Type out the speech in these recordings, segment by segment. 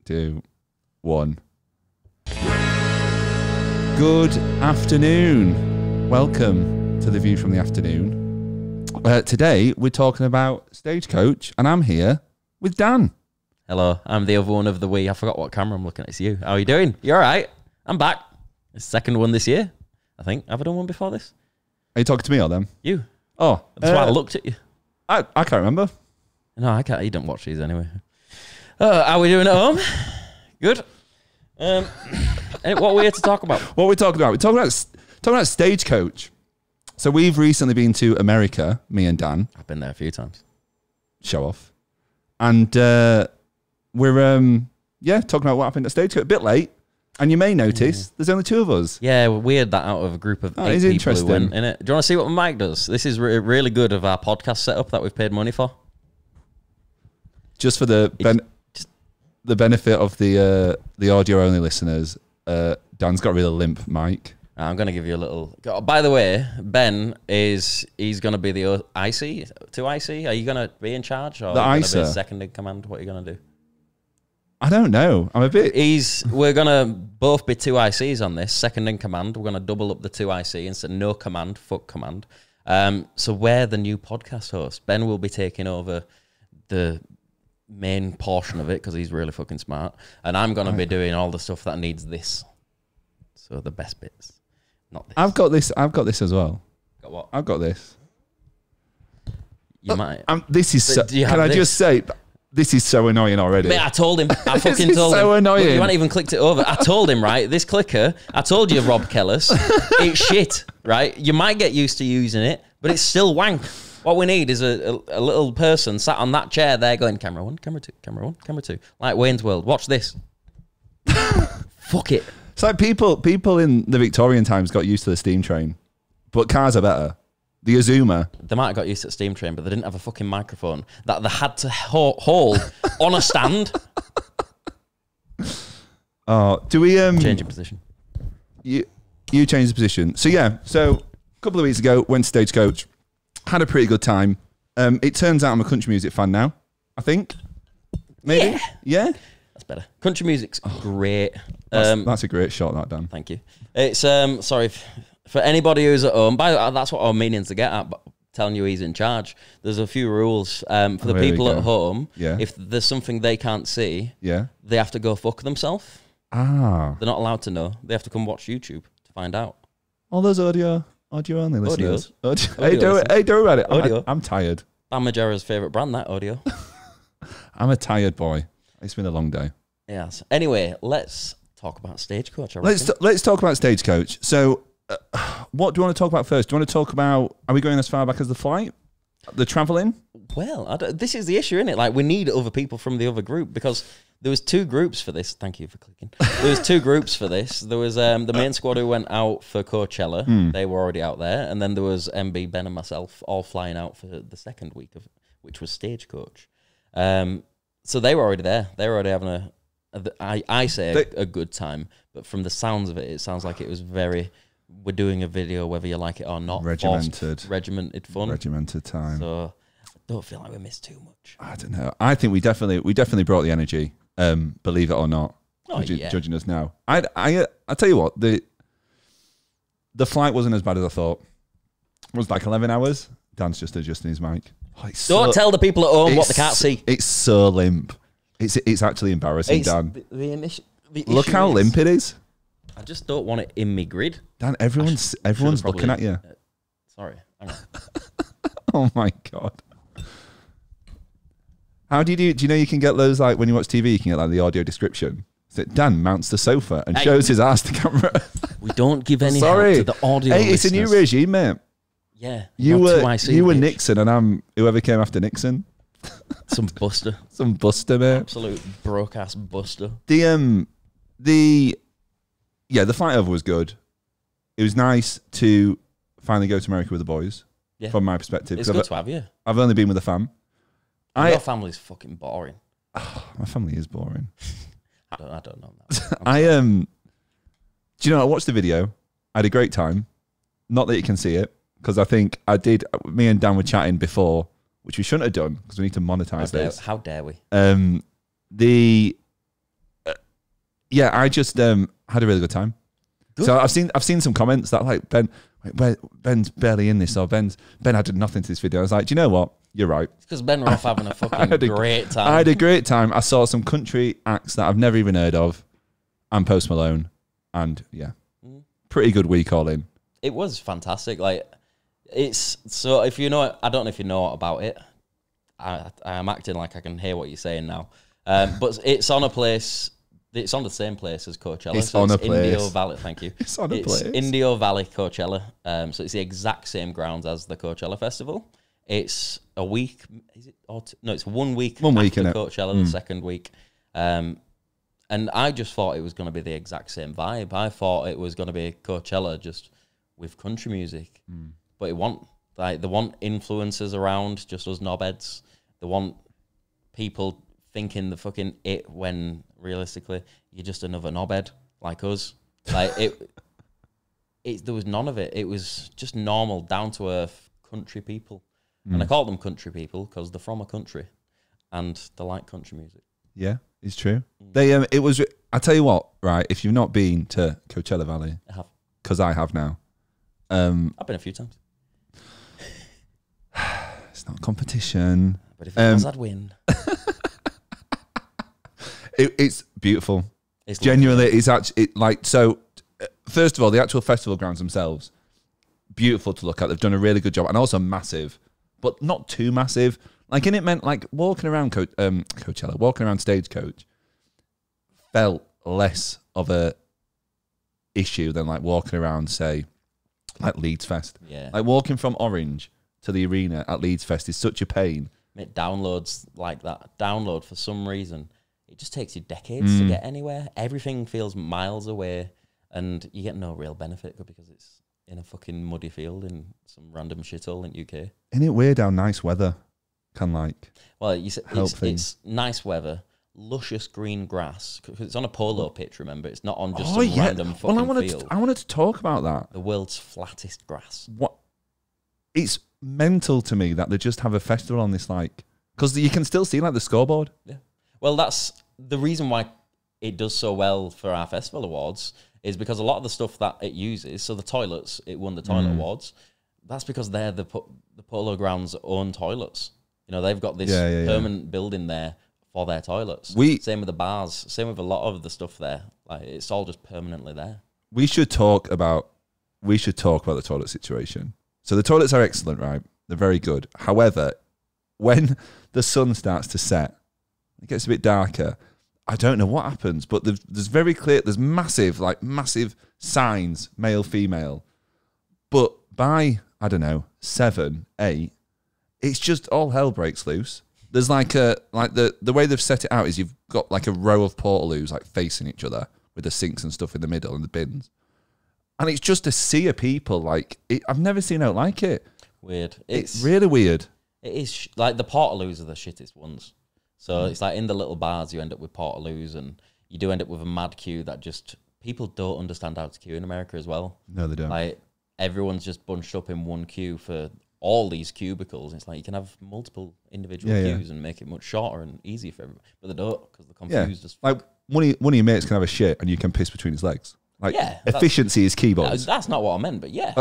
2, 1. Good afternoon. Welcome to the View from the Afternoon. Today, we're talking about Stagecoach, and I'm here with Dan. Hello, I'm the other one of the we. I forgot what camera I'm looking at. It's you. How are you doing? You all right? I'm back. It's the second one this year, I think. Have I done one before this? Are you talking to me or them? You. Oh. That's why I looked at you. I can't remember. No, I can't. You don't watch these anyway. How are we doing at home? Good. What are we here to talk about? What are we talking about? We're talking about Stagecoach. So we've recently been to America, me and Dan. I've been there a few times. Show off. And we're talking about what happened at Stagecoach. A bit late. And you may notice there's only 2 of us. Yeah, we had that out of a group of 8 people who went in it. Do you want to see what my mic does? This is really good of our podcast setup that we've paid money for. Just for the benefit of the audio only listeners, Dan's got a really limp mic. I'm going to give you a little... By the way, Ben he's going to be the IC, 2IC. Are you going to be in charge? Or the are you IC? going to be second in command? What are you going to do? I don't know. I'm a bit... We're going to both be 2 ICs on this, second in command. We're going to double up the 2 IC instead of no command, fuck command. So we're the new podcast host. Ben will be taking over the main portion of it because he's really fucking smart. And I'm going to be doing all the stuff that needs this. So the best bits. Not this. I've got this as well. Got what? I've got this. You might. This is so... Can I just say... This is so annoying already. Mate, I told him. I fucking told him. So annoying. Look, you haven't even clicked it over. I told him, right? This clicker, I told you, Rob Kellis, it's shit, right? You might get used to using it, but it's still wank. What we need is a little person sat on that chair there going, camera 1, camera 2, camera 1, camera 2. Like Wayne's World. Watch this. Fuck it. It's like people in the Victorian times got used to the steam train, but cars are better. The Azuma. They might have got used to the steam train, but they didn't have a fucking microphone that they had to hold on a stand. Oh, do we change of position? You changed the position. So yeah, so a couple of weeks ago went to Stagecoach, had a pretty good time. It turns out I'm a country music fan now. I think maybe yeah. That's better. Country music's great. That's a great shot, that Dan. Thank you. It's sorry. For anybody who's at home, that's what our meaning's to get at, but telling you he's in charge. There's a few rules for the people at home. Yeah. If there's something they can't see, they have to go fuck themselves. Ah. They're not allowed to know. They have to come watch YouTube to find out. All those audio only listeners. Hey, don't worry about it. Audio. I'm tired. Bam Margera's favourite brand, that audio. I'm a tired boy. It's been a long day. Yes. Anyway, let's talk about Stagecoach. Let's talk about Stagecoach. So... what do you want to talk about first? Do you want to talk about, are we going as far back as the flight? The travelling? Well, this is the issue, isn't it? Like, we need other people from the other group because there was 2 groups for this. Thank you for clicking. There was 2 groups for this. There was the main squad who went out for Coachella. They were already out there. And then there was MB, Ben and myself all flying out for the second week, which was Stagecoach. So they were already there. They were already having a good time. But from the sounds of it, it sounds like it was very... We're doing a video, whether you like it or not. Regimented fun. Regimented time. So I don't feel like we missed too much. I don't know. I think we definitely brought the energy. Believe it or not, judging us now. I tell you what, the flight wasn't as bad as I thought. It was like 11 hours. Dan's just adjusting his mic. Oh, don't tell the people at home what they can't see. It's so limp. It's actually embarrassing, Dan. Look how limp it is. I just don't want it in me grid. Dan, everyone's looking at you. Sorry. Hang on. Oh my God. How do you know you can get those, like when you watch TV, you can get like the audio description. So Dan mounts the sofa and shows his ass to camera. We don't give any help to the audio listeners. It's a new regime, mate. Yeah. You were Nixon and I'm whoever came after Nixon. Some buster. Some buster, mate. Absolute broke ass buster. The flight over was good. It was nice to finally go to America with the boys, from my perspective. It's good to have you. I've only been with the fam. Your family's fucking boring. My family is boring. I don't know that. Do you know, I watched the video. I had a great time. Not that you can see it, because I think me and Dan were chatting before, which we shouldn't have done, because we need to monetize this. How dare we? yeah, I just had a really good time. Good. So I've seen some comments that like Ben's barely in this, or Ben added nothing to this video. I was like, do you know what? You're right. It's because Ben were off having a fucking great time. I had a great time. I saw some country acts that I've never even heard of, and Post Malone, and yeah, pretty good week all in. It was fantastic. Like, it's so if you know, I don't know if you know about it. I am acting like I can hear what you're saying now, but it's on a place. It's on the same place as Coachella. It's on a place. Indio Valley, thank you. It's on a place. Indio Valley Coachella. So it's the exact same grounds as the Coachella Festival. It's a week. Is it? No, it's 1 week. 1 week, after Coachella, the second week. And I just thought it was going to be the exact same vibe. I thought it was going to be Coachella just with country music, but it want like they want influencers around, just us knobheads. They want people thinking the fucking it when realistically you're just another knobhead like us. Like there was none of it. It was just normal, down to earth country people, and I call them country people because they're from a country and they like country music. Yeah, it's true. They it was. I tell you what, right? If you've not been to Coachella Valley, I have, because I have now. I've been a few times. It's not a competition. But if it was, I'd win. It's beautiful. It's genuinely, it's actually like so. First of all, the actual festival grounds themselves, beautiful to look at. They've done a really good job, and also massive, but not too massive. Like, and it meant like walking around Coachella, walking around Stagecoach, felt less of a issue than like walking around, say, like Leeds Fest. Yeah, like walking from Orange to the arena at Leeds Fest is such a pain. It downloads like that. Download for some reason. It just takes you decades to get anywhere. Everything feels miles away, and you get no real benefit because it's in a fucking muddy field in some random shithole in UK. Isn't it weird how nice weather can like? Well, it's nice weather, luscious green grass. Because it's on a polo pitch. Remember, it's not on just some random fucking field. I wanted to talk about that. The world's flattest grass. What? It's mental to me that they just have a festival on this, like, because you can still see like the scoreboard. Yeah. Well, that's the reason why it does so well for our festival awards, is because a lot of the stuff that it uses, so the toilets, it won the toilet awards, that's because they're the Polo Grounds' own toilets. You know, they've got this permanent building there for their toilets. Same with the bars, same with a lot of the stuff there. Like, it's all just permanently there. We should talk about the toilet situation. So the toilets are excellent, right? They're very good. However, when the sun starts to set, it gets a bit darker. I don't know what happens, but there's massive signs, male, female. But by, I don't know, 7, 8, it's just all hell breaks loose. There's the way they've set it out is you've got like a row of portaloos like facing each other with the sinks and stuff in the middle and the bins. And it's just a sea of people. Like, I've never seen out like it. Weird. It's really weird. It is like the portaloos are the shittest ones. So it's like in the little bars you end up with portaloos, and you do end up with a mad queue that just people don't understand how to queue in America as well. No, they don't. Like, everyone's just bunched up in one queue for all these cubicles. It's like you can have multiple individual queues and make it much shorter and easier for everyone, but they don't because they're confused. As like one of your mates can have a shit and you can piss between his legs. Like, efficiency is key, boys. That's not what I meant, but yeah.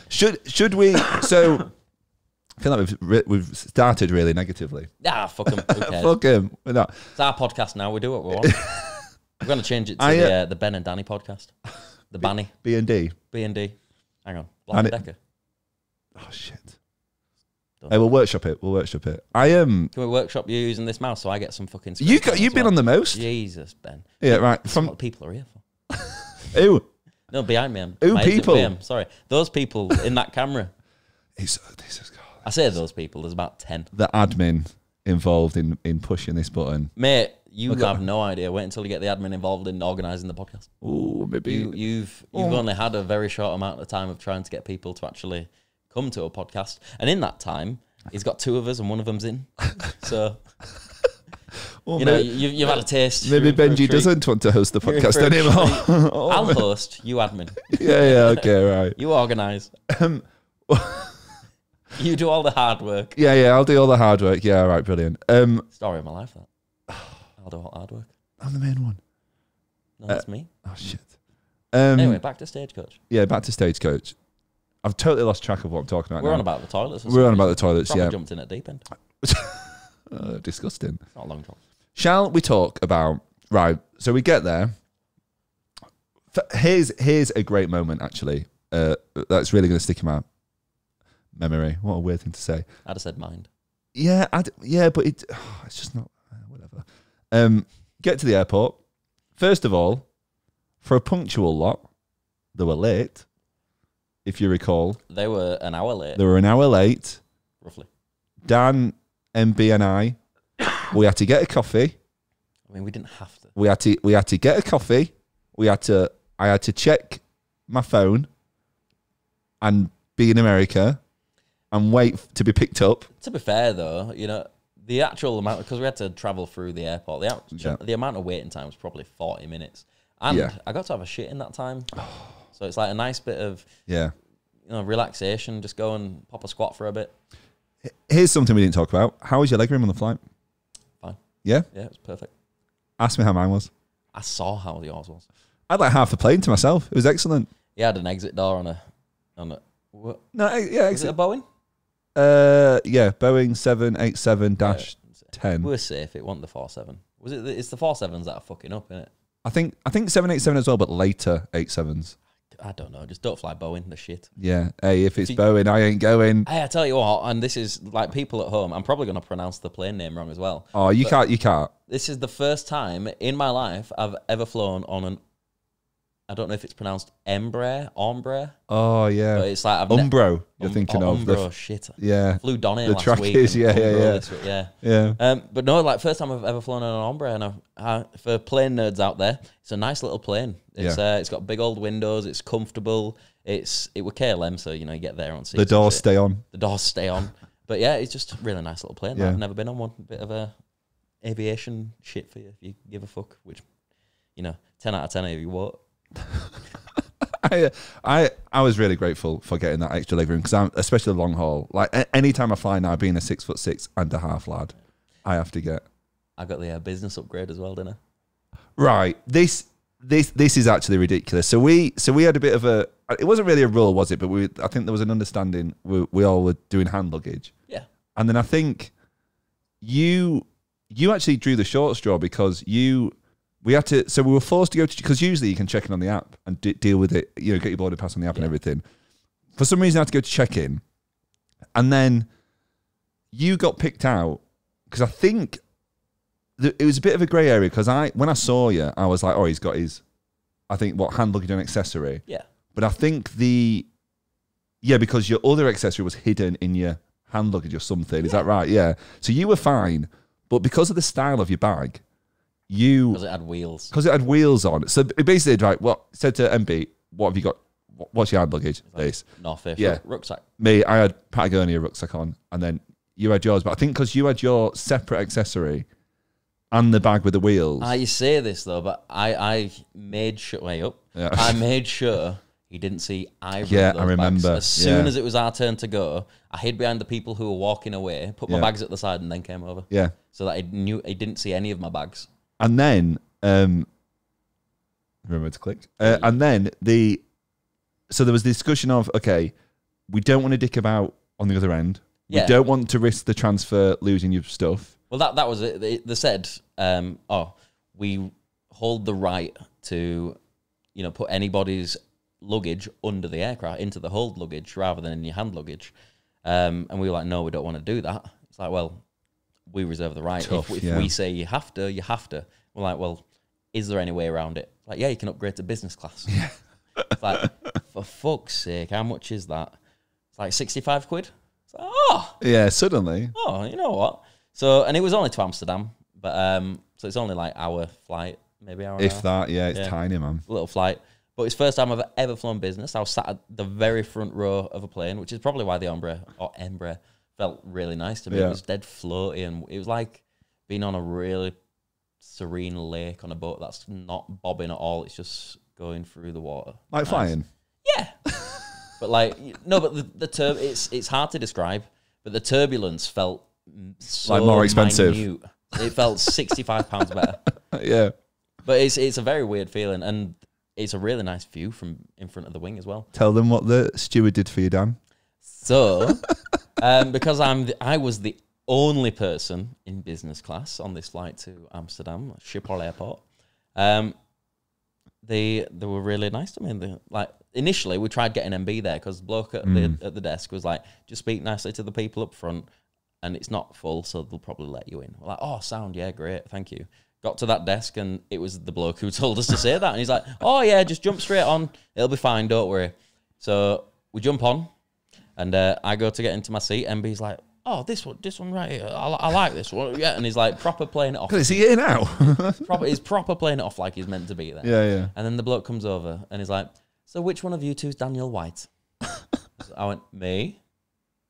Should we? So I feel like we've started really negatively. Ah, fuck him. Fuck him. It's our podcast now. We do what we want. We're going to change it to the Ben and Danny podcast. The Banny. B&D. B&D. Hang on. Black Decker. Oh, shit. Hey, we'll workshop it. Can we workshop you using this mouse so I get some fucking... You've been on the most. Jesus, Ben. Yeah, right. That's what people are here for. Who? No, behind me. People? Sorry. Those people in that camera. I say those people. There's about 10. The admin involved in pushing this button. Mate, you have no idea. Wait until you get the admin involved in organising the podcast. Oh, maybe. You've only had a very short amount of time of trying to get people to actually come to a podcast. And in that time, he's got 2 of us and one of them's in. So, you've had a taste. Maybe Benji doesn't want to host the podcast anymore. I'll host, you admin. Yeah, okay, right. You organise. You do all the hard work. Yeah, I'll do all the hard work. Yeah, all right, brilliant. Story of my life, that. I'll do all the hard work. I'm the main one. No, that's me. Oh, shit. Anyway, back to Stagecoach. Yeah, back to Stagecoach. I've totally lost track of what I'm talking about We're now. on about the toilets. We're on about the toilets, Probably yeah. jumped in at deep end. Disgusting. It's not a long drop. Shall we talk about... Right, so we get there. Here's a great moment, actually. That's really going to stick in my memory. What a weird thing to say. I'd have said mind. Yeah, but it's just not... whatever. Get to the airport. First of all, for a punctual lot, they were late, if you recall. They were an hour late. They were an hour late. Roughly. Dan, MB and I, we had to get a coffee. I mean, we didn't have to. We had to get a coffee. I had to check my phone and be in America and wait to be picked up. To be fair, though, you know, the actual amount, because we had to travel through the airport, the amount of waiting time was probably 40 minutes. And I got to have a shit in that time. So it's like a nice bit of relaxation. Just go and pop a squat for a bit. Here's something we didn't talk about. How was your legroom on the flight? Fine. Yeah? Yeah, it was perfect. Ask me how mine was. I saw how yours was. I had like half the plane to myself. It was excellent. You had an exit door on a what? No, yeah, Is it a Boeing? Yeah, Boeing 787-10. We were safe. It wasn't the 47. Was it? It's the 47s that are fucking up, isn't it? I think 787 as well, but later 87s. I don't know. Just don't fly Boeing. The shit. Yeah. Hey, if it's Boeing, I ain't going. Hey, I tell you what, and this is like people at home. I'm probably going to pronounce the plane name wrong as well. Oh, you can't. This is the first time in my life I've ever flown on an. I don't know if it's pronounced Embraer. Oh yeah. But it's like Umbro. You're thinking of Umbro. Shit. Yeah. Flew Donny the last track week. is yeah. But no, like first time I've ever flown on an Embraer, and for plane nerds out there, it's a nice little plane. It's got big old windows. It's comfortable. It was KLM, so you get there on seats. The doors stay on. The doors stay on. But yeah, it's just a really nice little plane. Yeah. I've never been on one. Bit of a aviation shit for you if you give a fuck. Which 10 out of 10 if you won't. I was really grateful for getting that extra legroom because especially the long haul. Like anytime I fly now, being a 6'6.5" lad, I have to get. I got the business upgrade as well, didn't I? Right. This is actually ridiculous. So we had a bit of a. It wasn't really a rule, was it? But I think there was an understanding. We all were doing hand luggage. Yeah. And then I think you actually drew the short straw because we had to, so we were forced to go to, because usually you can check in on the app and deal with it, get your boarding pass on the app and everything. For some reason, I had to go to check in. And then you got picked out, because I think it was a bit of a grey area, because when I saw you, I was like, oh, he's got his, hand luggage and accessory. Yeah. But I think because your other accessory was hidden in your hand luggage or something. Is that right? Yeah. So you were fine. But because of the style of your bag, because it had wheels. Because it had wheels on. So it basically, right, said to MB, what have you got? What's your hand luggage? Like this. North Face rucksack. Me, I had Patagonia rucksack on, and then you had yours. But I think because you had your separate accessory and the bag with the wheels. You say this, though, but I made sure... Way up. Yeah. I made sure he didn't see either of those I remember. bags. As soon as it was our turn to go, I hid behind the people who were walking away, put my bags at the side, and then came over. Yeah. So that he didn't see any of my bags. And then, remember to click. And then so there was the discussion of, okay, we don't want to dick about on the other end. We don't want to risk the transfer losing your stuff. Well, that was it. They said, we hold the right to, put anybody's luggage under the aircraft into the hold luggage rather than in your hand luggage. And we were like, no, we don't want to do that. It's like, well, we reserve the right. If we say you have to, you have to. We're like, well, is there any way around it? Like, yeah, you can upgrade to business class. Yeah. It's like, for fuck's sake, how much is that? It's like 65 quid. It's like, oh. Yeah, suddenly. Oh, you know what? So, and it was only to Amsterdam, but so it's only like hour flight, maybe hour. If that, it's tiny, man. Little flight. But it's the first time I've ever flown business. I was sat at the very front row of a plane, which is probably why the Embraer felt really nice to me. It was dead floaty, and it was like being on a really serene lake on a boat that's not bobbing at all. It's just going through the water. Like flying? Yeah. But it's hard to describe, but the turbulence felt so like more expensive. Minute. It felt £65 better. Yeah. But it's a very weird feeling, and it's a really nice view from in front of the wing as well. Tell them what the steward did for you, Dan. So, because I was the only person in business class on this flight to Amsterdam, Schiphol Airport. They were really nice to me. Initially, we tried getting MB there because the bloke at the desk was like, just speak nicely to the people up front, and it's not full, so they'll probably let you in. We're like, oh, sound, yeah, great, thank you. Got to that desk, and it was the bloke who told us to say that. And he's like, oh, yeah, just jump straight on. It'll be fine, don't worry. So we jump on, and I go to get into my seat. MB's like, oh, this one right here. I like this one. Yeah, and he's like proper playing it off. Is he here now? He's proper playing it off like he's meant to be there. Yeah. And then the bloke comes over, and he's like, so which one of you two is Daniel White? So I went, me?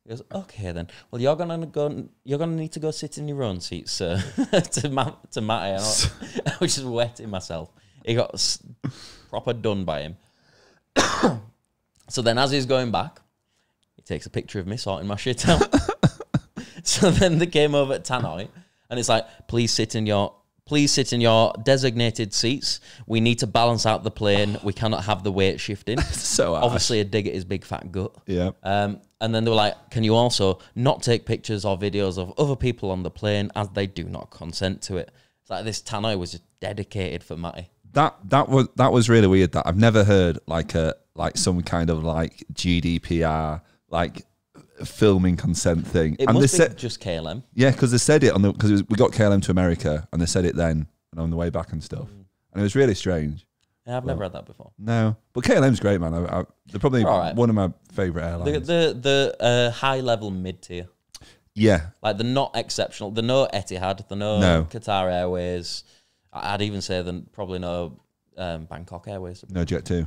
He goes, okay then. Well, you're gonna need to go sit in your own seat, sir. to Matty. And I was just wetting myself. He got proper done by him. So then, as he's going back, he takes a picture of me sorting my shit out. So then they came over at Tannoy, and it's like, please sit in your designated seats. We need to balance out the plane. We cannot have the weight shifting. So obviously a dig at his big fat gut. Yeah. And then they were like, can you also not take pictures or videos of other people on the plane as they do not consent to it? It's like this Tannoy was just dedicated for Matty. That was really weird. That I've never heard like some kind of like GDPR like filming consent thing. It must be just KLM. Yeah, because they said it because we got KLM to America, and they said it then and on the way back and stuff, and it was really strange. Yeah, I've never had that before. No, but KLM's great, man. They're probably one of my favourite airlines. The high level mid tier. Yeah, like they're not exceptional. They're no Etihad. They're no Qatar Airways. I'd even say they're probably no Bangkok Airways. No Jet2.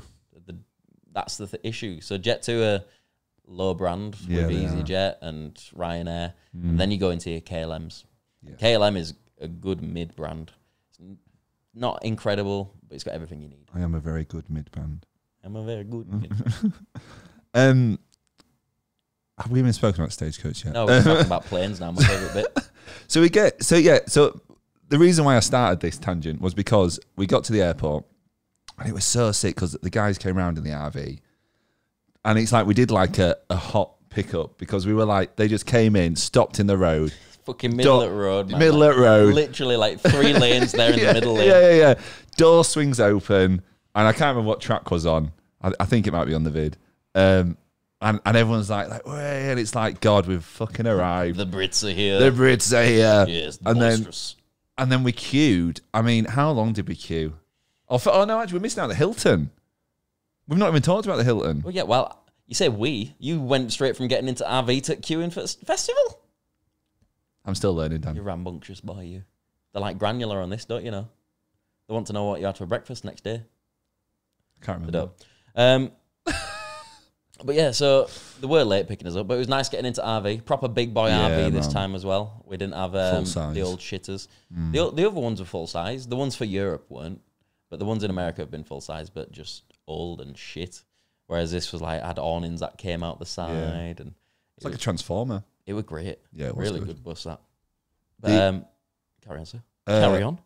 That's the issue. So Jet2 are low brand with EasyJet and Ryanair. And then you go into your KLMs. Yeah. KLM is a good mid brand. It's not incredible, but it's got everything you need. I am a very good mid brand. I'm a very good mid brand. Have we even spoken about Stagecoach yet? No, we're talking about planes now, my favourite bit. So the reason why I started this tangent was because we got to the airport and it was so sick because the guys came around in the RV and it's like we did like a hot pickup because we were like, they just came in, stopped in the road. Fucking middle of the road, man. Middle of the road. Literally like 3 lanes there in the middle lane. Yeah. Door swings open and I can't remember what track was on. I think it might be on the vid. And everyone's like, way, and it's like, God, we've fucking arrived. The Brits are here. Yes, and then we queued. I mean, how long did we queue? Oh no, actually, we're missing out the Hilton. We've not even talked about the Hilton. Well, yeah, well, you say we. You went straight from getting into RV to queuing for festival. I'm still learning, Dan. You're rambunctious boy, you. They're like granular on this, don't you know? They want to know what you had for breakfast next day. I can't remember. They don't. But yeah, so they were late picking us up, but it was nice getting into RV. Proper big boy RV this time as well. We didn't have the old shitters. The other ones were full size. The ones for Europe weren't, but the ones in America have been full size, but just old and shit. Whereas this was like, had awnings that came out the side. And it's like a transformer. It was great. Yeah, it was really good bus that. But, carry on, sir. Carry on.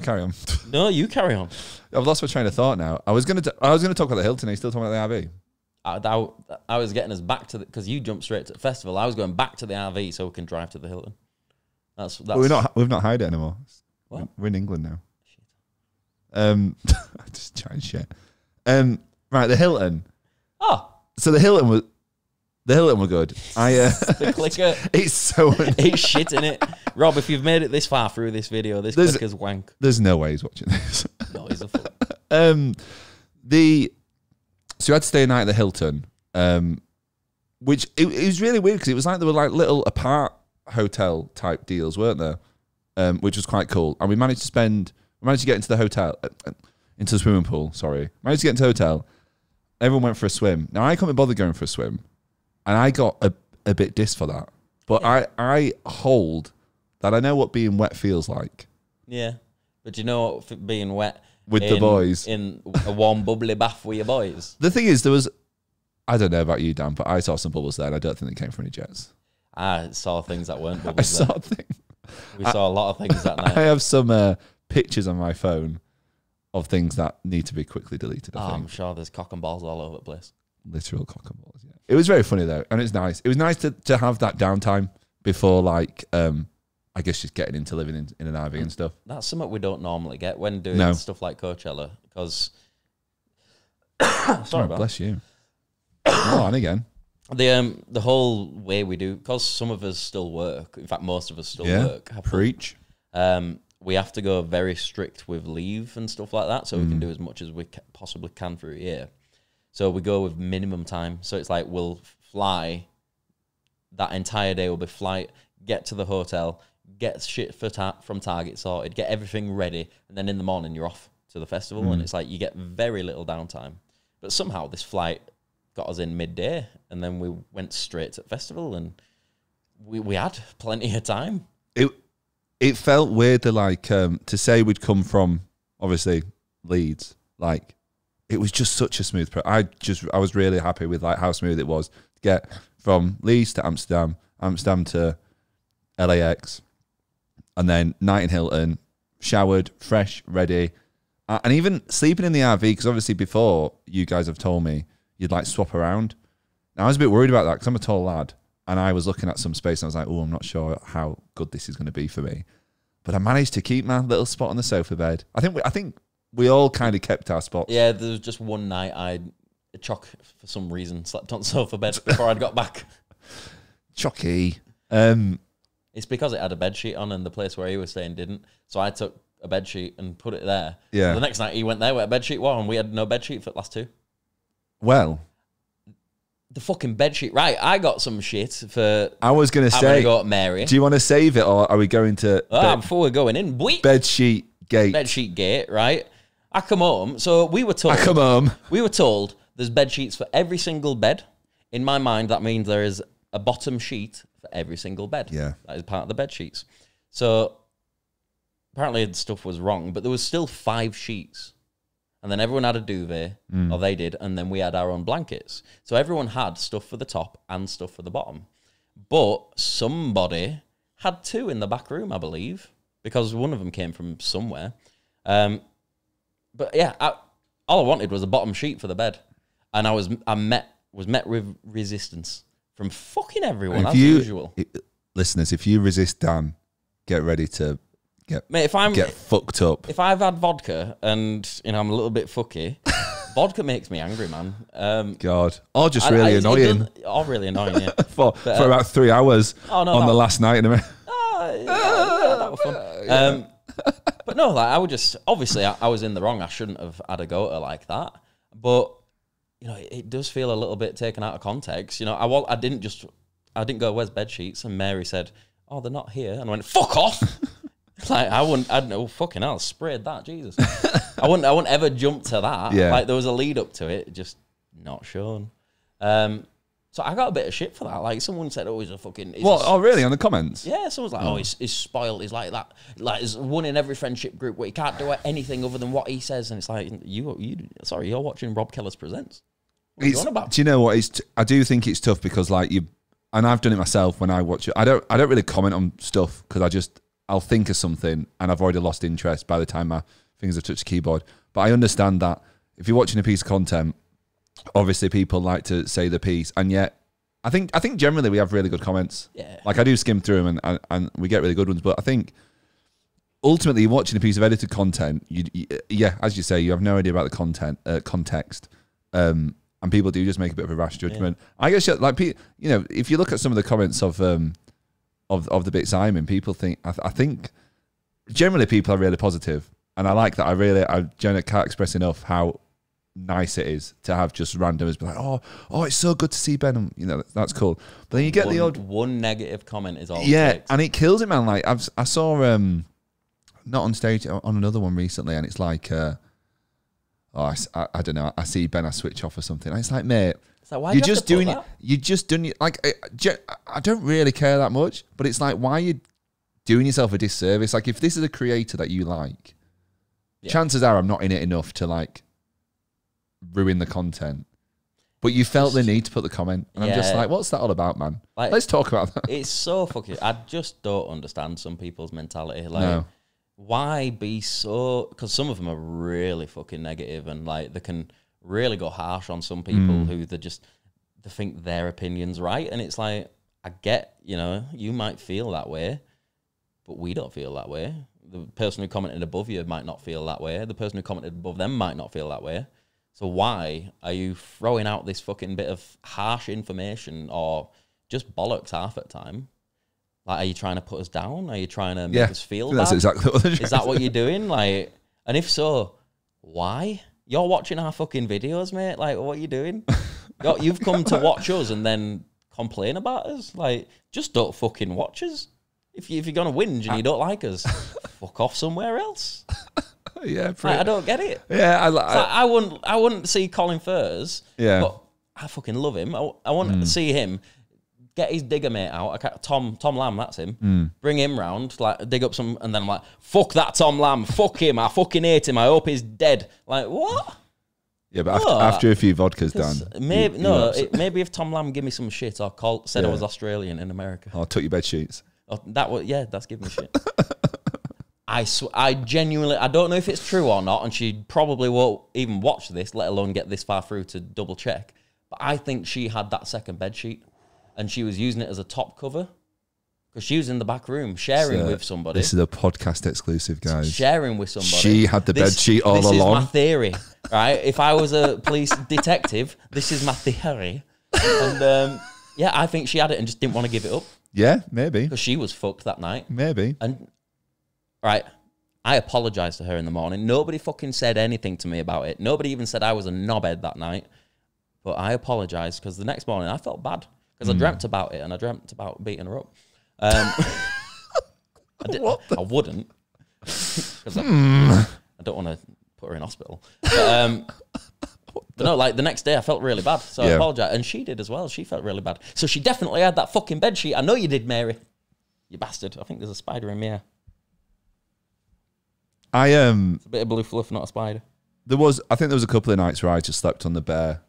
Carry on. No, you carry on. I've lost my train of thought now. I was gonna talk about the Hilton. Are you still talking about the RV? I was getting us back to because you jumped straight to the festival. I was going back to the RV so we can drive to the Hilton. That's we've not hired it anymore. What? We're in England now. Shit. Just chatting shit. Right, the Hilton. Oh, so the Hilton were good. The clicker. It's so. It's shit, innit? Rob, if you've made it this far through this video, this clicker's wank. There's no way he's watching this. No, he's a fool. So you had to stay a night at the Hilton, which it was really weird because it was like there were like little apart hotel type deals, weren't there? Which was quite cool. And we managed to get into the hotel, into the swimming pool. Sorry, managed to get into the hotel. Everyone went for a swim. Now I couldn't bother going for a swim, and I got a bit dissed for that. But yeah. I hold that I know what being wet feels like. Yeah, but you know what being wet. With the boys. In a warm, bubbly bath with your boys. The thing is, I don't know about you, Dan, but I saw some bubbles there, and I don't think they came from any jets. I saw things that weren't bubbles. We saw a lot of things that night. I have some pictures on my phone of things that need to be quickly deleted. I think. I'm sure there's cock and balls all over the place. Literal cock and balls. Yeah, it was very funny though, and it's nice. It was nice to have that downtime before, like, I guess just getting into living in an RV and stuff. That's something we don't normally get when doing stuff like Coachella, because sorry, bless you. On again. The whole way we do, because some of us still work. In fact, most of us still work. Preach. We have to go very strict with leave and stuff like that, so we can do as much as we possibly can through a year. So we go with minimum time. So it's like we'll fly that entire day. Will be flight, get to the hotel, get shit from Target sorted, get everything ready, and then in the morning you're off to the festival. And it's like you get very little downtime. But somehow this flight got us in midday, and then we went straight to the festival, and we had plenty of time. It felt weird that, like, to say we'd come from, obviously, Leeds, like, it was just such a smooth I was really happy with, like, how smooth it was to get from Leeds to Amsterdam to LAX, and then night in Hilton, showered, fresh, ready, and even sleeping in the RV, because obviously before, you guys have told me you'd, like, swap around. Now, I was a bit worried about that because I'm a tall lad, and I was looking at some space and I was like, oh, I'm not sure how good this is going to be for me. But I managed to keep my little spot on the sofa bed. I think we all kind of kept our spots. Yeah, there was just one night Chock, for some reason, slept on the sofa bed before I'd got back. Chocky. It's because it had a bed sheet on and the place where he was staying didn't. So I took a bed sheet and put it there. Yeah. So the next night he went there where a bed sheet was, and we had no bed sheet for the last two. Well, the fucking bed sheet. Right, I got some shit for... I was going to say... go to Mary. Do you want to save it, or are we going to... before we're going in, bed sheet gate. Bed sheet gate, right? I come home, so we were told... We were told there's bed sheets for every single bed. In my mind, that means there is a bottom sheet for every single bed. Yeah. That is part of the bed sheets. So, apparently the stuff was wrong, but there was still 5 sheets. And then everyone had a duvet, or they did, and then we had our own blankets. So everyone had stuff for the top and stuff for the bottom. But somebody had 2 in the back room, I believe, because one of them came from somewhere. But yeah, all I wanted was a bottom sheet for the bed. And I was met with resistance from fucking everyone, as usual. Listeners, if you resist Dan, get ready to... Get fucked up. If I've had vodka and I'm a little bit fucky, vodka makes me angry, man. God, or just really annoying. Or really annoying, yeah. for about 3 hours on the last night. Yeah, that was fun. But no, like I would just obviously I was in the wrong. I shouldn't have had a go at her like that. But it does feel a little bit taken out of context. I didn't go, where's bed sheets? And Mary said, oh, they're not here. And I went, fuck off. Like I'd know, fucking hell, sprayed that, Jesus. I wouldn't ever jump to that. Yeah. Like there was a lead up to it, just not shown. So I got a bit of shit for that. Like someone said, oh, he's a fucking... really? On the comments? Yeah, someone's like, oh, he's spoiled, he's like that. Like there's one in every friendship group where he can't do anything other than what he says. And it's like, you're watching Rob Keller's Presents. What are you on about? Do you know what? I do think it's tough because like and I've done it myself when I watch it. I don't really comment on stuff because I'll think of something and I've already lost interest by the time my fingers have touched the keyboard. But I understand that if you're watching a piece of content, obviously people like to say the piece, and yet I think generally we have really good comments. Yeah. Like I do skim through them and we get really good ones, but I think ultimately you're watching a piece of edited content, yeah, as you say, you have no idea about the content, context, and people do just make a bit of a rash judgment. Yeah. I guess like if you look at some of the comments of the bit Simon, people think I think generally people are really positive, and I like that. I generally can't express enough how nice it is to have just randomers be like, oh, it's so good to see Ben. That's cool. But then you get the odd one negative comment is all. Yeah, and it kills it, man. Like I saw not on stage on another one recently, and it's like I don't know. I see Ben, I switch off or something. And it's like, mate. So why you're just doing it. You're just doing it. Like I don't really care that much, but it's like, why are you doing yourself a disservice? Like if this is a creator that you like, chances are I'm not in it enough to like ruin the content. But you felt the need to put the comment, and I'm just like, what's that all about, man? Like, let's talk about that. It's so fucking. I just don't understand some people's mentality. Like why be so... Because some of them are really fucking negative and, like, they can really go harsh on some people who they think their opinion's right. And it's like, I get, you know, you might feel that way, but we don't feel that way. The person who commented above you might not feel that way. The person who commented above them might not feel that way. So why are you throwing out this fucking bit of harsh information or just bollocks half at time? Like, are you trying to put us down? Are you trying to make us feel that's bad? Exactly what Is that what you're doing? Like, and if so, why? You're watching our fucking videos, mate. Like, what are you doing? You've come to watch us and then complain about us. Like, just don't fucking watch us. If you're gonna whinge and you don't like us, fuck off somewhere else. Yeah, like, I don't get it. Yeah, I wouldn't see Colin Furze. Yeah, but I fucking love him. I want to see him get his digger mate out. Tom Lamb, that's him. Bring him round, like dig up some, and then I'm like, fuck that Tom Lamb, fuck him. I fucking hate him. I hope he's dead. Like, what? Yeah, but after a few vodkas down, maybe if Tom Lamb give me some shit or said I was Australian in America, or took your bed sheets. That's giving me shit. I genuinely, I don't know if it's true or not, and she probably won't even watch this, let alone get this far through to double check. But I think she had that second bed sheet, and she was using it as a top cover because she was in the back room sharing with somebody. This is a podcast exclusive, guys. Sharing with somebody. She had the bed sheet all along. This is my theory, right? If I was a police detective, this is my theory. And yeah, I think she had it and just didn't want to give it up. Yeah, maybe. Because she was fucked that night. Maybe. And, right, I apologised to her in the morning. Nobody fucking said anything to me about it. Nobody even said I was a knobhead that night. But I apologised because the next morning I felt bad. Because I dreamt about it and I dreamt about beating her up. I wouldn't. Because I don't want to put her in hospital. But no, like the next day I felt really bad. So I apologised. And she did as well. She felt really bad. So she definitely had that fucking bed sheet. I know you did, Mary. You bastard. I think there's a spider in me. It's a bit of blue fluff, not a spider. I think there was a couple of nights where I just slept on the bare.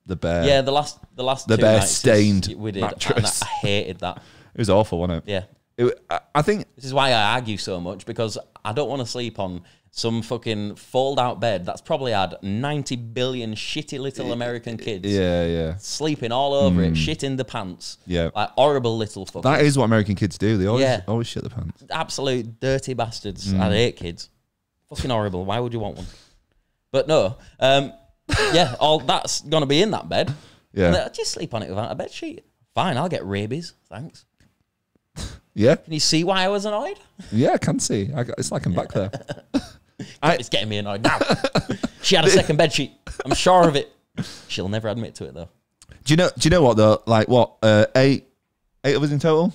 Yeah, the last the two bare nights stained we did. mattress. I hated that. It was awful, wasn't it? Yeah. I think this is why I argue so much, because I don't want to sleep on some fucking fold-out bed that's probably had 90 billion shitty little American kids. Yeah. Sleeping all over it, shit in the pants. Yeah. Like horrible little fuckers. That is what American kids do. They always shit the pants. Absolute dirty bastards. I hate kids. Fucking horrible. Why would you want one? But no. Yeah, all that's going to be in that bed. Yeah. And just sleep on it without a bed sheet. Fine, I'll get rabies. Thanks. Yeah. Can you see why I was annoyed? Yeah, I can see. It's like I'm back there. It's getting me annoyed now. She had a second bed sheet. I'm sure of it. She'll never admit to it though. Do you know what though? Like what? 8 of us in total.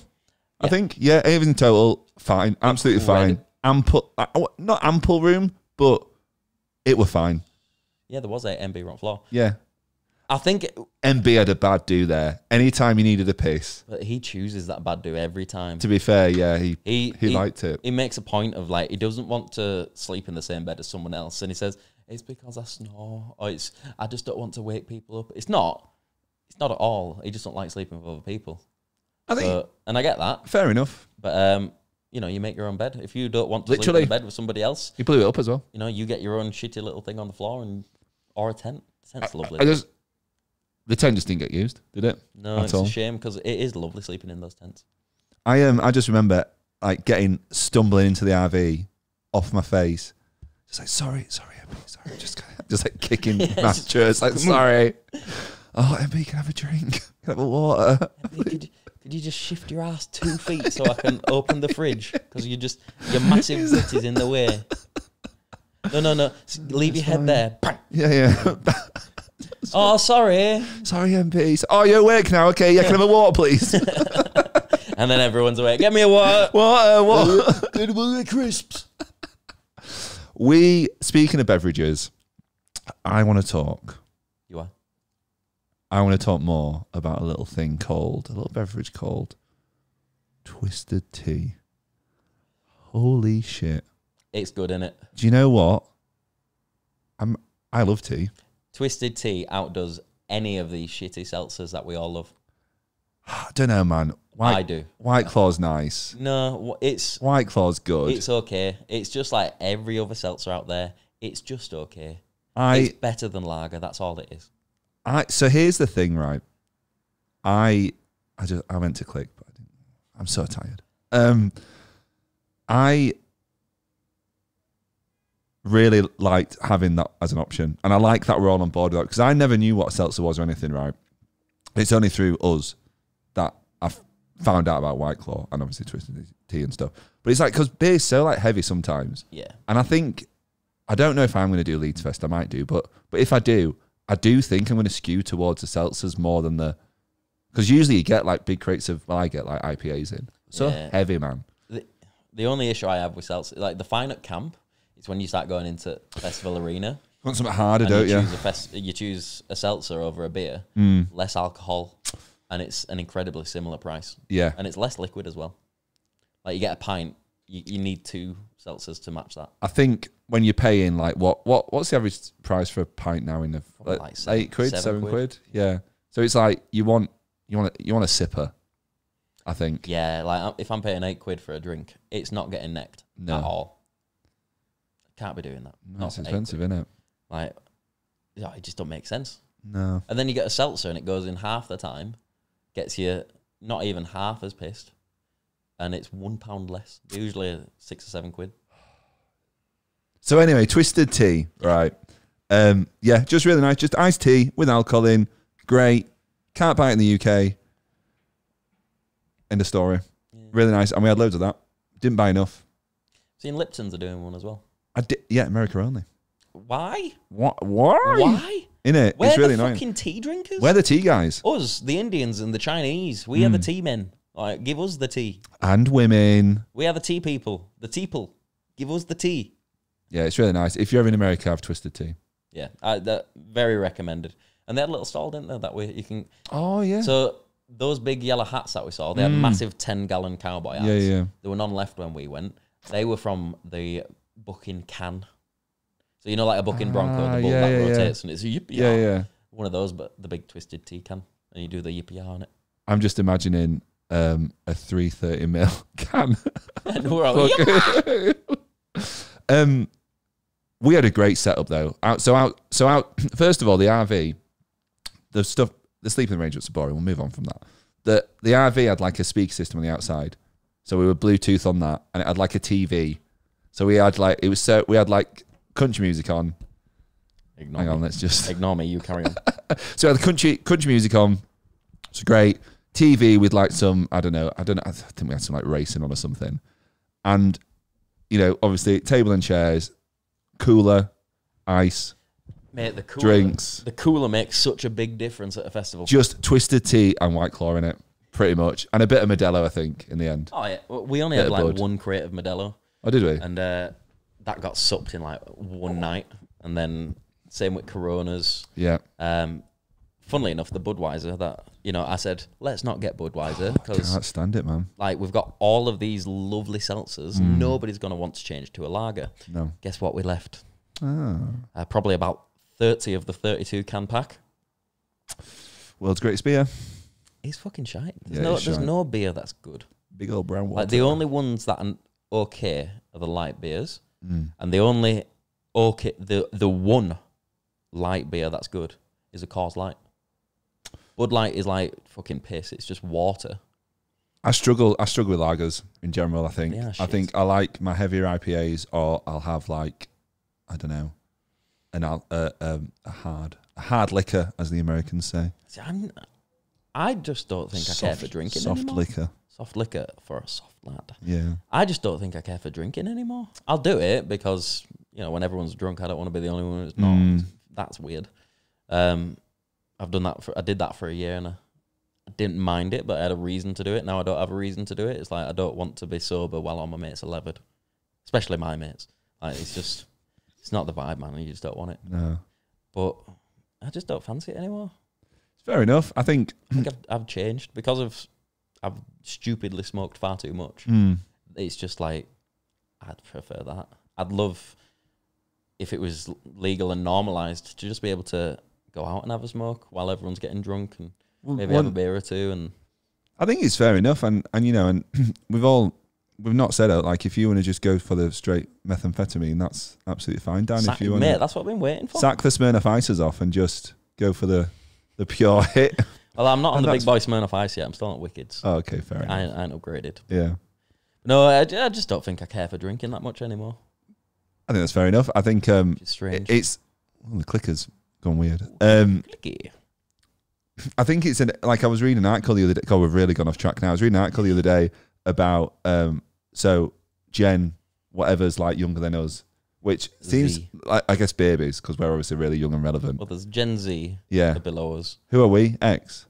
Yeah. I think 8 of us in total. Fine, absolutely fine. Ample, not ample room, but it were fine. Yeah, there was a MB on floor. Yeah. I think MB had a bad do there. Anytime he needed a piss. But he chooses that bad do every time. To be fair, yeah, he liked it. He makes a point of like he doesn't want to sleep in the same bed as someone else, and he says it's because I snore, or I just don't want to wake people up. It's not at all. He just don't like sleeping with other people. And I get that. Fair enough. But you know, you make your own bed. If you don't want to sleep in bed with somebody else, you blew it up as well. You know, you get your own shitty little thing on the floor or a tent. The tent's lovely. The tent just didn't get used, did it? No, it's a shame because it is lovely sleeping in those tents. I just remember like stumbling into the RV off my face, just like sorry, MB, sorry, just like kicking mattress, like sorry. Oh, MB, can I have a drink? Can I have a water? MB, could you just shift your ass 2 feet so I can open the fridge? Because your massive butt is in the way. No. Leave your head there. Bang. Yeah. Oh, sorry. Sorry, MB. Oh, you're awake now? Okay, yeah, can I have a water, please? And then everyone's awake. Get me a water. Water. Get me crisps. Speaking of beverages, I want to talk. You are? I want to talk more about a little beverage called Twisted Tea. Holy shit. It's good, isn't it? Do you know what? I love tea. Twisted Tea outdoes any of these shitty seltzers that we all love. I don't know, man. I do. White Claw's nice. No, it's White Claw's good. It's okay. It's just like every other seltzer out there. It's just okay. It's better than lager. That's all it is. So here's the thing, right? I meant to click, but I didn't. I'm so tired. I really liked having that as an option, and I like that we're all on board with that because I never knew what a seltzer was or anything, right? It's only through us that I found out about White Claw and obviously Twisted Tea and stuff. But it's like, because beer's so like heavy sometimes. Yeah. And I don't know if I'm going to do Leeds Fest. I might do, but if I do think I'm going to skew towards the seltzers more than because usually you get like big crates of, I get like IPAs in. So heavy, man. The only issue I have with seltzer, like the fine at camp, is when you start going into Festival Arena. You want something harder, don't you? You choose a seltzer over a beer, less alcohol, and it's an incredibly similar price. Yeah. And it's less liquid as well. Like you get a pint, you need 2 seltzers to match that. I think when you're paying like what's the average price for a pint now in the like $7 quid? Yeah. So it's like you want a sipper, I think. Yeah, like if I'm paying £8 for a drink, it's not getting necked at all. Can't be doing that. No, it's expensive, isn't it? Like, it just don't make sense. No. And then you get a seltzer and it goes in half the time, gets you not even half as pissed, and it's £1 less. Usually £6 or £7. So anyway, Twisted Tea, right? Yeah, just really nice. Just iced tea with alcohol in. Great. Can't buy it in the UK. End of story. Yeah. Really nice. And we had loads of that. Didn't buy enough. Seen Lipton's are doing one as well. I did. Yeah, America only. Why? What? Why? Why? Innit? It's really annoying. We're the fucking tea drinkers. We're the tea guys. Us, the Indians and the Chinese. We are the tea men. Like, give us the tea. And women. We are the tea people. The tea people. Give us the tea. Yeah, it's really nice. If you're ever in America, have Twisted Tea. Yeah, that very recommended. And they had a little stall, didn't they? That way you can. Oh yeah. So those big yellow hats that we saw, they had massive 10-gallon cowboy hats. Yeah. There were none left when we went. They were from the bucking can. So you know, like a bucking bronco, the bull that rotates, and it's a yippee. Yeah. One of those, but the big Twisted Tea can, and you do the yippee on it. I'm just imagining a 330ml can. And we're all we had a great setup though. Out. First of all, the RV, the sleeping arrangements are boring. We'll move on from that. The RV had like a speaker system on the outside, so we were Bluetooth on that, and it had like a TV. So we had like country music on. Hang on, let's just ignore me. You carry on. So we had the country music on. It's great TV with like some I don't know. I think we had some like racing on or something, and obviously table and chairs. Cooler, ice, mate. The cooler, drinks. The cooler makes such a big difference at a festival. Just Twisted Tea and White Claw in it, pretty much, and a bit of Modelo, I think, in the end. Oh yeah, we only had like one crate of Modelo. Oh, did we? And that got supped in like one night, and then same with Coronas. Yeah. Funnily enough, the Budweiser that I said let's not get Budweiser because can't stand it, man. Like we've got all of these lovely seltzers. Nobody's going to want to change to a lager. No. Guess what we left? Probably about 30 of the 32 can pack. World's greatest beer. It's fucking shite. There's no beer that's good. Big old brown water. Like the only ones that are okay are the light beers, and the only the one light beer that's good is a Coors Light. Bud Light is like fucking piss. It's just water. I struggle with lagers in general. I think. Yeah, I think I like my heavier IPAs, or I'll have like, I don't know, a hard liquor, as the Americans say. See, I just don't think I care for drinking anymore. Soft liquor for a soft lad. Yeah. I just don't think I care for drinking anymore. I'll do it because when everyone's drunk, I don't want to be the only one who's not. That's weird. I did that for a year and I didn't mind it, but I had a reason to do it. Now I don't have a reason to do it. It's like I don't want to be sober while all my mates are levered, especially my mates. Like it's not the vibe, man. You just don't want it. No. But I just don't fancy it anymore. It's fair enough. I think I've changed because I've stupidly smoked far too much. It's just like I'd prefer that. I'd love if it was legal and normalized to just be able to go out and have a smoke while everyone's getting drunk and maybe have a beer or two. And I think it's fair enough, and you know, and we've not said it. Like, if you want to just go for the straight methamphetamine, that's absolutely fine, Dan. If you want, mate, that's what I've been waiting for. Sack the Smirnoff Ices off and just go for the pure hit. Well, I'm not on the big boy Smirnoff Ice yet. I'm still at Wickeds. Oh, okay, fair enough. I ain't upgraded. Yeah. No, I just don't think I care for drinking that much anymore. I think that's fair enough. I think it's strange. The clicker's gone weird. I think it's like I was reading an article the other day. God, we've really gone off track now. I was reading an article the other day about so Gen whatever's like younger than us, which seems like, I guess, babies, because we're obviously really young and relevant. Well, there's Gen Z below us. Who are we? X?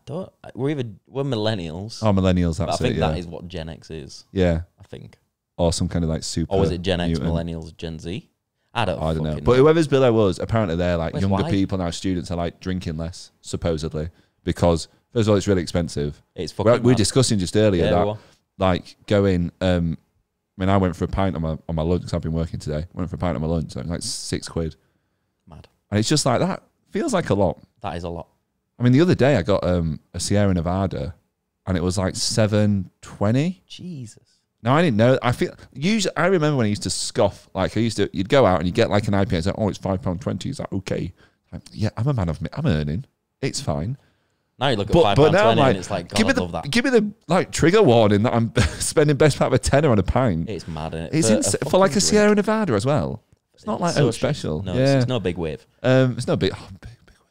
We're millennials. Oh, millennials, that's I think that is what Gen X is. Yeah. I think. Or some kind of like super. Or is it Gen X, mutant. millennials, Gen Z? I don't know. But whoever's below us, apparently they're like Where's younger why? people now, students are like drinking less, supposedly. Because, first of all, it's really expensive. It's fucking we were discussing just earlier that, like, going, I went for a pint on my lunch, because I've been working today. Went for a pint on my lunch, so it was like £6. Mad. And it's just like, that feels like a lot. That is a lot. I mean, the other day I got a Sierra Nevada, and it was like $7.20. Jesus. Now, I didn't know. I remember when I used to scoff. Like, you'd go out and you'd get like an IPA. It's like, oh, it's £5.20. It's like, okay. Like, yeah, I'm a man of I'm earning. It's fine. Now you look at £5.20 and it's like, God, give me the like trigger warning that I'm spending best part of a tenner on a pint. It's mad, isn't it? It's for like a Sierra Nevada as well. It's not like so special. No, yeah. it's no big wave. It's no big.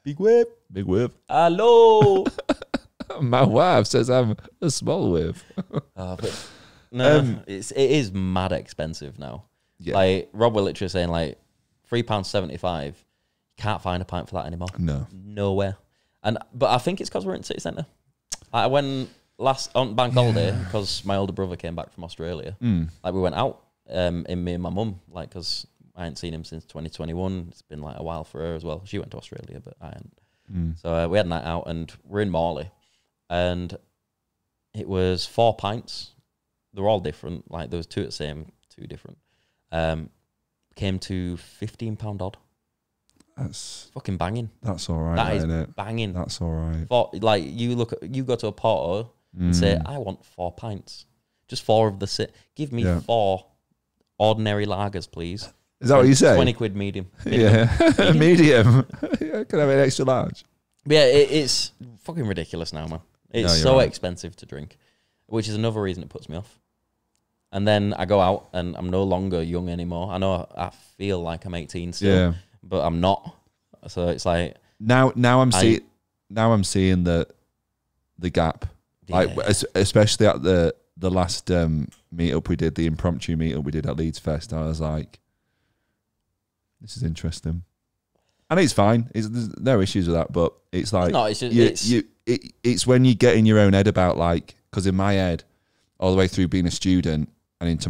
Big wave. Big wave. Hello. My wife says I'm a small wave. But no, it is mad expensive now. Yeah. Like Rob were literally saying, like £3.75. You can't find a pint for that anymore. No, nowhere. But I think it's because we're in city centre. I went last on bank holiday because my older brother came back from Australia. Like, we went out, in me and my mum, like, because I hadn't seen him since 2021. It's been like a while for her as well. She went to Australia, but I hadn't. So we had a night out, and we're in Morley, and it was 4 pints. They were all different. Like, there was two at the same, two different. Came to £15 odd. That's fucking banging. That's all right. That is isn't it? Banging. That's all right. Like, you go to a Porto and say, I want 4 pints. Just 4 of the Give me 4 ordinary lagers, please. Is that what you say? 20 quid medium. Yeah. Medium. Can I have an extra large? But yeah, it's fucking ridiculous now, man. It's so expensive to drink, which is another reason it puts me off. And then I go out and I'm no longer young anymore. I know I feel like I'm 18 still, but I'm not. So it's like now I'm seeing the gap, like especially at the last meetup we did, the impromptu meetup we did at Leeds Fest. I was like, this is interesting, and it's fine. There's no issues with that, but it's like it's when you get in your own head about, like, because in my head, all the way through being a student and into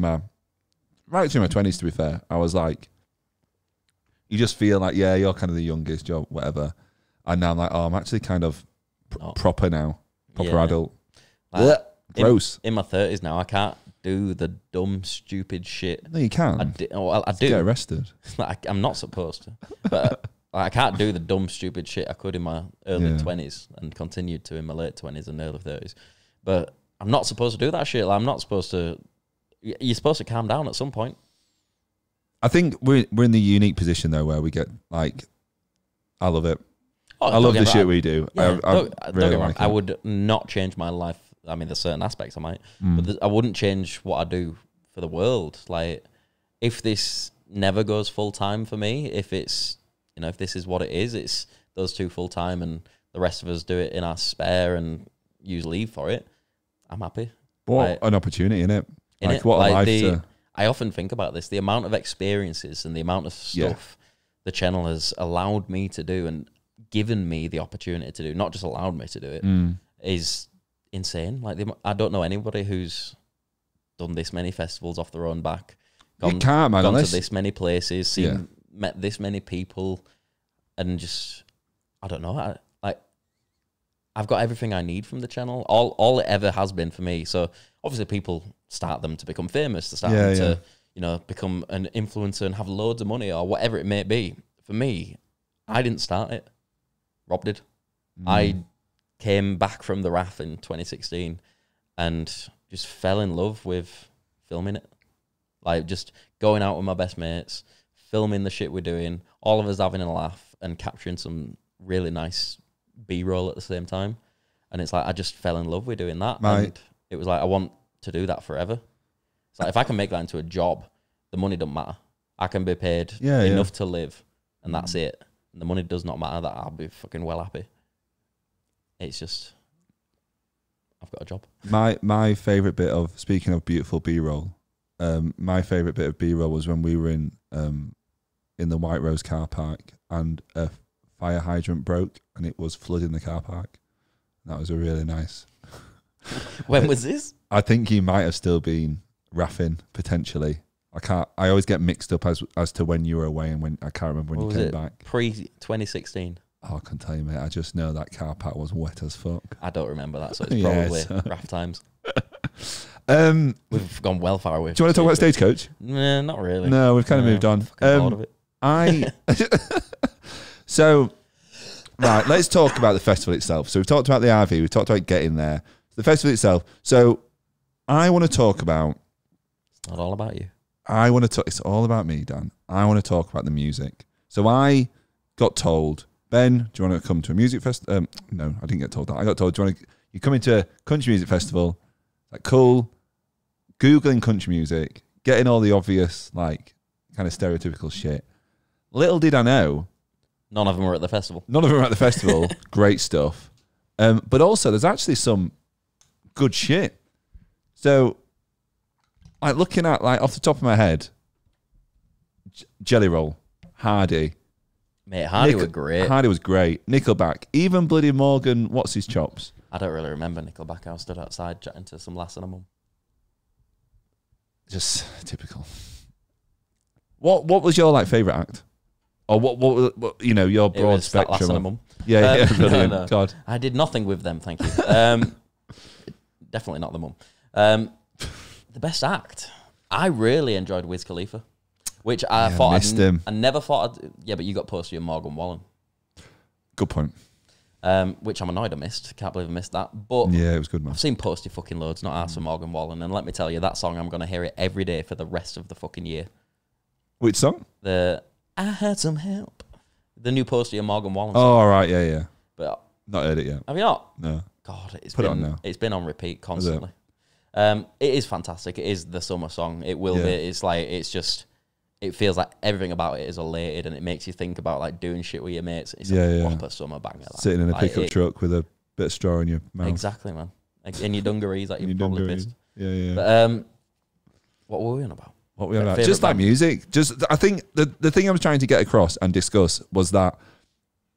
right through my 20s, to be fair, I was like, you just feel like, yeah, you're kind of the youngest, you're whatever. And now I'm like, oh, I'm actually kind of proper now, proper adult. Like, gross. In my 30s now, I can't do the dumb, stupid shit. No, you can't. I do. Get arrested. Like, I'm not supposed to. But I can't do the dumb, stupid shit I could in my early 20s and continued to in my late 20s and early 30s. But I'm not supposed to do that shit. Like, I'm not supposed to. You're supposed to calm down at some point. I think we're in the unique position, though, where we get, like, I love it. I love the shit we do. Yeah, don't get me wrong. I would not change my life. I mean, there's certain aspects I might, but I wouldn't change what I do for the world. Like, if this never goes full time for me, if it's, if this is what it is, it's those 2 full time and the rest of us do it in our spare and use leave for it, I'm happy. What an opportunity, innit? Like, what a life to... I often think about this, the amount of experiences and the amount of stuff the channel has allowed me to do and given me the opportunity to do, not just allowed me to do it, is insane. Like, I don't know anybody who's done this many festivals off their own back, gone to this many places, met this many people, and just, I don't know, I've got everything I need from the channel. All it ever has been for me. So obviously people start them to become famous, to start them to, become an influencer and have loads of money or whatever it may be. For me, I didn't start it. Rob did. came back from the RAF in 2016 and just fell in love with filming it. Like, just going out with my best mates, filming the shit we're doing, all of us having a laugh and capturing some really nice B-roll at the same time. And it's like, I just fell in love with doing that. And it was like, I want to do that forever. It's like, if I can make that into a job, the money doesn't matter. I can be paid enough to live, and that's it. And the money does not matter. That I'll be fucking well happy. It's just, I've got a job. My favourite bit of, speaking of beautiful B-roll, my favourite bit of B-roll was when we were in the White Rose car park and a fire hydrant broke and it was flooding the car park. That was a really nice. When was this? I think you might have still been raffing, potentially. I always get mixed up as to when you were away and when I can't remember when you came back. Pre-2016. Oh, I can tell you, mate. I just know that car park was wet as fuck. I don't remember that, so it's probably RAF times. We've gone well far away. Do you want to talk about Stagecoach? Nah, not really. No, we've kind of moved on. Bored of it. So, right, let's talk about the festival itself. So we've talked about the RV, we've talked about getting there. The festival itself. So I want to talk about... It's not all about you. It's all about me, Dan. I want to talk about the music. So I got told, Ben, do you want to come to a music festival? No, I didn't get told that. I got told, you're coming to a country music festival. Like, cool. Googling country music, getting all the obvious, like, kind of stereotypical shit. Little did I know... None of them were at the festival. Great stuff. But also, there's actually some good shit. So, like, looking at, like, off the top of my head, Jelly Roll, Hardy. Mate, Hardy was great. Hardy was great. Nickelback. Even bloody Morgan, what's his chops? I don't really remember Nickelback. I was stood outside chatting to some lass and a mum. Just typical. What was your, like, favourite act? Or what you know, your broad spectrum? Lass and a mum. Yeah, brilliant. No. God. I did nothing with them, thank you. Definitely not the mum. The best act. I really enjoyed Wiz Khalifa, which I thought missed him. I never thought but you got Posty and Morgan Wallen. Good point. Which I'm annoyed I missed. Can't believe I missed that. But yeah, it was good, man. I've seen Posty fucking loads, not asked for Morgan Wallen. And let me tell you, that song, I'm going to hear it every day for the rest of the fucking year. Which song? I had some help. The new Posty and Morgan Wallen song. Oh, all right, yeah. But not heard it yet. Have you not? No. God, it's been on repeat constantly. It is fantastic. It is the summer song. It will be. It's like, it feels like everything about it is elated, and it makes you think about, like, doing shit with your mates. It's a proper summer banger. Sitting in a pickup truck with a bit of straw in your mouth. Exactly, man. Like, in your dungarees, like, you're probably pissed. Yeah. But what were we on about? Just like music. I think the thing I was trying to get across and discuss was that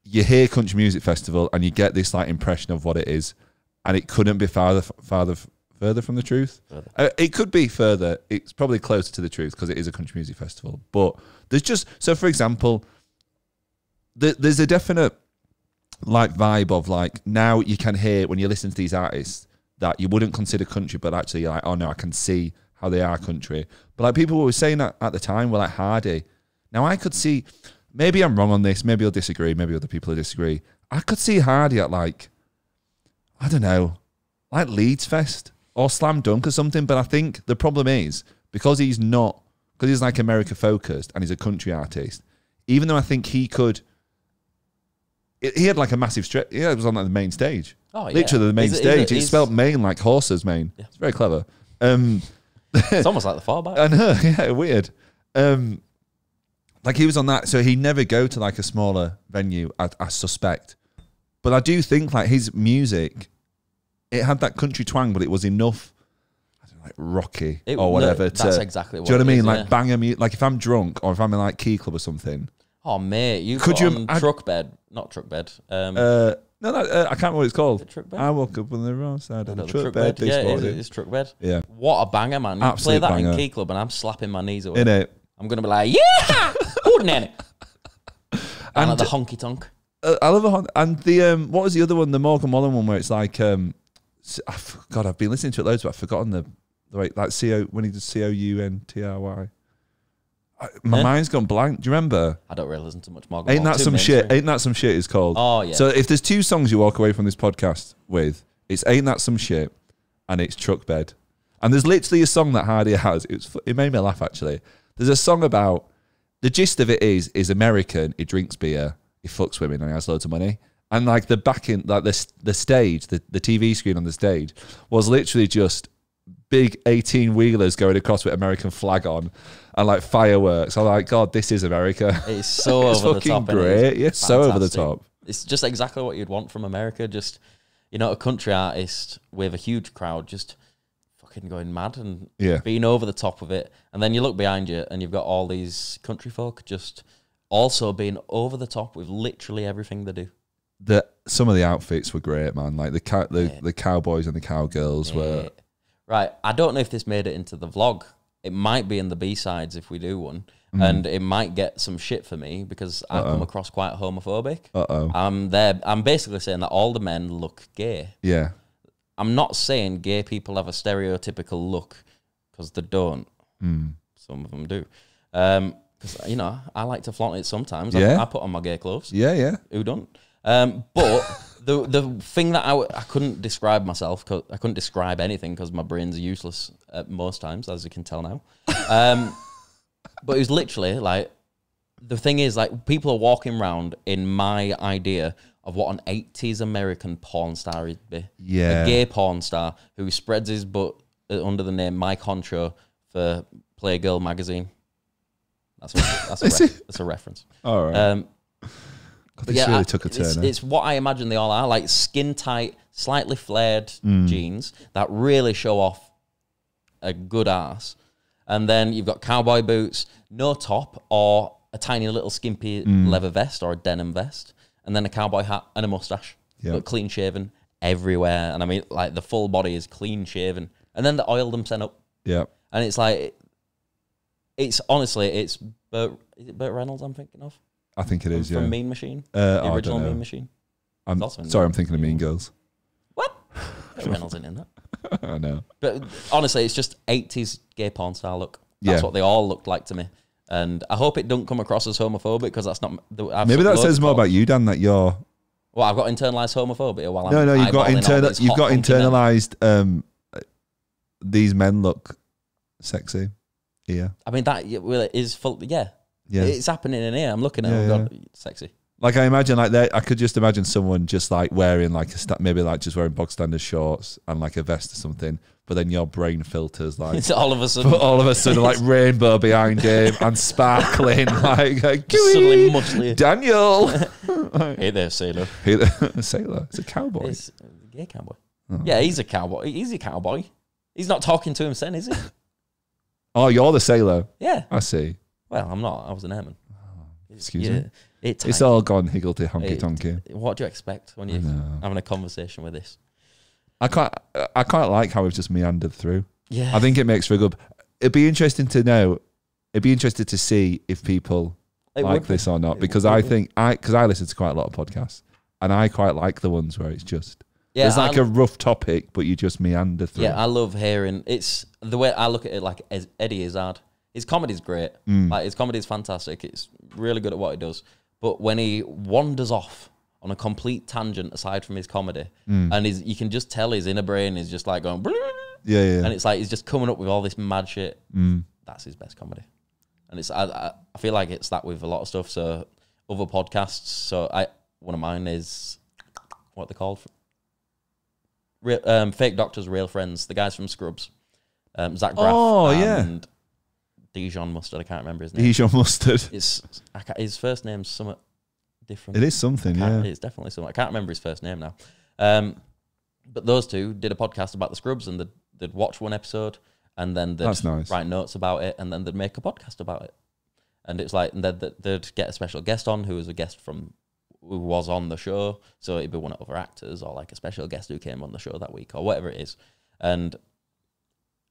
you hear country music festival and you get this, like, impression of what it is, and it couldn't be further from the truth. It could be further. It's probably closer to the truth because it is a country music festival. But there's just, so for example, there's a definite, like, vibe of, like, now you can hear when you listen to these artists that you wouldn't consider country, but actually you're like, oh no, I can see how they are country. But, like, people were saying that at the time were like Hardy. Now I could see, maybe I'm wrong on this, maybe you'll disagree, maybe other people will disagree. I could see Hardy at, like, I don't know, like Leeds Fest or Slam Dunk or something. But I think the problem is because he's like America focused and he's a country artist, even though I think he had like a massive stretch. Yeah, it was on, like, the main stage. Oh, yeah. Literally the main stage. It's spelled main like horses main. Yeah. It's very clever. It's almost like the fallback. I know, yeah, weird. Like, he was on that, so he'd never go to, like, a smaller venue, I suspect. But I do think, like, his music, it had that country twang, but it was enough, I don't know, like, rocky or whatever. That's exactly what. Do you know what I mean? Yeah. Like, banger music. Like, if I'm drunk or if I'm in, like, Key Club or something. Oh, mate, not truck bed. No, I can't remember what it's called. Truck bed? I woke up on the wrong side of the truck bed. Yeah, it's truck bed. Yeah. What a banger, man. You Absolute play that banger. in Key Club and I'm slapping my knees away. Innit? I'm going to be like, yeah! Hootenanny! And like the honky tonk. I love a and the what was the other one? The Morgan Wallen one where it's like God, I've been listening to it loads, but I've forgotten the way, like when he did COUNTRY. My mind's gone blank. Do you remember? I don't really listen to much more. Ain't that some shit? Ain't that some shit? It's called. Oh yeah. So if there's 2 songs you walk away from this podcast with, it's Ain't That Some Shit, and it's Truck Bed. And there's literally a song that Hardy has. It made me laugh actually. There's a song about the gist of it is American. He drinks beer, he fucks women, and he has loads of money. And like the backing, like the stage, the TV screen on the stage was literally just big 18-wheelers going across with American flag on and like fireworks. I'm like, God, this is America. It's so over the top. Great. Yeah, so over the top. It's just exactly what you'd want from America. Just, a country artist with a huge crowd just fucking going mad and being over the top of it. And then you look behind you and you've got all these country folk just also being over the top with literally everything they do. Some of the outfits were great, man. Like the cowboys and the cowgirls were... Right, I don't know if this made it into the vlog. It might be in the B-sides if we do one. And it might get some shit for me because I come across quite homophobic. I'm basically saying that all the men look gay. Yeah. I'm not saying gay people have a stereotypical look because they don't. Some of them do. Because, I like to flaunt it sometimes. Yeah. I put on my gay clothes. Yeah. Who don't? But the thing that I couldn't describe myself, cause I couldn't describe anything because my brain's useless at most times, as you can tell now. But it was literally like, the thing is, like, people are walking around in my idea of what an 80s American porn star would be. Yeah. A gay porn star who spreads his butt under the name Mike Honcho for Playgirl magazine. That's a reference. All right. This really took a turn. It's what I imagine they all are, like skin tight, slightly flared jeans that really show off a good ass. And then you've got cowboy boots, no top, or a tiny little skimpy leather vest or a denim vest, and then a cowboy hat and a mustache, but clean shaven everywhere. And I mean, like, the full body is clean shaven, and then they oil them sent up. Yeah, and it's like, it's honestly, is it Burt Reynolds I'm thinking of? I think it is, from Mean Machine, the original Mean Machine. I'm thinking of Mean Girls. What? Burt Reynolds in that. I know. But honestly, it's just 80s gay porn star look. That's what they all looked like to me. And I hope it don't come across as homophobic, because that's not... Maybe that says more about you, Dan, that you're... Well, I've got internalized homophobia while I'm... No, you've got internalized... these men look sexy. Yeah. I mean, it is full... Yeah. It's happening in here. I'm looking at it. Oh, God, sexy. Like, I imagine, like, I could just imagine someone just, like, wearing, like, maybe, like, just wearing bog standard shorts and, like, a vest or something, but then your brain filters, like... It's all of a sudden, like, rainbow behind him and sparkling, like... suddenly much Daniel! Hey there, sailor. Hey there, sailor. It's a cowboy. It's a gay cowboy. Oh. Yeah, he's a cowboy. He's a cowboy. He's not talking to him then, is he? Oh, you're the sailor? Yeah. I see. Well, I'm not. I was an airman. Excuse me? It's all gone higgledy-honky-tonky. What do you expect when you're having a conversation with this? I quite like how we've just meandered through. Yeah. I think it makes for a good... It'd be interesting to know... It'd be interesting to see if people like this or not, because I listen to quite a lot of podcasts, and I quite like the ones where it's just... there's like a rough topic, but you just meander through. Yeah, I love hearing... It's the way I look at it, like Eddie Izzard. His comedy's great. Like, his comedy's fantastic. It's really good at what he does. But when he wanders off on a complete tangent aside from his comedy, and you can just tell his inner brain is just like going... Yeah. And it's like he's just coming up with all this mad shit. That's his best comedy. And it's I feel like it's that with a lot of stuff. So other podcasts. So one of mine is... What are they called? Fake Doctors, Real Friends. The guys from Scrubs. Zach Braff and Dijon Mustard. I can't remember his name. Dijon Mustard. His first name's something different. It is something, It's definitely something. I can't remember his first name now. But those two did a podcast about the Scrubs, and they'd watch one episode, and then they'd write notes about it, and then they'd make a podcast about it. And it's like, and they'd get a special guest on who was a guest who was on the show. So it'd be one of the other actors, or like a special guest who came on the show that week, or whatever it is. And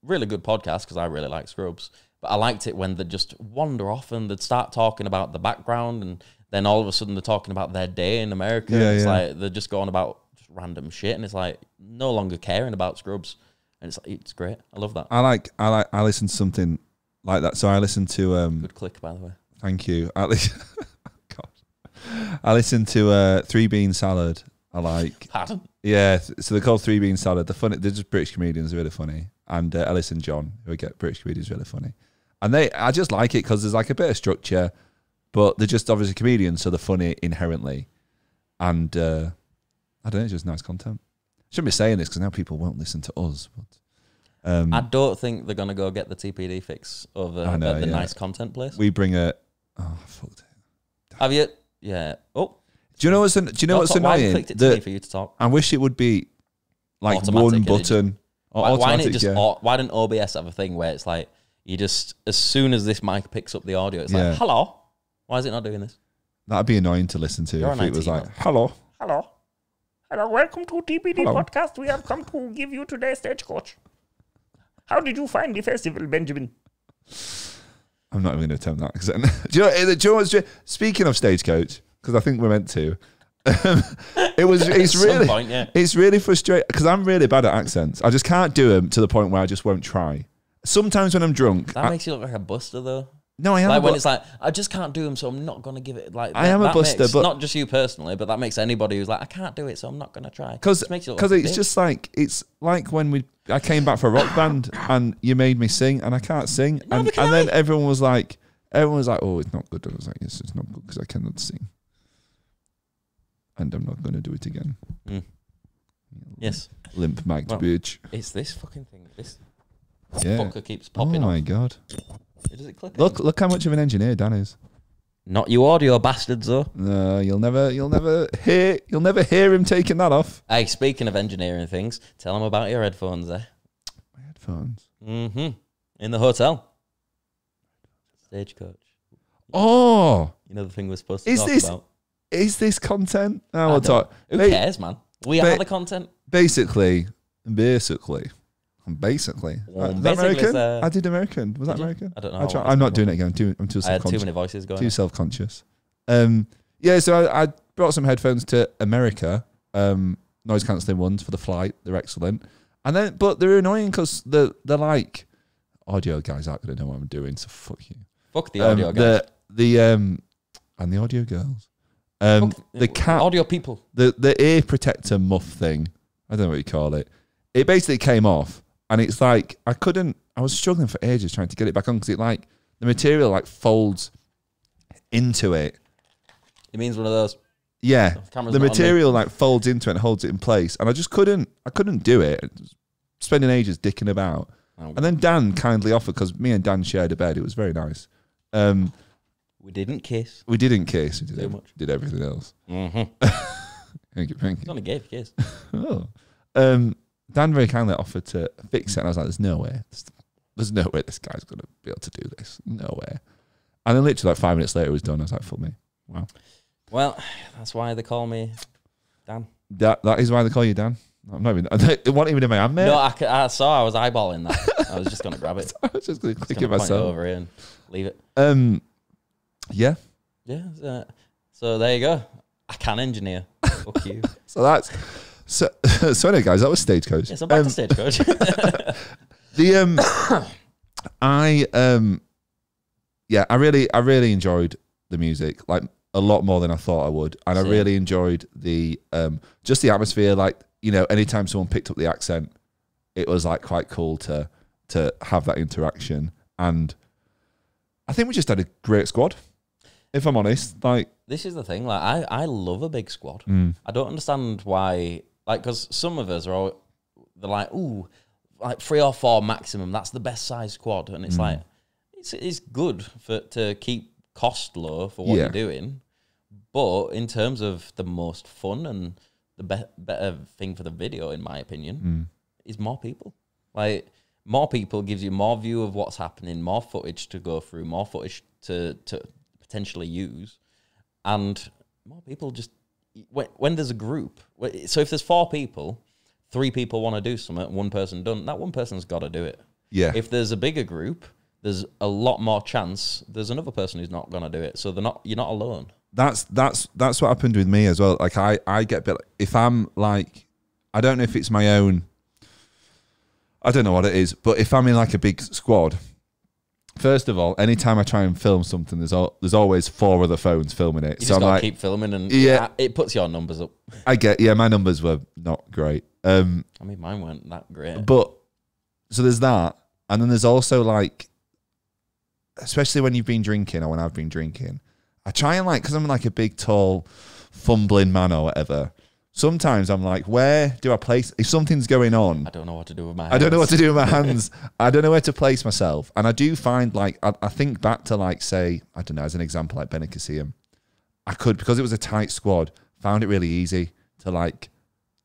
really good podcast, because I really like Scrubs. But I liked it when they'd just wander off and they'd start talking about the background, and then all of a sudden they're talking about their day in America. It's like they're just going about just random shit, and it's like no longer caring about Scrubs. And it's great. I love that. I listen to something like that. So I listen to good click, by the way. Thank you. I listen to Three Bean Salad. I like. Pardon? Yeah, so they're called Three Bean Salad. They're just British comedians. They're really funny. And Ellis and John, who I get British comedians, really funny. And I just like it because there's like a bit of structure, but they're just obviously comedians, so they're funny inherently. And I don't know, it's just nice content. Shouldn't be saying this because now people won't listen to us. But I don't think they're gonna go get the TPD fix over at the nice content place. We bring a. Oh, fuck it. Have you? Yeah. Oh. Do you know what's annoying? Why clicked it to me for you to talk? I wish it would be like automatic, one button. Why didn't OBS have a thing where it's like you just as soon as this mic picks up the audio, it's like hello. Why is it not doing this? That'd be annoying to listen to if it was like hello. Welcome to TPD podcast. We have come to give you today's Stagecoach. How did you find the festival, Benjamin? I'm not even going to attempt that. Cause, do you know what's speaking of Stagecoach, because I think we're meant to. It's really frustrating because I'm really bad at accents. I just can't do them to the point where I just won't try. Sometimes when I'm drunk, that makes you look like a buster, though. No, I am. Like when it's like I just can't do them, so I'm not gonna give it. Like I am a buster, but not just you personally, but that makes anybody who's like I can't do it, so I'm not gonna try. Because it's just like when I came back for a rock band and you made me sing and I can't sing, and then everyone was like, oh, it's not good. I was like, yes, it's not good because I cannot sing, and I'm not gonna do it again. Yes, limp magged bitch. It's this fucking thing. This fucker keeps popping. Oh my god. Does it clip? Look how much of an engineer Dan is. Not you audio bastards though. No, you'll never hear him taking that off. Hey, speaking of engineering things, tell them about your headphones there. My headphones? Mm-hmm. In the hotel. Stagecoach. Oh! You know the thing we're supposed to talk about. Is this content? No, we'll talk. Who cares, man? We are the content. Basically. Is that American? I did American. Was that American? I don't know. I'm not doing it again. I'm too self-conscious. I had too many voices going. Too self-conscious. So I brought some headphones to America. Noise cancelling ones for the flight. They're excellent. But they're annoying because they're like audio guys aren't going to know what I'm doing. So fuck you. Fuck the audio guys. And the audio girls. The cat audio people. The ear protector muff thing. I don't know what you call it. It basically came off. And it's like, I was struggling for ages trying to get it back on because the material like folds into it. It means one of those. Yeah. The material like folds into it and holds it in place. And I couldn't do it. Spending ages dicking about. Oh, and then Dan kindly offered, because me and Dan shared a bed. It was very nice. We didn't kiss. We did everything else. Mm-hmm. Thank you. It's only gave a kiss. Oh. Dan very kindly offered to fix it, and I was like, there's no way this guy's going to be able to do this. No way. And then literally like 5 minutes later it was done. I was like, fuck me. Wow. Well, that's why they call me Dan. That is why they call you Dan? I'm not even, it wasn't even in my hand, mate. No, I saw I was eyeballing that. I was just going to grab it. I was just going to click it myself. Point it over here and leave it. Yeah. Yeah. So there you go. I can engineer. Fuck you. So anyway, guys, that was Stagecoach. Yeah, so back to Stagecoach. I really enjoyed the music, like a lot more than I thought I would, and I really enjoyed the just the atmosphere. Like, you know, anytime someone picked up the accent, it was like quite cool to have that interaction, and I think we just had a great squad. If I'm honest, like, this is the thing. Like, I love a big squad. I don't understand why. Like, because some of us are they're like, ooh, like 3 or 4 maximum. That's the best size squad, and it's like it's good to keep cost low for what you're doing, but in terms of the most fun and the better thing for the video, in my opinion, is more people. Like, more people gives you more view of what's happening, more footage to go through, more footage to potentially use, and more people just. When there's a group, so if there's 4 people, 3 people want to do something, 1 person doesn't, that 1 person's got to do it. Yeah. If there's a bigger group, there's a lot more chance there's another person who's not going to do it. So you're not alone. That's what happened with me as well. Like I get a bit, if I'm like, I don't know if it's my own, I don't know what it is, but if I'm in like a big squad, First of all, anytime I try and film something, there's always 4 other phones filming it. You so just gotta like, keep filming, and it puts your numbers up. My numbers were not great. I mean, mine weren't that great. But so there's that, and then there's also like, especially when you've been drinking or when I've been drinking, I try and like, because I'm like a big, tall, fumbling man or whatever. Sometimes I'm like, where do I place? If something's going on, I don't know what to do with my hands. I don't know what to do with my hands. I don't know where to place myself. And I do find like, I think back to like, say, I don't know, as an example, like Benicassim. I could, because it was a tight squad, found it really easy to like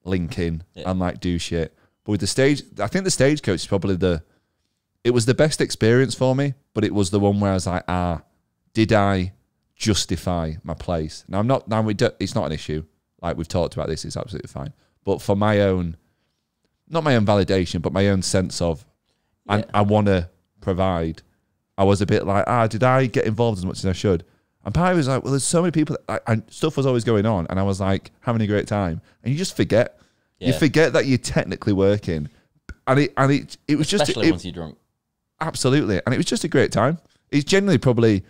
link in and like do shit. But with the stage, I think the Stagecoach is probably it was the best experience for me, but it was the one where I was like, did I justify my place? Now it's not an issue. Like we've talked about this, it's absolutely fine. But for my own, not my own validation, but my own sense of, I want to provide, I was a bit like, did I get involved as much as I should? And part of me was like, well, there's so many people, and stuff was always going on, and I was like, having a great time. And you just forget. Yeah. You forget that you're technically working. And it was just... Especially once you're drunk. Absolutely. And it was just a great time. It's generally probably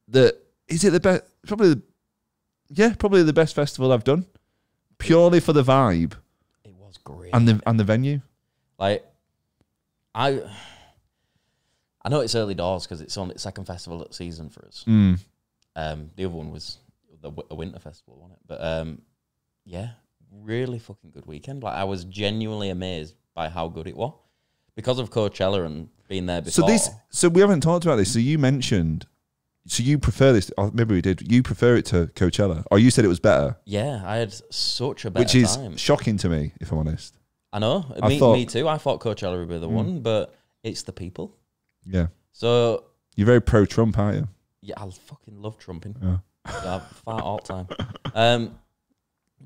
the best, probably the best festival I've done. Purely for the vibe. It was great. And the venue. Like, I know it's early doors because it's only the second festival of the season for us. The other one was a winter festival, wasn't it? But yeah, really fucking good weekend. Like, I was genuinely amazed by how good it was because of Coachella and being there before. So we haven't talked about this. So you mentioned, so you prefer this? Or maybe we did. You prefer it to Coachella, or you said it was better? Yeah, I had such a better time. Which is time. Shocking to me, if I'm honest. I know. Me too. I thought Coachella would be the one, but it's the people. Yeah. So you're very pro-Trump, aren't you? Yeah, I fucking love Trumping. Yeah. I fight all the time.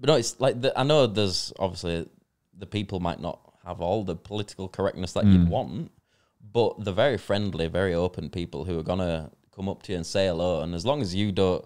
But no, it's like I know there's obviously the people might not have all the political correctness that you'd want, but they're very friendly, very open people who are gonna come up to you and say hello. And as long as you don't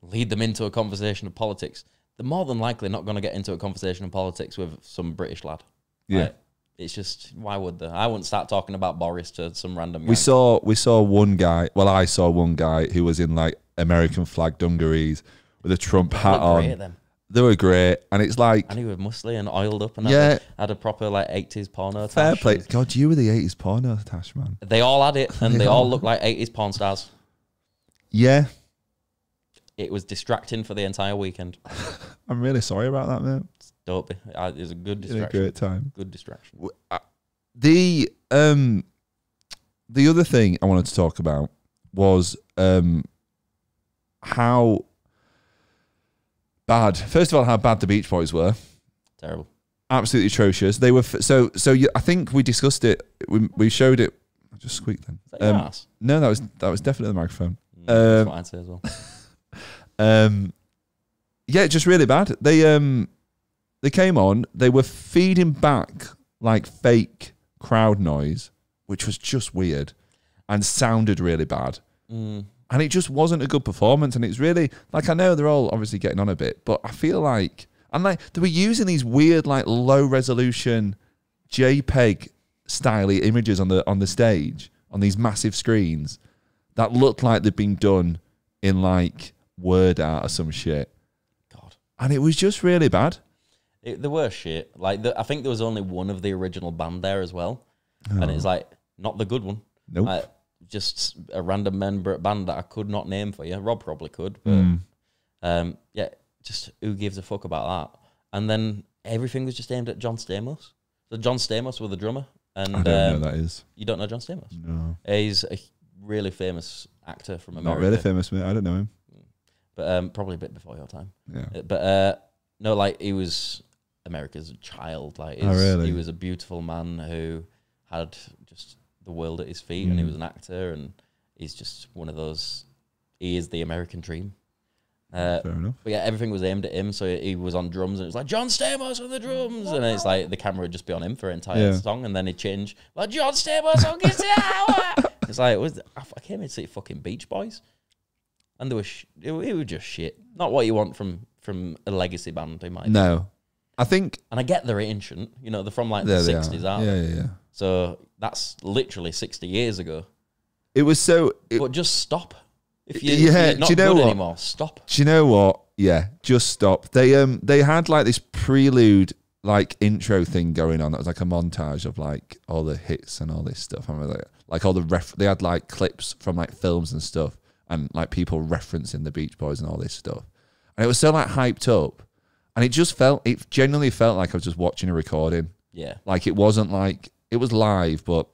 lead them into a conversation of politics, they're more than likely not gonna get into a conversation of politics with some British lad. Yeah. Like, it's just, why would they? I wouldn't start talking about Boris to some random guy. We saw one guy, well, I saw one guy who was in like American flag dungarees with a Trump hat on. They were great. And it's like... And he was muscly and oiled up and had a proper like 80s porno fair play. God, you were the 80s porno tash, man. They all had it and they all looked like 80s porn stars. Yeah. It was distracting for the entire weekend. I'm really sorry about that, man. Don't be. It was a good distraction. A great time. Good distraction. The other thing I wanted to talk about was how bad. First of all, how bad the Beach Boys were. Terrible. Absolutely atrocious. They were I think we discussed it. We showed it. I just squeaked then. Is that your ass? No, that was definitely the microphone. That's what I'd say as well. Yeah, just really bad. They came on, they were feeding back like fake crowd noise, which was just weird and sounded really bad. And it just wasn't a good performance. And it's really, like, I know they're all obviously getting on a bit, but I feel like, and like, they were using these weird, like, low resolution JPEG styley images on the stage, on these massive screens that looked like they'd been done in like word art or some shit. God. And it was just really bad. The worst shit. Like, I think there was only one of the original band there as well. Oh. And it's like, not the good one. Nope. Like, just a random member band that I could not name for you. Rob probably could. But, yeah, just who gives a fuck about that? And then everything was just aimed at John Stamos. So John Stamos was the drummer. And I don't know who that is. You don't know John Stamos? No. He's a really famous actor from America. Not really famous, mate. I don't know him. But probably a bit before your time. Yeah. But, no, like, he was America's child. Like, really? He was a beautiful man who had just the world at his feet, and he was an actor, and he's just one of those. He is the American dream. Fair enough. But yeah, everything was aimed at him, so he was on drums, and it was like John Stamos on the drums, and it's like the camera would just be on him for an entire song, and then he'd change like John Stamos on guitar. It's like I came in to see fucking Beach Boys, and they were it was just shit. Not what you want from a legacy band, in my opinion. No. I think... And I get they're ancient. You know, they're from like the 60s, aren't they? Yeah. So that's literally 60 years ago. It was so. But just stop. If you're not good anymore, stop. Do you know what? Yeah, just stop. They had like this prelude, like intro thing going on. That was like a montage of like all the hits and all this stuff. I remember like all the they had like clips from like films and stuff, and like people referencing the Beach Boys and all this stuff. And it was so like hyped up, and it genuinely felt like I was just watching a recording. Yeah, like it wasn't like it was live, but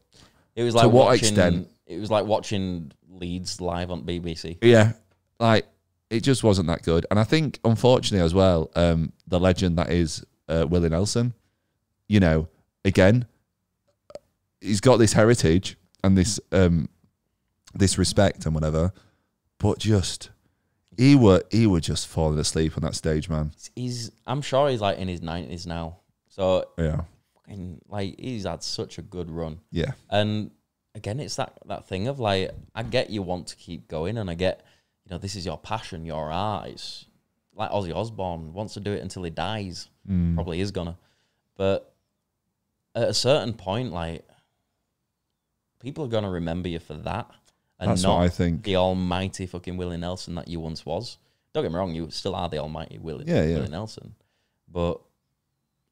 it was like to what extent? It was like watching Leeds live on BBC. Yeah, like. It just wasn't that good. And I think, unfortunately, as well, the legend that is Willie Nelson, you know, again, he's got this heritage and this this respect and whatever, but just he were just falling asleep on that stage, man. I'm sure he's like in his 90s now. So yeah, like he's had such a good run. Yeah. And again, it's that thing of like, I get you want to keep going, and I get, you know, this is your passion, your art. It's like Ozzy Osbourne wants to do it until he dies. Probably is gonna. But at a certain point, like, people are gonna remember you for that, and that's not what I think. The almighty fucking Willie Nelson that you once was. Don't get me wrong, you still are the almighty Willie Nelson. But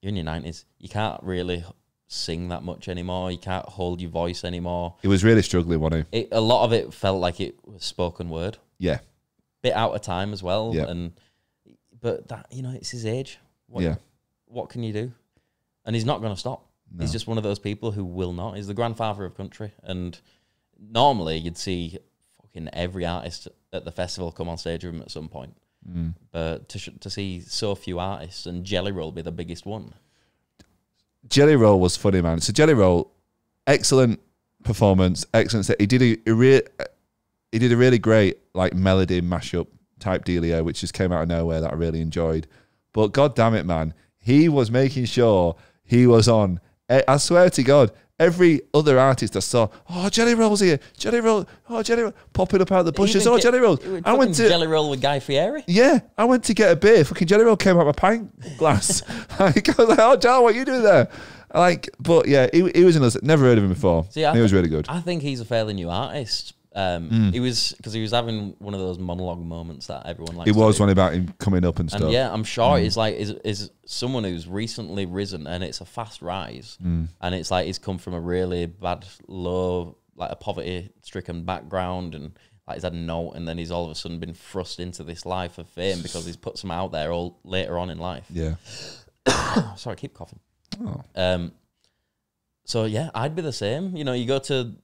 you're in your 90s. You can't really sing that much anymore. You can't hold your voice anymore. He was really struggling, wasn't he? A lot of it felt like it was spoken word. Yeah. Bit out of time as well. Yeah. But that, you know, it's his age. What can you do? And he's not going to stop. No. He's just one of those people who will not. He's the grandfather of country. And normally you'd see fucking every artist at the festival come on stage with him at some point. But to see so few artists, and Jelly Roll be the biggest one. Jelly Roll was funny, man. So Jelly Roll, excellent performance, excellent set. He did a really great like melody mashup type dealio, which just came out of nowhere that I really enjoyed. But god damn it, man, he was making sure he was on. I swear to God, every other artist I saw, oh, Jelly Roll's here, Jelly Roll, oh, Jelly Roll, popping up out of the bushes, oh, Jelly Roll. I went to Jelly Roll with Guy Fieri. Yeah, I went to get a beer. Fucking Jelly Roll came out of my pint glass. Like, I was like, oh, Joe, what are you doing there? Like, but yeah, he was in us. Never heard of him before. See, he was really good. I think he's a fairly new artist. He was, because he was having one of those monologue moments that everyone likes. It was one about him coming up and stuff. And yeah, I'm sure he's like is someone who's recently risen, and it's a fast rise. And it's like he's come from a really bad, low, like a poverty-stricken background, and like he's had no, and then he's all of a sudden been thrust into this life of fame because he's put some out there all later on in life. Yeah. Sorry, I keep coughing. Oh. So yeah, I'd be the same. You know, you go to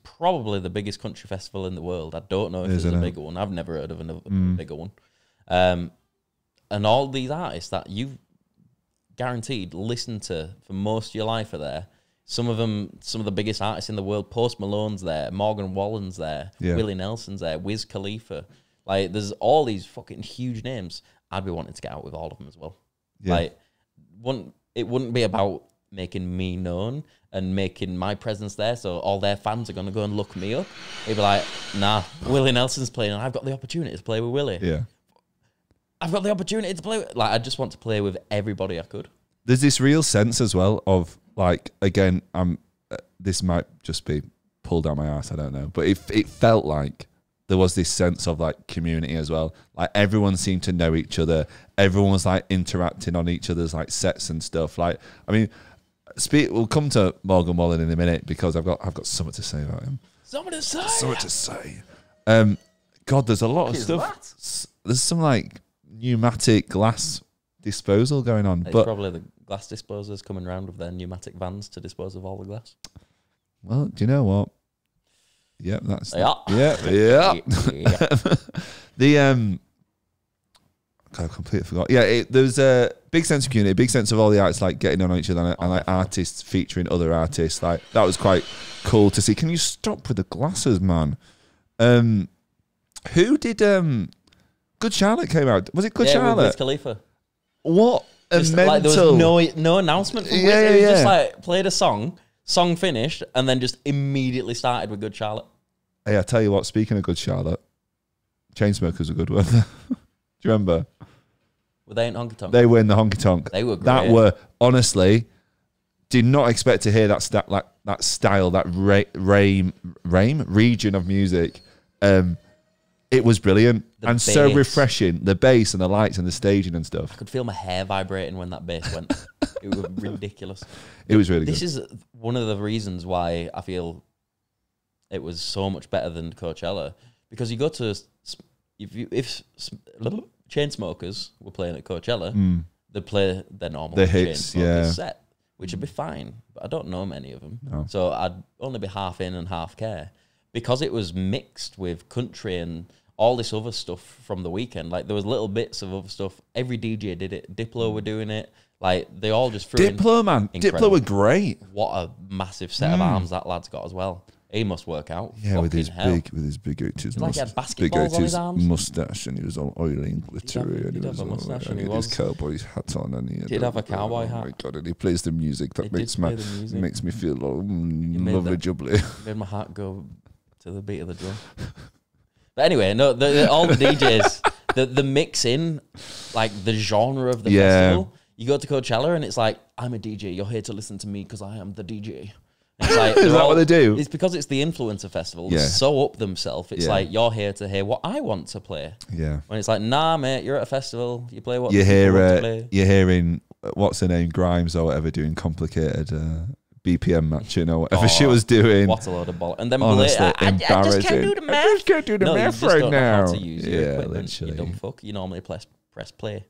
probably the biggest country festival in the world. I don't know if there's a bigger one. I've never heard of another bigger one. And all these artists that you've guaranteed listened to for most of your life are there. Some of them, some of the biggest artists in the world. Post Malone's there, Morgan Wallen's there, Willie Nelson's there, Wiz Khalifa. Like, there's all these fucking huge names. I'd be wanting to get out with all of them as well. Yeah. Like, it wouldn't be about making me known and making my presence there, so all their fans are going to go and look me up. It'd be like, nah, Willie Nelson's playing, and I've got the opportunity to play with Willie. Yeah. I've got the opportunity to play with... Like, I just want to play with everybody I could. There's this real sense as well of, like, again, this might just be pulled down my ass, I don't know, but it felt like there was this sense of, like, community as well. Like, everyone seemed to know each other. Everyone was, like, interacting on each other's, like, sets and stuff. Like, I mean... We'll come to Morgan Wallen in a minute because I've got something to say about him. Something to say. God, there's a lot of stuff. There's some like pneumatic glass disposal going on. It's but probably the glass disposers coming around with their pneumatic vans to dispose of all the glass. Well, do you know what? Yep, that's yeah. The I completely forgot. Yeah, there's a big sense of community, a big sense of all the artists like getting on each other and like artists featuring other artists. Like that was quite cool to see. Can you stop with the glasses, man? Who did Good Charlotte came out? Was it Good Charlotte? With Wiz Khalifa. What a mental! Like, there was no announcement from Wiz. It was just like played a song finished, and then just immediately started with Good Charlotte. Hey, I tell you what. Speaking of Good Charlotte, Chainsmokers are good, weren't they? Do you remember? Were they in Honky Tonk? They were in the Honky Tonk. They were great. That were, honestly, did not expect to hear that that style, that region of music. It was brilliant and so refreshing. The bass and the lights and the staging and stuff. I could feel my hair vibrating when that bass went. It was ridiculous. It was really good. This is one of the reasons why I feel it was so much better than Coachella, because you go to if Chainsmokers were playing at Coachella, they'd play their normal Chainsmokers set, which would be fine. But I don't know many of them, so I'd only be half in and half care. Because it was mixed with country and all this other stuff from the weekend. Like, there was little bits of other stuff. Every DJ did it. Diplo were doing it. Like, they all just threw Diplo, man. Incredible. Diplo were great. What a massive set of arms that lad's got as well. He must work out. Yeah, with his big 80s like he had basketballs on his arms. Mustache, and he was all oily and glittery, and he was all, mustache, and he had his cowboy hat on, and he did have a cowboy hat. Oh my god! And he plays the music that makes me feel lovely jubbly. Made my heart go to the beat of the drum. But anyway, no, all the DJs, the mix in, like the genre of the festival. You go to Coachella and it's like, I'm a DJ. You're here to listen to me because I am the DJ. It's like, is that what they do? It's because it's the influencer festival. They're so up themselves. It's like, you're here to hear what I want to play. Yeah. When it's like, nah, mate, you're at a festival. You play what you hear. Want to play. You're hearing what's her name, Grimes or whatever, doing complicated BPM matching or whatever she was doing. What a load of bollocks. And then honestly, I just can't do the math. I just can't do the math right don't now. Know how to use your equipment, literally. You dumb fuck. You normally press play.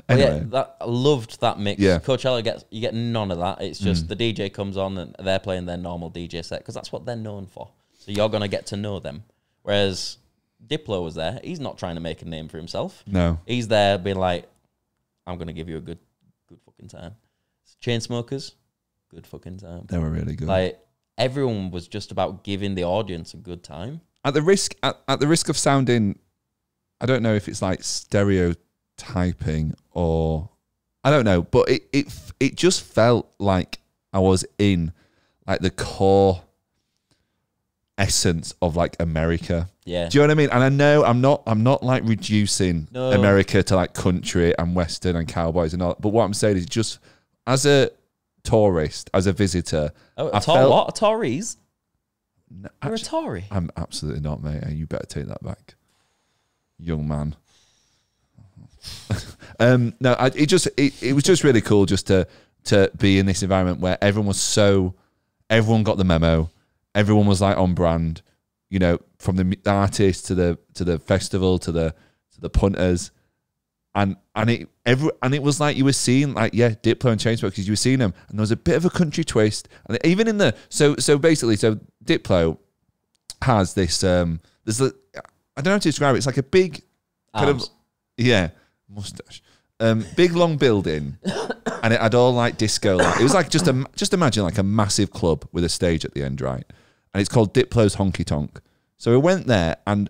Anyway. I loved that mix. Yeah. Coachella you get none of that. It's just the DJ comes on and they're playing their normal DJ set because that's what they're known for. So you're gonna get to know them. Whereas Diplo was there. He's not trying to make a name for himself. No. He's there being like, I'm gonna give you a good fucking time. Chainsmokers, good fucking time. They were really good. Like everyone was just about giving the audience a good time. At the risk of sounding, I don't know if it's like stereotyping or I don't know, but it just felt like I was in like the core essence of like America. Yeah. Do you know what I mean? And I know I'm not like reducing America to like country and Western and cowboys and all, but what I'm saying is just as a tourist, as a visitor. Oh, what? A Tories? No, you're actually, a Tory? I'm absolutely not, mate. And you better take that back, young man. No, it was just really cool just to be in this environment where everyone got the memo, everyone was like on brand, you know, from the artists to the festival to the punters, and it was like you were seeing like Diplo and Chainsmokers, you were seeing them, and there was a bit of a country twist, and even in the so Diplo has this I don't know how to describe it. It's like a big kind of mustache. Big long building, and it had all like disco. It was like just imagine like a massive club with a stage at the end, right? And it's called Diplo's Honky Tonk. So we went there, and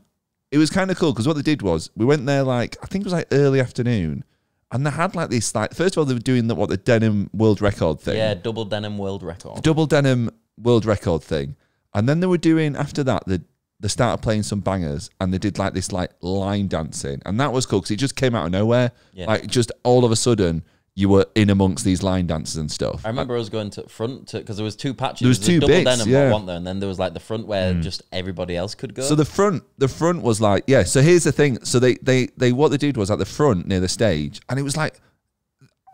it was kind of cool because what they did was we went there like I think it was like early afternoon, and they had like this like first of all they were doing the denim world record thing. Yeah, double denim world record. Double denim world record thing, and then they were doing after that they started playing some bangers and they did like this like line dancing, and that was cool because it just came out of nowhere. Yeah. Like just all of a sudden you were in amongst these line dances and stuff. I remember us going to front because there was two patches. There was two double bits, denim, wasn't there? And then there was like the front where just everybody else could go. So the front was like So here's the thing. So they what they did was at the front near the stage, and it was like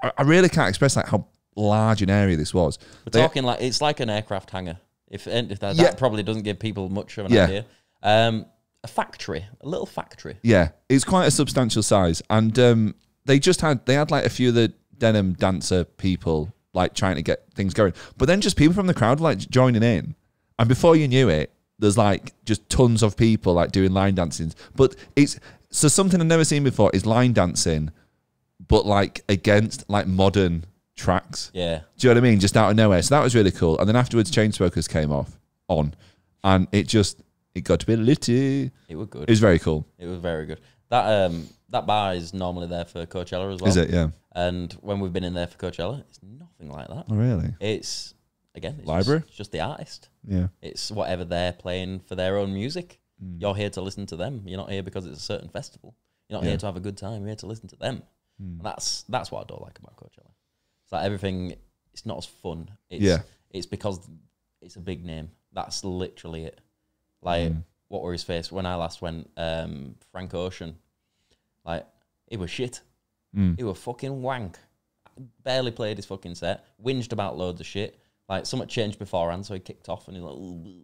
I really can't express like how large an area this was. We're talking like it's like an aircraft hangar. If that probably doesn't give people much of an idea. A factory, a little factory. Yeah, it's quite a substantial size, and they had like a few of the denim dancer people like trying to get things going, but then just people from the crowd like joining in, and before you knew it, there's like just tons of people like doing line dancing. But it's something I've never seen before is line dancing, but like against like modern tracks. Yeah, do you know what I mean? Just out of nowhere. So that was really cool. And then afterwards, Chainsmokers came on, and it got to be litty. It was good. It was very cool. It was very good. That bar is normally there for Coachella as well. Is it? Yeah. And when we've been in there for Coachella, it's nothing like that. Oh, really? It's library. It's just the artist. Yeah. It's whatever they're playing for their own music. You're here to listen to them. You're not here because it's a certain festival. You're not here to have a good time. You're here to listen to them. And that's what I don't like about Coachella. It's like everything. It's not as fun. It's it's because it's a big name. That's literally it. Like, what were his face? When I last went, Frank Ocean, like, he was shit. He was fucking wank. Barely played his fucking set. Whinged about loads of shit. Like, something changed beforehand, so he kicked off and he's like, ooh.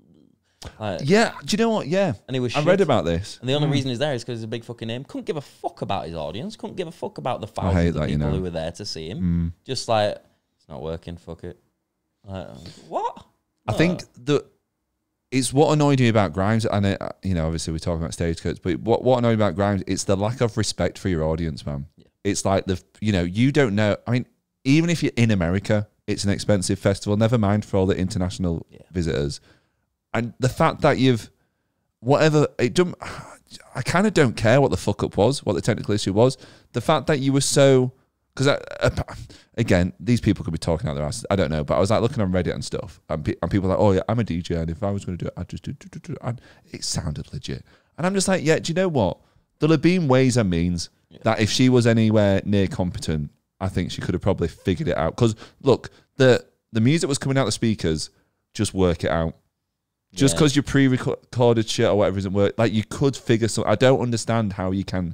Like, yeah, do you know what? Yeah. And he was I shit. read about this. And the only reason he's there is because he's a big fucking name. Couldn't give a fuck about his audience. Couldn't give a fuck about the thousands of people who were there to see him. Just like, it's not working, fuck it. Like, what? I think it's what annoyed me about Grimes, and you know, obviously we're talking about Stagecoach, but what annoyed me about Grimes, it's the lack of respect for your audience, man. Yeah. It's like you don't know. I mean, even if you're in America, it's an expensive festival. Never mind for all the international visitors, and the fact that I kind of don't care what the fuck up was, what the technical issue was. The fact that you were so. Because, again, these people could be talking out their asses. I don't know. But I was like looking on Reddit and stuff. And people were like, oh, yeah, I'm a DJ. And if I was going to do it, I'd just do. And it sounded legit. And I'm just like, yeah, do you know what? There'll have been ways and means that if she was anywhere near competent, I think she could have probably figured it out. Because, look, the music was coming out the speakers. Just work it out. Just because your pre-recorded shit or whatever isn't work. Like, you could figure something. I don't understand how you can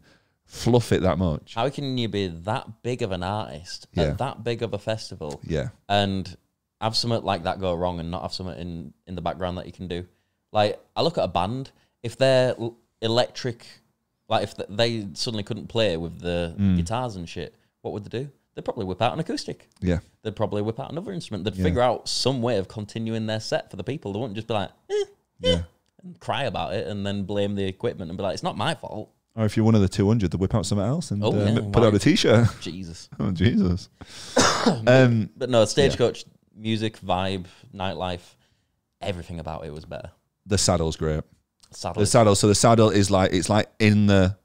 fluff it that much. How can you be that big of an artist at that big of a festival and have something like that go wrong and not have something in the background that you can do? Like, I look at a band, if they're electric, like if they suddenly couldn't play with the guitars and shit, what would they do? They'd probably whip out an acoustic. Yeah. They'd probably whip out another instrument. They'd figure out some way of continuing their set for the people. They wouldn't just be like, and cry about it and then blame the equipment and be like, it's not my fault. Or if you're one of the 200, they whip out something else and put out a T-shirt. Jesus. Oh, Jesus. But no, Stagecoach, music, vibe, nightlife, everything about it was better. The saddle's great. So the saddle is like, it's like in the...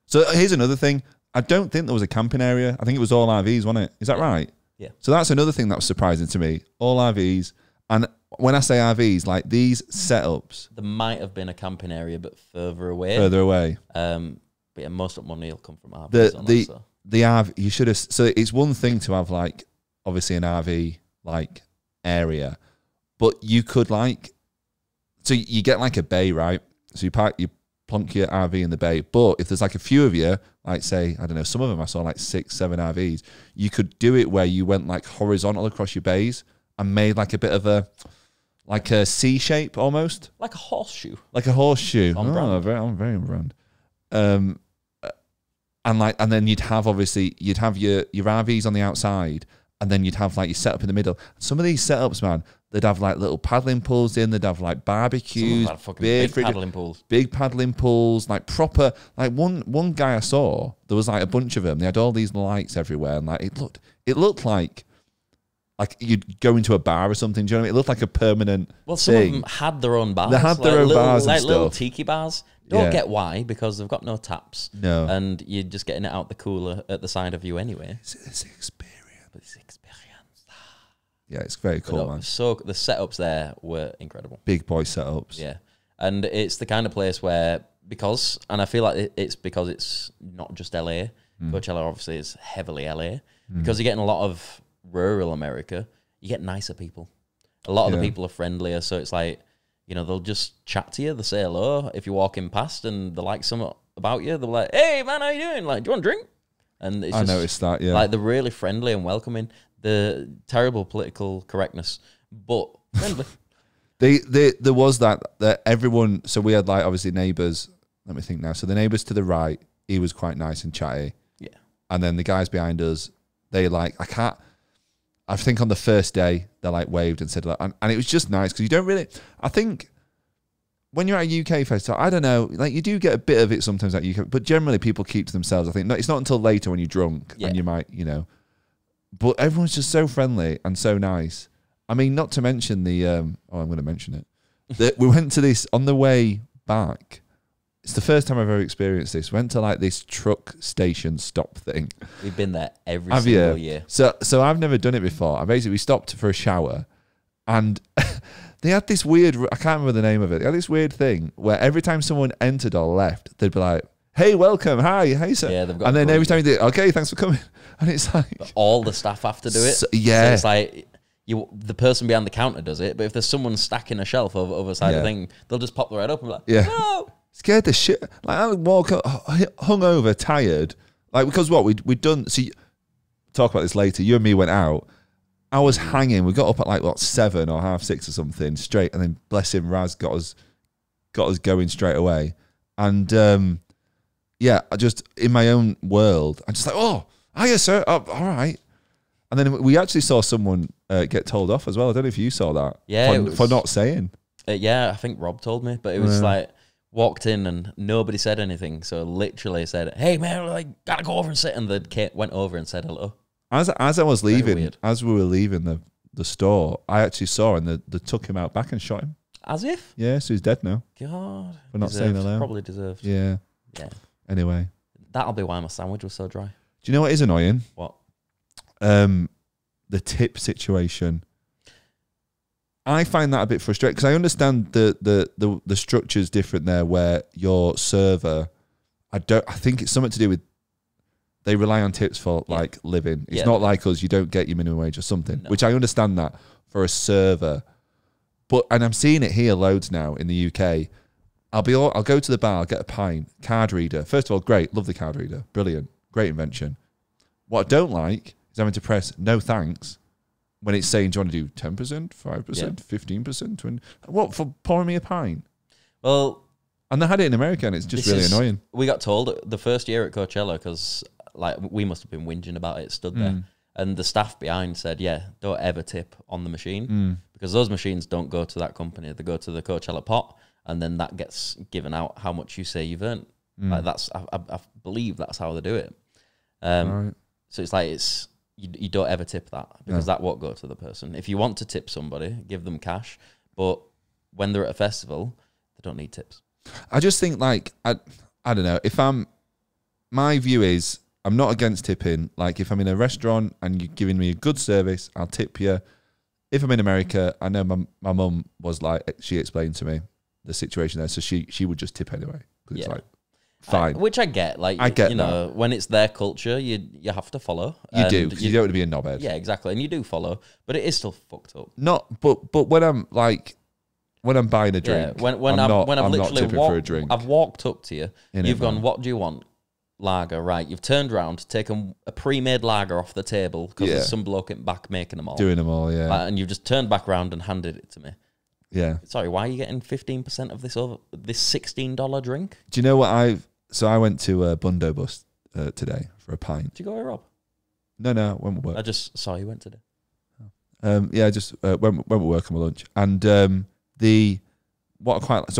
So here's another thing. I don't think there was a camping area. I think it was all RVs, wasn't it? Is that right? Yeah. So that's another thing that was surprising to me. All RVs. And when I say RVs, like these setups... There might have been a camping area, but further away. But yeah, most of the money will come from RVs. The RV, you should have... So it's one thing to have, like, obviously an RV, like, area. But you could, like... So you get, like, a bay, right? So you plonk your RV in the bay. But if there's, like, a few of you, like, say, I don't know, some of them I saw, like, 6, 7 RVs. You could do it where you went, like, horizontal across your bays and made, like, a bit of a... Like a C shape almost, like a horseshoe. Like a horseshoe. On brand. I'm very on brand. And then you'd have your RVs on the outside, and then you'd have like your setup in the middle. Some of these setups, man, they'd have like little paddling pools in. They'd have like barbecues, big paddling pools, like proper. Like one guy I saw, there was like a bunch of them. They had all these lights everywhere, and like it looked like you'd go into a bar or something. Do you know what I mean? It looked like a permanent some thing. of them had their own bars. They had their own bars and stuff. Little tiki bars. Don't get why, because they've got no taps. No. And you're just getting it out the cooler at the side of you anyway. It's experience. It's experience. Yeah, it's very cool, man. So the setups there were incredible. Big boy setups. Yeah. And it's the kind of place where, and I feel like it's because it's not just LA. Coachella obviously is heavily LA. Because you're getting a lot of rural America, you get nicer people. A lot of the people are friendlier, so it's like, you know, they'll just chat to you, they'll say hello if you're walking past and they like something about you, they're like, hey man, how you doing? Like, do you want a drink? And it's I noticed that, yeah. Like, they're really friendly and welcoming. The terrible political correctness, but friendly. There was that everyone, so we had like obviously neighbours, let me think now. So the neighbours to the right, he was quite nice and chatty. Yeah. And then the guys behind us, they like, I think on the first day, they like waved and said, and it was just nice because you don't really, I think when you're at a UK festival, I don't know, like you do get a bit of it sometimes at UK, but generally people keep to themselves. I think it's not until later when you're drunk and you might, you know, but everyone's just so friendly and so nice. I mean, not to mention I'm going to mention it. We went to this on the way back. It's the first time I've ever experienced this. Went to like this truck station stop thing. We've been there every single year. So I've never done it before. We stopped for a shower, and they had this weird. I can't remember the name of it. They had this weird thing where every time someone entered or left, they'd be like, "Hey, welcome, hi, hey, sir." Yeah, they've got. And then every time you do, "Okay, thanks for coming," and it's like all the staff have to do it. So, yeah, so it's like the person behind the counter does it, but if there's someone stacking a shelf over other side of the thing, they'll just pop their head up and be like, no. Scared the shit. Like I walk up, hungover, tired. Like because what we'd done. See, talk about this later. You and me went out. I was hanging. We got up at like 7 or 6:30 or something straight, and then bless him, Raz got us going straight away. And I just in my own world, I'm just like, oh, hiya, sir. Oh, all right. And then we actually saw someone get told off as well. I don't know if you saw that. Yeah, for not saying. I think Rob told me, but it was like. Walked in and nobody said anything, so literally said, "Hey man, like gotta go over and sit." And the kid went over and said hello. As I was leaving, as we were leaving the store, I actually saw and they took him out back and shot him. As if? Yeah, so he's dead now. God, for not saying hello. Probably deserved. Yeah. Anyway, that'll be why my sandwich was so dry. Do you know what is annoying? What? The tip situation. I find that a bit frustrating because I understand the structure's different there where your server, I think it's something to do with they rely on tips for like living. It's not like us, you don't get your minimum wage or something, which I understand that for a server. And I'm seeing it here loads now in the UK. I'll go to the bar, I'll get a pint, card reader. First of all, great, love the card reader. Brilliant, great invention. What I don't like is having to press no thanks when it's saying, do you want to do 10%, 5%, 15%, 20%? What, for pouring me a pint? Well... And they had it in America, and it's just really annoying. We got told the first year at Coachella, because like we must have been whinging about it, stood there. And the staff behind said, don't ever tip on the machine. Because those machines don't go to that company. They go to the Coachella pot, and then that gets given out how much you say you've earned. Like that's, I believe that's how they do it. Right. So it's like, you don't ever tip that because that won't go to the person. If you want to tip somebody, give them cash. But when they're at a festival, they don't need tips. I just think like, I don't know, my view is I'm not against tipping. Like if I'm in a restaurant and you're giving me a good service, I'll tip you. If I'm in America, I know my mum was like, she explained to me the situation there. So she would just tip anyway. It's like, fine. Which I get. Like, I get that. When it's their culture, you have to follow. You do, because you don't want to be a knobhead. Yeah, exactly. And you do follow, but it is still fucked up. But when I'm like, when I'm buying a drink, when I've literally tipping for a drink. I've walked up to you, you've gone, what do you want? Lager, right. You've turned around, taken a pre-made lager off the table because there's some bloke in back making them all. Doing them all, and you've just turned back around and handed it to me. Yeah. Sorry, why are you getting 15% of this $16 drink? Do you know what I went to Bundo Bus today for a pint. Did you go with Rob? No, I went with work. I just saw you went today. I just went with work on my lunch. And so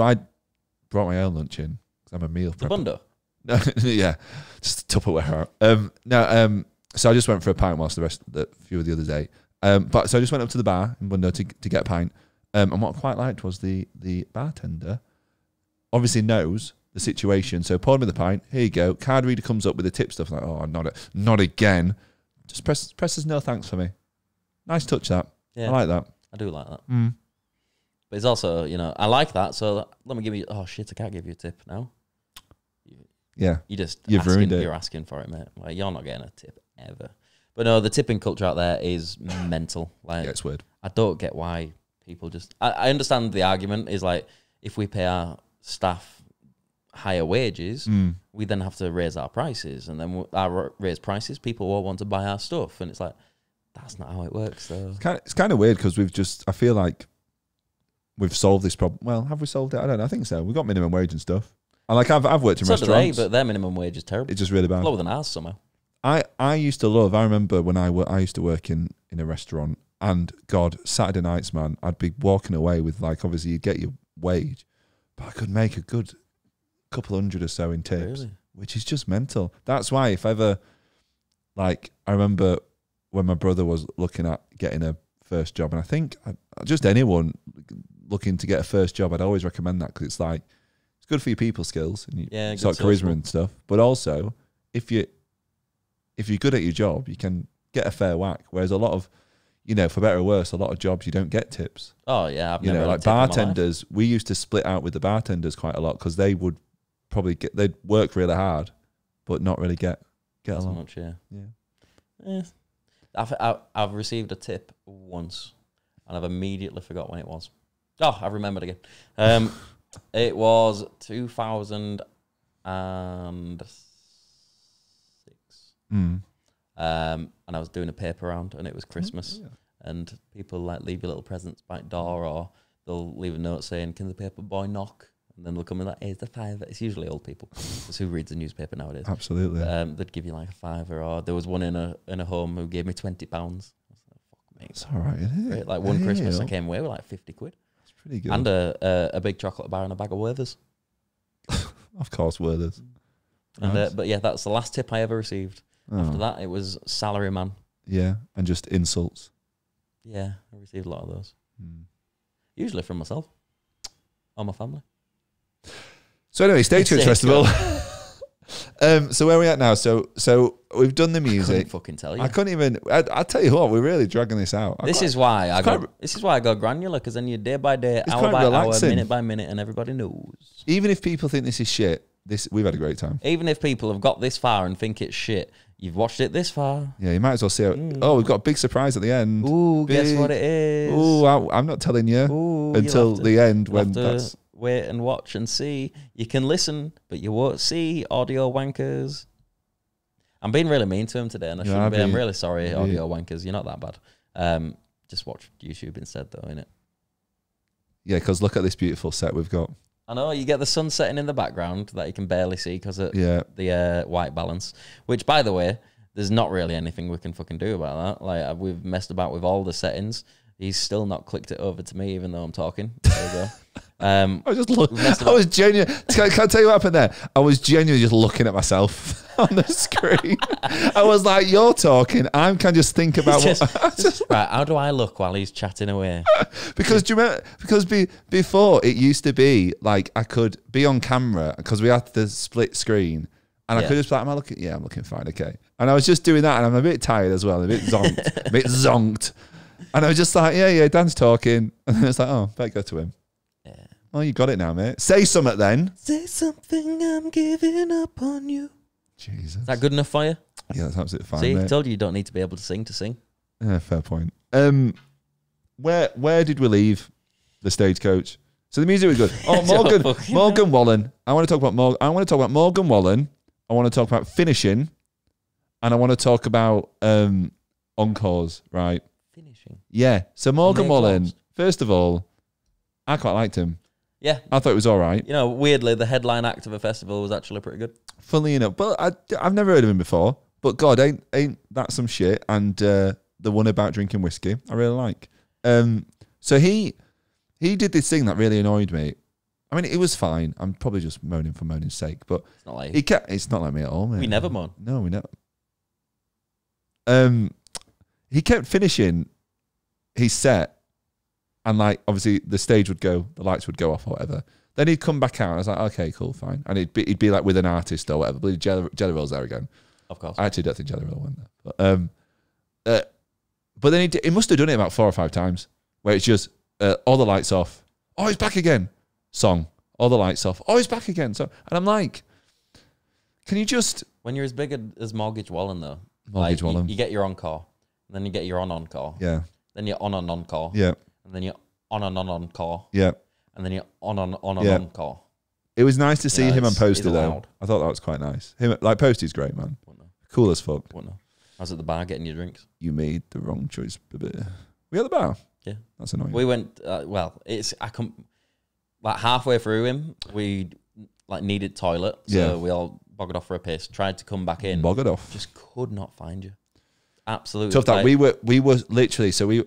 I brought my own lunch in because I'm a meal prepper. The Bundo? No, yeah, just Tupperware out. So I just went for a pint whilst the few of the others ate. But so I just went up to the bar in Bundo to get a pint. And what I quite liked was the bartender obviously knows the situation. So poured me the pint. Here you go. Card reader comes up with the tip stuff. Like, oh, not again. Just presses no thanks for me. Nice touch that. Yeah, I like that. I do like that. But it's also, I like that. So let me give you. Oh shit! I can't give you a tip now. You've ruined it. You're asking for it, mate. Like you're not getting a tip ever. But no, the tipping culture out there is mental. Like, it's weird. I don't get why people just. I understand the argument is like if we pay our staff higher wages, we then have to raise our prices, and then our raise prices, people will want to buy our stuff, and it's like that's not how it works. Though it's kind of weird because I feel like we've solved this problem. Well, have we solved it? I don't know. I think so. We've got minimum wage and stuff. And like I've worked in restaurants, but their minimum wage is terrible. It's just really bad. Lower than ours somehow. I used to love. I remember when I used to work in a restaurant, and God, Saturday nights, man, I'd be walking away with like obviously you get your wage, but I could make a good couple hundred or so in tips, which is just mental. That's why if ever, like I remember when my brother was looking at getting a first job, and I think just anyone looking to get a first job, I'd always recommend that because it's like. It's good for your people skills and you sort of charisma and stuff. But also, if you're good at your job, you can get a fair whack. Whereas a lot of, for better or worse, a lot of jobs you don't get tips. Oh yeah, I've never like bartenders. We used to split out with the bartenders quite a lot because they would probably they'd work really hard, but not really get a lot. Much, yeah. I've received a tip once, and I've immediately forgot when it was. Oh, I remembered again. It was 2006. And I was doing a paper round, and it was Christmas, and people like leave you little presents by the door, or they'll leave a note saying, "Can the paper boy knock?" And then they'll come in like, "Here's the £5." It's usually old people, because who reads the newspaper nowadays? Absolutely. They'd give you like a £5, or there was one in a home who gave me £20. I was like, "Fuck me." It's all right, isn't it? Like one Christmas, I came away with like 50 quid. That's pretty good. And a big chocolate bar and a bag of Werthers. Of course, Werthers. And but yeah, that's the last tip I ever received. After that, it was salaryman. Yeah, and just insults. Yeah, I received a lot of those. Usually from myself or my family. So anyway, Stagecoach Festival. So where are we at now? So we've done the music. I couldn't fucking tell you. I couldn't even. I'll tell you what, we're really dragging this out. This is why I go granular, because then you're day by day, hour by hour, minute by minute, and everybody knows. Even if people think this is shit, we've had a great time. Even if people have got this far and think it's shit, you've watched it this far. Yeah, you might as well see how. Oh, we've got a big surprise at the end. Ooh, guess what it is? Ooh, I'm not telling you until the end when that's. Wait and watch and see. You can listen, but you won't see, audio wankers. I'm being really mean to him today, and I shouldn't be. I'm really sorry, audio wankers. You're not that bad. Just watch YouTube instead, though, innit? Yeah, because look at this beautiful set we've got. I know, you get the sun setting in the background that you can barely see because of the white balance. Which, by the way, there's not really anything we can fucking do about that. Like, we've messed about with all the settings. He's still not clicked it over to me, even though I'm talking. There we go. I was genuinely. Can I tell you what happened there? I was genuinely just looking at myself on the screen. I was like, "You're talking. I can just think about right. How do I look while he's chatting away?" Because do you remember? Because before it used to be like I could be on camera because we had the split screen, and I could just be like, "Am I looking? Yeah, I'm looking fine. Okay." And I was just doing that, and I'm a bit tired as well, a bit zonked, And I was just like, yeah, Dan's talking. And then it's like, oh, better go to him. Yeah. Well, you got it now, mate. Say something then. Say something, I'm giving up on you. Jesus. Is that good enough for you? Yeah, that's absolutely fine, See, mate. I told you don't need to be able to sing. Yeah, fair point. Where did we leave the Stagecoach? So the music was good. Oh, Morgan Wallen. I want to talk about Morgan Wallen. I want to talk about finishing. And I want to talk about encores, right? Finishing? Yeah. So Morgan Wallen, first of all, I quite liked him. Yeah. I thought it was all right. You know, weirdly, the headline act of a festival was actually pretty good. Funnily enough. But I've never heard of him before. But God, ain't that some shit? And the one about drinking whiskey, I really like. So he did this thing that really annoyed me. I mean, it was fine. I'm probably just moaning for moaning's sake, but it's not like it's not like me at all, mate. We never moan. No, we never. He kept finishing his set, and like obviously the stage would go, the lights would go off or whatever. Then he'd come back out. And I was like, okay, cool, fine. And he'd be like with an artist or whatever. But Jelly Roll's there again. Of course. I actually don't think Jelly Roll went there. But then he must have done it about 4 or 5 times, where it's just all the lights off. Oh, he's back again. Song. All the lights off. Oh, he's back again. So, and I'm like, can you just... When you're as big as Mortgage Wallen, though. Wallen. You get your encore. And then you get your on-encore. Yeah. Then you're on-encore. Yeah. And then you're on-encore. Yeah. And then you're on-encore. It was nice to see him on Posty, though. I thought that was quite nice. Posty's great, man. Cool as fuck. I was at the bar getting your drinks. You made the wrong choice. We at the bar? Yeah. That's annoying. We went, like halfway through him, we like needed toilet. So we all boggered off for a piss, tried to come back in. Boggered off. Just could not find you. Absolutely. Tough that. We were literally, so we're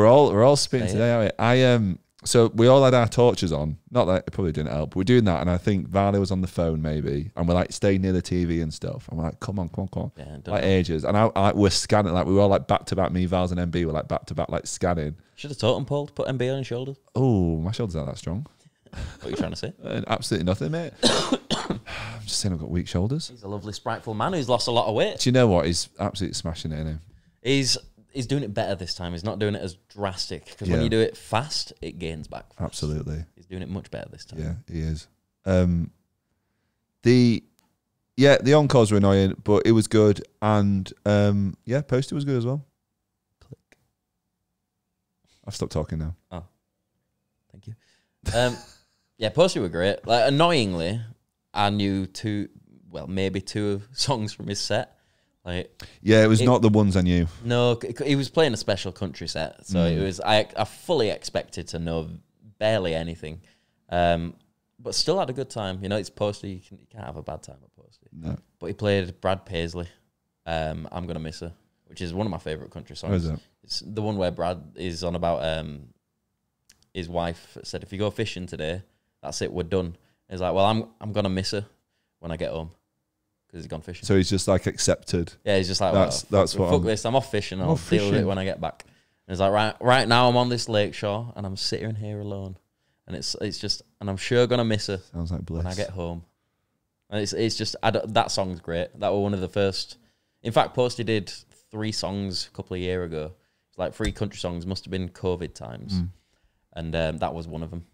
all spitting today, aren't we? So we all had our torches on. Not that it probably didn't help, but we're doing that, and I think Varley was on the phone maybe, and we're like staying near the TV and stuff. And we're like, come on. Yeah, like ages. And I we're scanning, like we were all like back to back, me, Vals and MB were like back to back, like scanning. Should have totem poled, put MB on his shoulders. Oh, my shoulders aren't that strong. What are you trying to say? Absolutely nothing, mate. I'm just saying I've got weak shoulders. He's a lovely, spriteful man who's lost a lot of weight. Do you know what? He's absolutely smashing it, isn't he? He's doing it better this time. He's not doing it as drastic. Because when you do it fast, it gains back fast. Absolutely. He's doing it much better this time. Yeah, he is. Yeah, the encores were annoying, but it was good. And yeah, Posty was good as well. Click. I've stopped talking now. Oh, thank you. Yeah, Posty were great. Like, annoyingly, I knew maybe two songs from his set. Like, yeah, it was not the ones I knew. No, he was playing a special country set, so it was. I fully expected to know barely anything, but still had a good time. You know, it's Posty. You can't have a bad time at Posty. No. But he played Brad Paisley. I'm Gonna Miss Her, which is one of my favourite country songs. What is it? It's the one where Brad is on about his wife said, "If you go fishing today, that's it, we're done." He's like, "Well, I'm gonna miss her when I get home." Because he's gone fishing. So he's just like accepted. Yeah, he's just like, that's what. Fuck this, I'm off fishing. I'll deal with it when I get back. And he's like, right now I'm on this lake shore and I'm sitting here alone, and it's just, and I'm sure gonna miss her. Sounds like bliss. When I get home. And it's just that song's great. That was one of the first. In fact, Posty did 3 songs a couple of years ago. It's like 3 country songs. Must have been COVID times, and that was one of them.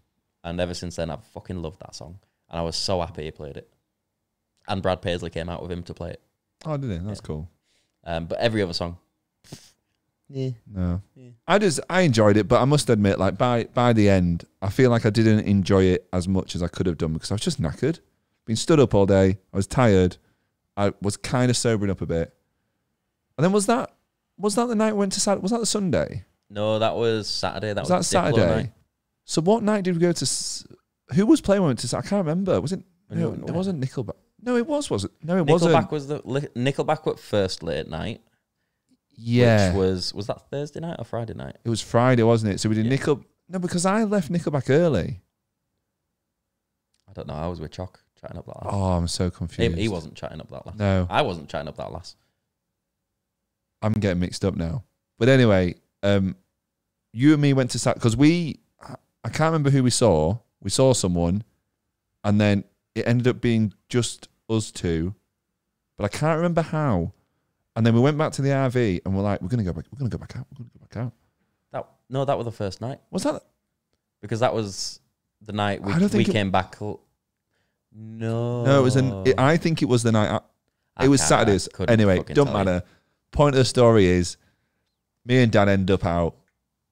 And ever since then, I've fucking loved that song, and I was so happy he played it. And Brad Paisley came out with him to play it. Oh, did he? That's cool. But every other song, yeah, no. Yeah. I enjoyed it, but I must admit, like by the end, I feel like I didn't enjoy it as much as I could have done because I was just knackered. Been stood up all day. I was tired. I was kind of sobering up a bit. And then was that the night we went to Saturday? Was that the Sunday? No, that was Saturday. That was that Saturday. Night. So what night did we go to? Who was playing when we went to? I can't remember. Was it? No, it wasn't Nickelback. No, it was it? No, it wasn't. Nickelback was Nickelback were first late night. Yeah. Which was that Thursday night or Friday night? It was Friday, wasn't it? So we did No, because I left Nickelback early. I don't know. I was with Chalk chatting up that last. Oh, I'm so confused. He wasn't chatting up that last. No. I wasn't chatting up that last. I'm getting mixed up now. But anyway, you and me went to because I can't remember who we saw. We saw someone, and then it ended up being just us two, but I can't remember how. And then we went back to the RV, and we're like, we're gonna go back out. We're gonna go back out. That was the first night. Was that? Because that was the night we came back. No, it was I think it was the night. It was Saturdays. Anyway, don't matter. Point of the story is, me and Dan end up out,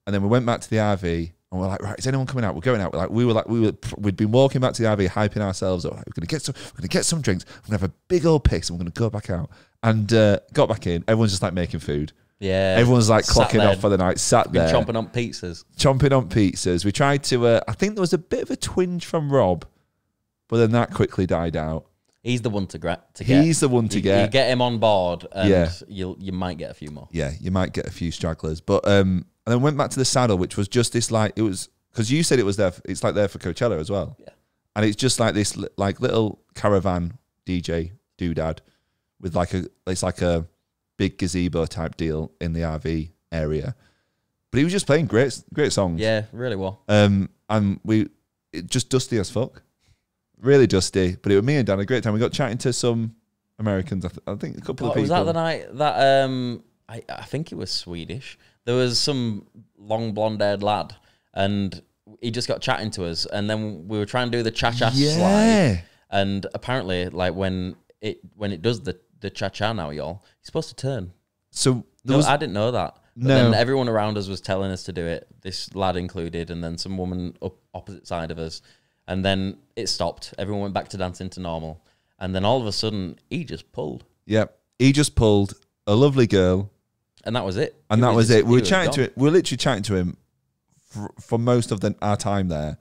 and then we went back to the RV. And we're like, right, is anyone coming out? We're going out. We'd been walking back to the RV, hyping ourselves up. Like, we're gonna get some drinks. We're gonna have a big old piss, and we're gonna go back out. And got back in. Everyone's just like making food. Yeah, everyone's like clocking off for the night. Sat there, chomping on pizzas. We tried to. I think there was a bit of a twinge from Rob, but then that quickly died out. He's the one to get. He's the one to get. You get him on board, and you might get a few more. Yeah, you might get a few stragglers, but and then went back to the Saddle, which was just this like, it was, because you said it was there, it's like there for Coachella as well. Yeah. And it's just like this like little caravan DJ doodad with it's like a big gazebo type deal in the RV area. But he was just playing great songs. Yeah, really well. And just dusty as fuck. Really dusty. But it was me and Dan, a great time. We got chatting to some Americans, I think a couple of people. Was that the night that, I think it was Swedish. There was some long blonde-haired lad, and he just got chatting to us, and then we were trying to do the cha-cha slide, and apparently, like when it does the cha-cha now, y'all, you're supposed to turn. So I didn't know that. But then everyone around us was telling us to do it, this lad included, and then some woman up opposite side of us, and then it stopped. Everyone went back to dancing to normal, and then all of a sudden, he just pulled. Yep, he just pulled a lovely girl. And that was it. And that was it. We were chatting to it. We were literally chatting to him for most of our time there.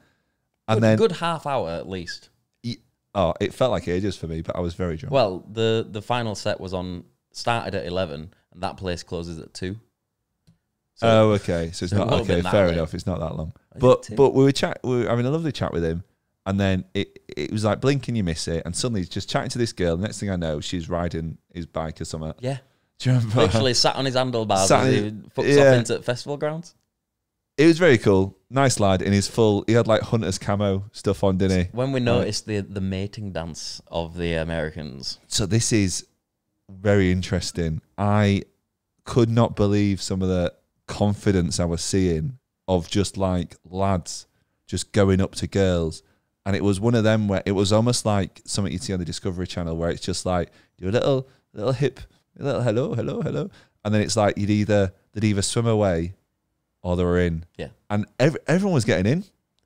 And then a good half hour at least. It felt like ages for me, but I was very drunk. Well, the final set started at 11, and that place closes at 2. So, okay. So it's not okay. Fair enough. It's not that long. But we were having a lovely chat with him, and then it was like blinking, you miss it, and suddenly he's just chatting to this girl. The next thing I know, she's riding his bike or something. Yeah. Do you remember? Literally sat on his handlebars as he fucks off into festival grounds. It was very cool. Nice lad in his he had like hunter's camo stuff on, didn't he? When we noticed the mating dance of the Americans. So this is very interesting. I could not believe some of the confidence I was seeing of just like lads just going up to girls And it was one of them where it was almost like something you'd see on the Discovery Channel, where it's just like do a little hip, a little hello, and then it's like they'd either swim away or they were in. Yeah, and everyone was getting in.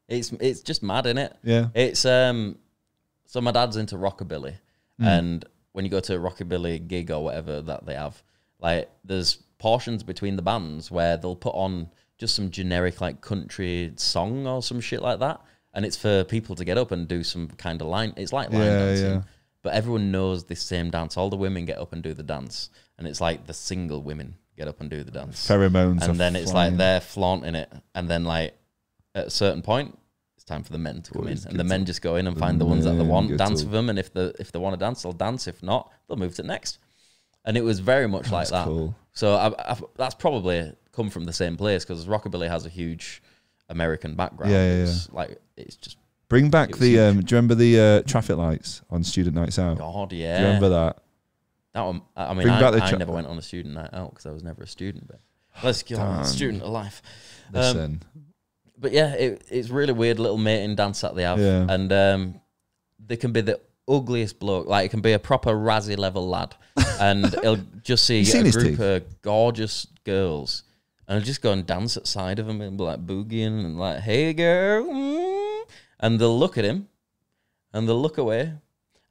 It's just mad, isn't it? Yeah. It's so my dad's into rockabilly, and when you go to a rockabilly gig or whatever that they have, like there's portions between the bands where they'll put on just some generic like country song or some shit like that, and it's for people to get up and do some kind of line. It's like line dancing. Yeah. But everyone knows this same dance. All the women get up and do the dance, and it's like the single women get up and do the dance. Pheromones, and then it's flying. Like they're flaunting it, and then like at a certain point, it's time for the men to come in, and the men just go in and find the ones that they want, dance with them, and if they want to dance, they'll dance. If not, they'll move to the next. And it was very much like that. Cool. So that's probably come from the same place because rockabilly has a huge American background. Yeah. Like it's just. Bring back the. Do you remember the traffic lights on student nights out? God, yeah. Do you remember that? That one. I mean, I never went on a student night out because I was never a student. But let's go on student of life. Listen. But yeah, it's really weird little mating dance that they have, and they can be the ugliest bloke. Like it can be a proper Razzie level lad, and he'll just see a group of gorgeous girls, and he'll just go and dance at side of them and be like boogieing and like, "Hey girl." And they'll look at him, and they'll look away,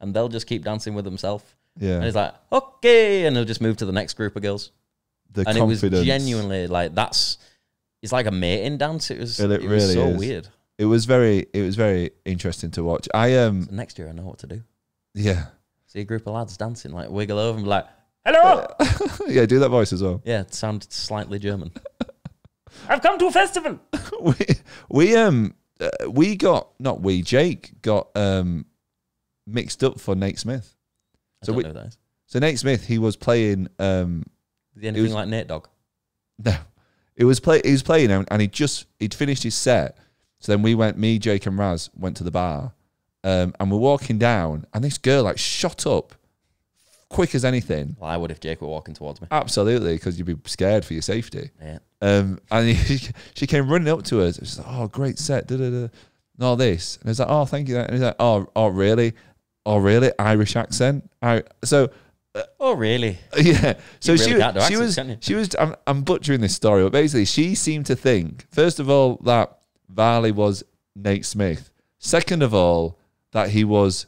and they'll just keep dancing with himself. Yeah. And he's like, okay, and he'll just move to the next group of girls. And confidence. It was genuinely like it's like a mating dance. It was really so weird. It was very interesting to watch. So next year I know what to do. Yeah. See a group of lads dancing, like wiggle over and be like, hello. Yeah, do that voice as well. Yeah, it sounded slightly German. I've come to a festival. Jake got mixed up for Nate Smith. I don't know who that is. So Nate Smith, he was playing. Is he anything like Nate Dogg? No, he was playing and he'd finished his set. So then me, Jake, and Raz went to the bar, and we're walking down, and this girl like shot up, quick as anything. Well, I would if Jake were walking towards me. Absolutely, because you'd be scared for your safety. Yeah. And she came running up to us. She's like, "Oh, great set, and all this." And I was like, "Oh, thank you." And he's like, "Oh, really? Oh, really? Irish accent?" Oh, really? Yeah. So really she was. I'm butchering this story, but basically, she seemed to think, first of all, that Varley was Nate Smith. Second of all, that he was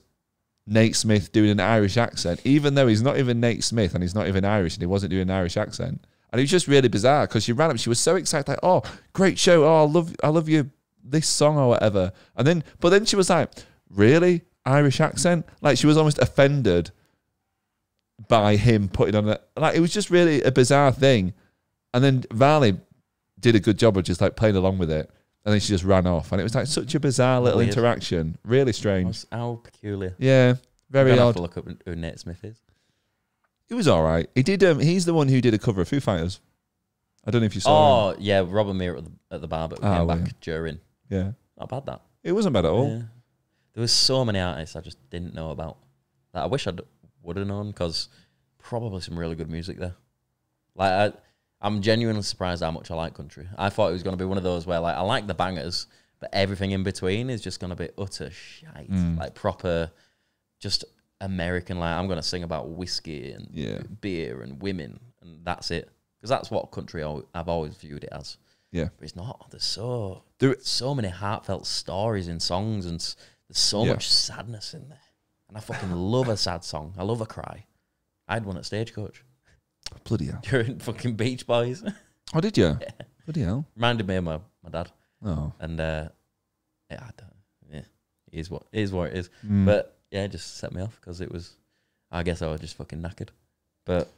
Nate Smith doing an Irish accent, even though he's not even Nate Smith and he's not even Irish and he wasn't doing an Irish accent. And it was just really bizarre because she ran up, she was so excited, like, "Oh, great show! Oh, I love you, this song or whatever." But then she was like, "Really, Irish accent?" Like she was almost offended by him putting on it. Like it was just really a bizarre thing. And then Varley did a good job of just like playing along with it, and then she just ran off, and it was like such a bizarre little interaction, really strange. How peculiar. Yeah, very odd. Have to look up who Nate Smith is. It was all right. He did. He's the one who did a cover of Foo Fighters. I don't know if you saw. Oh yeah, Rob and me at the bar, but we came back during. Yeah, not bad that. It wasn't bad at all. Yeah. There was so many artists I just didn't know about that I wish I would have known, because probably some really good music there. Like I'm genuinely surprised how much I like country. I thought it was going to be one of those where like I like the bangers, but everything in between is just going to be utter shite. Like proper, just American. Like I'm going to sing about whiskey and beer and women, and that's it. Because that's what country I've always viewed it as. Yeah, but it's not. There's so many heartfelt stories in songs, and there's so much sadness in there. And I fucking love a sad song. I love a cry. I had one at Stagecoach. Bloody hell. During fucking Beach Boys. Oh, did you? Yeah. Bloody hell. Reminded me of my dad. Oh. And it is what it is. But yeah, it just set me off because it was, I guess I was just fucking knackered. But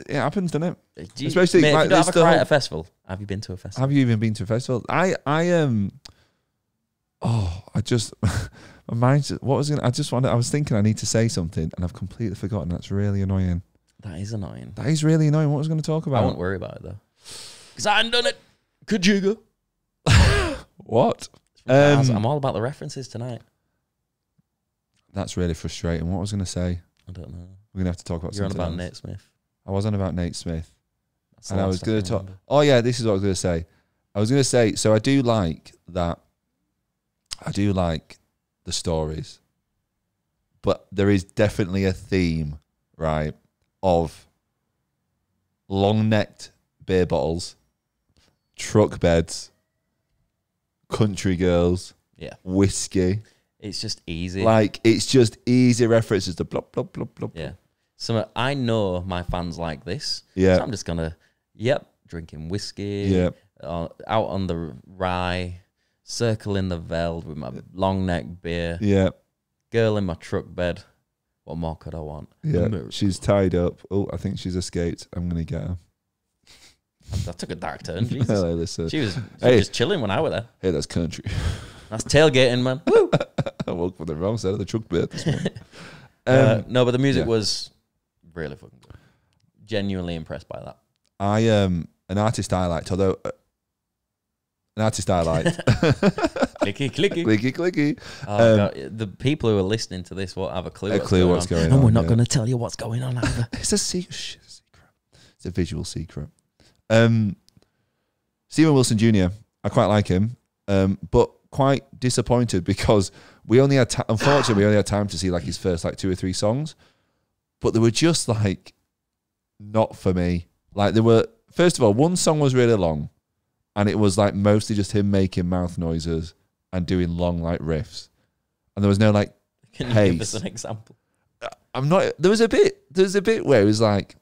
it happens, doesn't it? Especially mate, like, if you don't have a cry at a festival. Have you been to a festival? Have you even been to a festival? I just my mind. I was thinking I need to say something and I've completely forgotten. That's really annoying. That is annoying. That is really annoying. What was I going to talk about? I won't worry about it though, because I ain't done it. Could you go? What? I'm all about the references tonight. That's really frustrating. What was I going to say? I don't know. We're going to have to talk about something You're on about else. Nate Smith. I was on about Nate Smith. And I was going to talk. Oh yeah, this is what I was going to say. I was going to say. So I do like that. I do like the stories, but there is definitely a theme, right, of long-necked beer bottles, truck beds, country girls, whiskey. It's just easy. Like, it's just easy references to blop, blop, blop, blop. Yeah. So I know my fans like this. Yeah. So I'm just going to, drinking whiskey. Yep. Out on the rye, circling the veld with my long neck beer. Yeah. Girl in my truck bed. What more could I want? Yeah. She's tied up. Oh, I think she's escaped. I'm going to get her. That took a dark turn. Jesus. Hey, listen. She was just chilling when I was there. Hey, that's country. That's tailgating, man. Woo! I woke from the wrong side of the truck bed this morning. No, but the music was really fucking good. Genuinely impressed by that. An artist I liked, clicky, clicky. clicky, clicky. Oh, God. The people who are listening to this won't have a clue. What's going on. And we're not going to tell you what's going on either. It's a secret. It's a visual secret. Stephen Wilson Jr. I quite like him, but quite disappointed because we only had unfortunately we only had time to see like his first like 2 or 3 songs, but they were just like not for me. Like, they were, first of all, one song was really long, and it was like mostly just him making mouth noises and doing long like riffs, and there was no like Can you pace. give us an example? I'm not. There was a bit where it was like,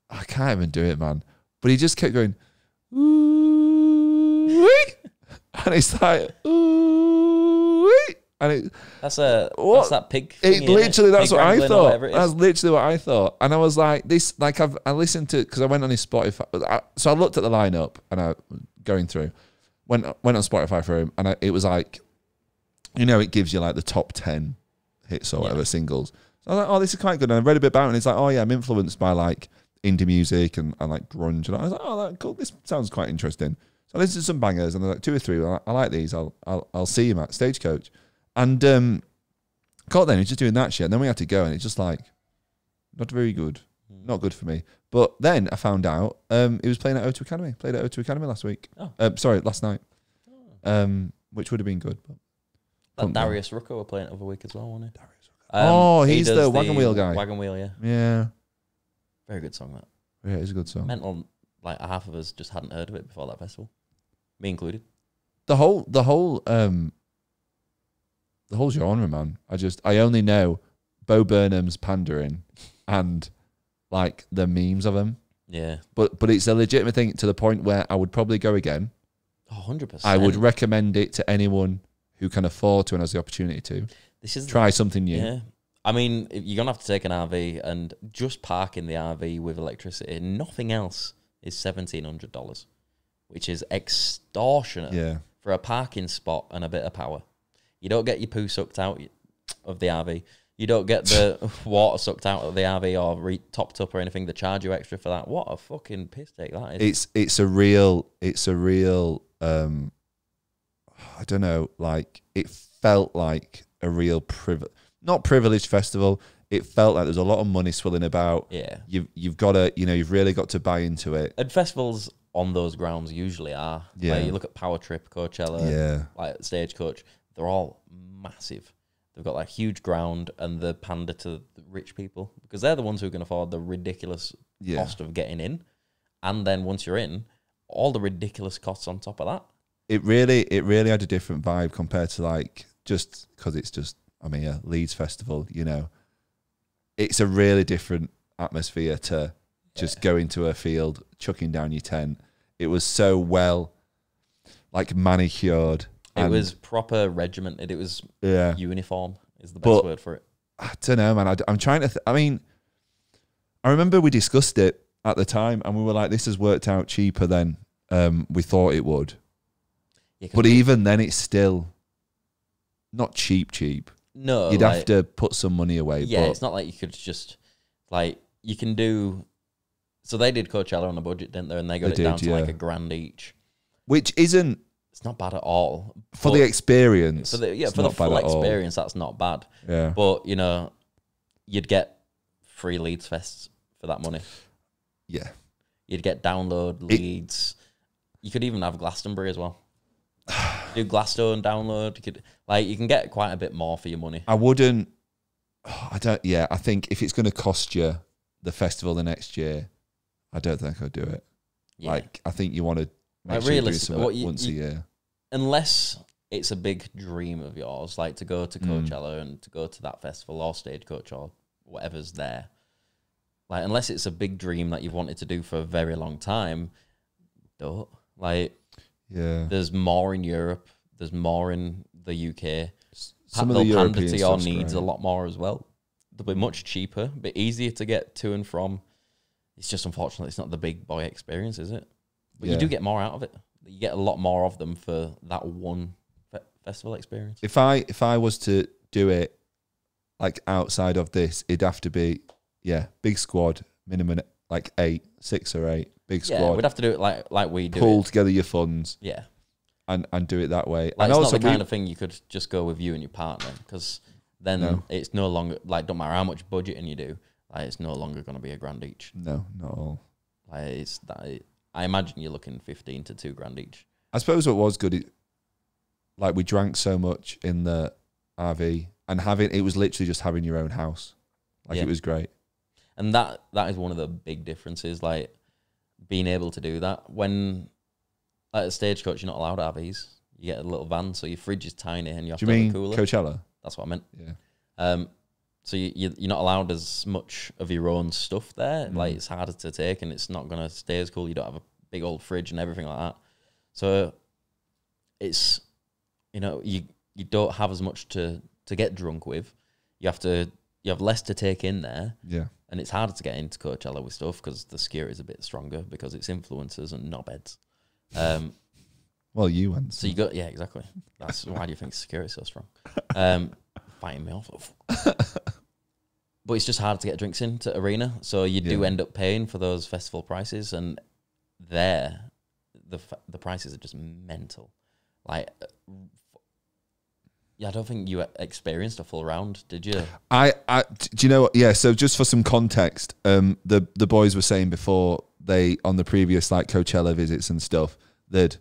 I can't even do it, man. But he just kept going, ooh, and it's like, ooh, and that's that pig thing. That's what I thought. That's literally what I thought. And I was like, this, like, I listened to, because I went on his Spotify. So I looked at the lineup and I going through, went on Spotify for him, and it was like, it gives you like the top 10 hits or whatever singles. So I was like, oh, this is quite good. And I read a bit about it, and it's like, oh yeah, I'm influenced by like indie music and like grunge. And I was like, oh, cool. This sounds quite interesting. So I listened to some bangers, and they're like 2 or 3. I like these. I'll see him at Stagecoach. And got there, and he's just doing that shit. And then we had to go, and it's just like, not very good. Not good for me. But then I found out he was playing at O2 Academy. Played at O2 Academy last week. Last night. Which would have been good. But Darius Rucko were playing it over a week as well, wasn't he? He's the wagon wheel guy. Wagon wheel, yeah. Yeah. Very good song, that. Yeah, it's a good song. Mental, like half of us just hadn't heard of it before that festival. Me included. The whole genre, man. I only know Bo Burnham's Pandering and like the memes of him. Yeah. But it's a legitimate thing to the point where I would probably go again. Oh, 100%. I would recommend it to anyone who can afford to and has the opportunity to. Try something new. Yeah. I mean, you're going to have to take an RV and just park in the RV with electricity. Nothing else is $1,700, which is extortionate for a parking spot and a bit of power. You don't get your poo sucked out of the RV. You don't get the water sucked out of the RV or topped up or anything. They charge you extra for that. What a fucking piss take that is. It's a real I don't know, like, it felt like a real not privileged festival. It felt like there's a lot of money swilling about. Yeah. You've got to, you've really got to buy into it. And festivals on those grounds usually are. Yeah. Like, you look at Power Trip, Coachella, like Stagecoach, they're all massive. They've got like huge ground, and they pander to the rich people because they're the ones who can afford the ridiculous cost of getting in. And then once you're in, all the ridiculous costs on top of that. It really had a different vibe compared to like, just because it's just, a Leeds festival, It's a really different atmosphere to just going to a field, chucking down your tent. It was so well, like, manicured. It was proper regimented. It was uniform is the best word for it. I don't know, man. I'm trying to... I remember we discussed it at the time, and we were like, this has worked out cheaper than we thought it would. Yeah, but even then, it's still not cheap. No. You'd have to put some money away. Yeah, it's not like you could just... Like, you can do... So they did Coachella on a budget, didn't they? And they got it down to like $1,000 each. Which isn't... It's not bad at all. For the experience. For the full experience, that's not bad. Yeah. But, you'd get free Leeds Fests for that money. Yeah. You'd get download Leeds. You could even have Glastonbury as well. do Glassstone download. You can get quite a bit more for your money. I wouldn't. I don't. Yeah, I think if it's going to cost you the festival the next year, I don't think I'd do it. Yeah. Like, I think you want to make sure you do something once a year. Unless it's a big dream of yours, like to go to Coachella and to go to that festival or Stagecoach or whatever's there. Like, unless it's a big dream that you've wanted to do for a very long time, don't. Like, there's more in Europe. There's more in the UK. Some of the They'll European pander to your stuff's needs great. a lot more as well. They'll be much cheaper, a bit easier to get to and from. It's just unfortunately it's not the big boy experience, is it? But you do get more out of it. You get a lot more of them for that one festival experience. If I was to do it like outside of this, it'd have to be big squad, minimum like 6 or 8, big squad. Yeah, we'd have to do it like we do. Pull together your funds. Yeah. And do it that way. Like, and it's also not the kind of thing you could just go with you and your partner, because then it's no longer, like, don't matter how much budgeting you do, like, it's no longer going to be $1,000 each. No, not all. Like, it's that. I imagine you're looking 15 to $2,000 each. I suppose what was good, like, we drank so much in the RV, and it was literally just having your own house. Like, it was great. And that is one of the big differences, like, being able to do that. When at a Stagecoach, you're not allowed RVs. You get a little van, so your fridge is tiny, and you have to have a cooler. Coachella? That's what I meant. Yeah. So you're not allowed as much of your own stuff there. Like, it's harder to take, and it's not going to stay as cool. You don't have a big old fridge and everything like that. So it's, you don't have as much to get drunk with. You have less to take in there. Yeah. And it's harder to get into Coachella with stuff because the security is a bit stronger because it's influencers and knobheads. Well, you went. So you got, exactly. That's why do you think security is so strong? Fighting me off. But it's just hard to get drinks into arena, so you do end up paying for those festival prices, and there, the prices are just mental. Like, I don't think you experienced a full round, did you? Do you know what? Yeah. So just for some context, the boys were saying before on the previous like Coachella visits and stuff, they'd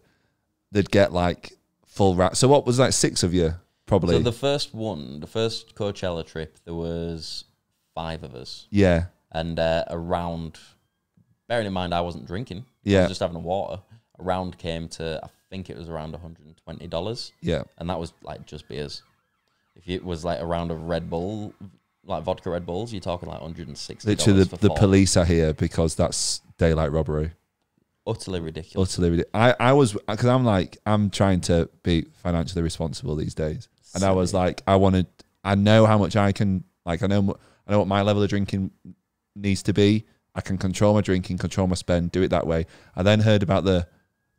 get like full round. So what was that? 6 of you probably. So the first Coachella trip, there was 5 of us. Yeah. And around, bearing in mind I wasn't drinking. I was just having a water. A round came to, I think it was around $120. Yeah. And that was like just beers. If it was like a round of Red Bull, like vodka Red Bulls, you're talking like $160. Literally, the police are here because that's daylight robbery. Utterly ridiculous. Utterly ridiculous. I was, because I'm trying to be financially responsible these days. And I was like, I know how much I can, like, I know what my level of drinking needs to be. I can control my drinking, control my spend, do it that way. I then heard about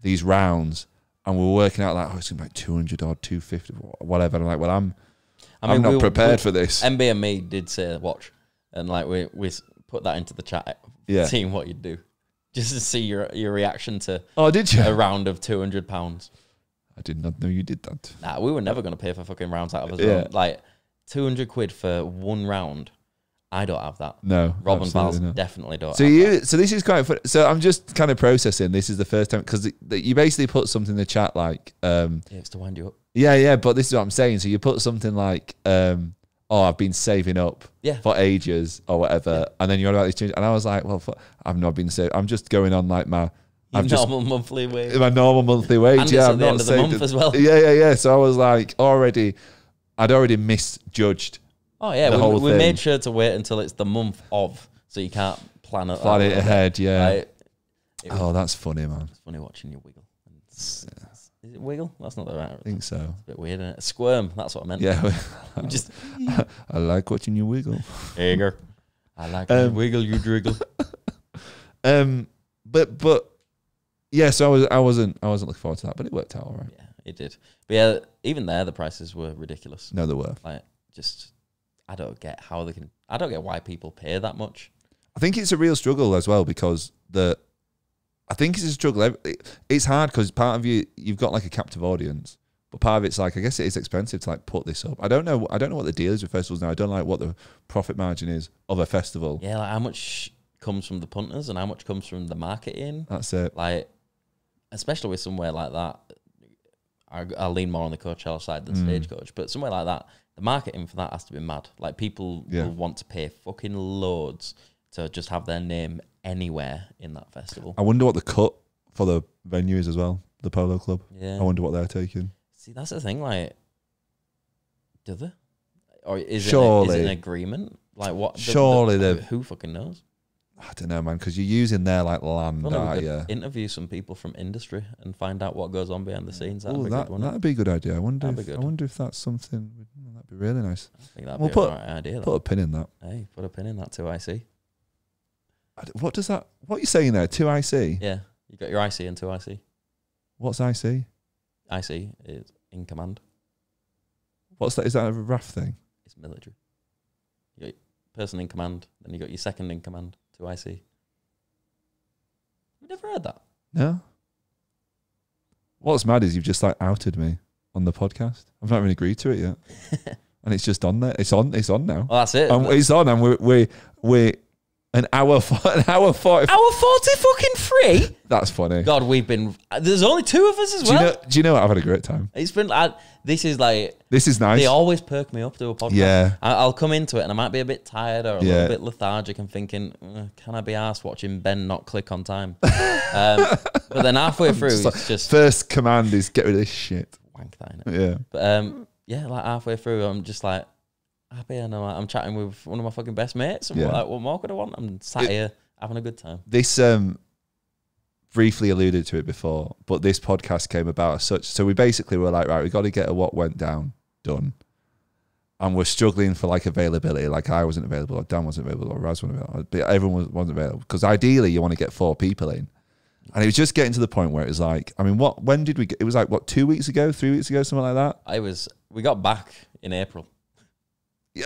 these rounds, and we were working out like, it's going to be like 200 or 250, whatever. And I'm like, well, I'm not prepared for this. MB and me did say watch, and like we put that into the chat, seeing what you'd do, just to see your reaction to. Oh, did you? A round of £200. I did not know you did that. Nah, we were never going to pay for fucking rounds out of us. Yeah. Like £200 for one round. I don't have that. No, Rob and Val's definitely don't. So this is quite fun. So I'm just kind of processing. This is the first time because you basically put something in the chat like, it's to wind you up. Yeah. But this is what I'm saying. So you put something like, I've been saving up for ages or whatever, and then you're about these changes, and I was like, well, I've not been saving. I'm just going on like my normal monthly wage. My normal monthly wage. And it's at the end of the month as well. Yeah. So I was like, I'd already misjudged. Oh yeah, we made sure to wait until it's the month of, so you can't plan it ahead. Yeah. Like, that's funny, man. It's funny watching you wiggle. Is it wiggle? That's not the right. I think so. It's a bit weird, isn't it? Squirm. That's what I meant. Yeah. Just. I like watching you wiggle. Eager. I like you wiggle, you driggle. But yeah. So I wasn't looking forward to that, but it worked out all right. Yeah, it did. But yeah, even there, the prices were ridiculous. No, they were. Like, just. I don't get why people pay that much. I think it's a real struggle as well because I think it's a struggle. It's hard because part of you've got like a captive audience, but part of it's like, I guess it is expensive to like put this up. I don't know what the deal is with festivals now. I don't like what the profit margin is of a festival. Yeah, like how much comes from the punters and how much comes from the marketing. That's it. Like, especially with somewhere like that, I lean more on the Coachella side than Stagecoach. But somewhere like that, the marketing for that has to be mad. Like, people will want to pay fucking loads to just have their name anywhere in that festival. I wonder what the cut for the venue is as well, the Polo Club. Yeah. I wonder what they're taking. See, that's the thing, like, do they? Or is it an agreement? Like, what? Surely who fucking knows? I don't know, man, because you're using their like land, aren't you? Interview some people from industry and find out what goes on behind the scenes. That'd be a good idea. I wonder if that's something. That'd be really nice. I think that'd be a right idea. Put a pin in that. Hey, put a pin in that 2IC. What does that? What are you saying there? 2IC? Yeah, you got your IC and 2IC. What's IC? IC is in command. What's that? Is that a RAF thing? It's military. You got your person in command, then you got your second in command. 2IC. We've never heard that. No. What's mad is you've just like outed me on the podcast. I've not even agreed to it yet, and it's just on there. It's on now. Well, that's it. It's on, and we're an hour 40. Hour 40 fucking free. That's funny. God, there's only two of us as well. Do you know what? I've had a great time. It's been. This is nice. They always perk me up to a podcast. Yeah. I'll come into it and I might be a bit tired or a little bit lethargic and thinking, can I be arsed watching Ben not click on time? But then halfway through, it's just first command is get rid of this shit. Wank that, innit? Yeah. But like halfway through, I'm just like happy, and I'm chatting with one of my fucking best mates. And what more could I want? I'm sat here having a good time. This briefly alluded to it before, but this podcast came about as such. So we basically were like, right, we got to get a what went down done, and we're struggling for like availability. Like I wasn't available, or Dan wasn't available, or Raz wasn't available, but everyone wasn't available because ideally you want to get 4 people in, and it was just getting to the point where it was like, I mean, when did we get? It was like 2 weeks ago, 3 weeks ago, something like that. We got back in April.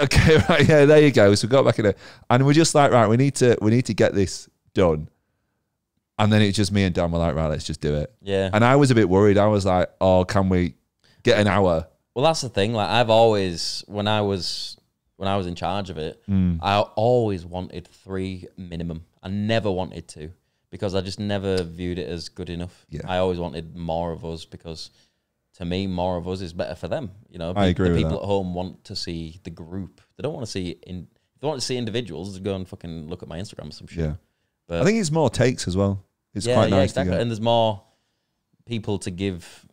Okay, right, yeah, there you go. So we got back in there, and we're just like, right, we need to get this done. And then it's just me and Dan were like, right, let's just do it. Yeah. And I was a bit worried. I was like, oh, can we get an hour? Well, that's the thing. Like I've always, when I was in charge of it, I always wanted 3 minimum. I never wanted 2 because I just never viewed it as good enough. Yeah. I always wanted more of us because to me, more of us is better for them. You know, I agree with people that. At home want to see the group. They don't want to see if they want to see individuals, go and fucking look at my Instagram or some shit. Yeah. But I think it's more takes as well. It's quite nice exactly. to get. And there's more people to give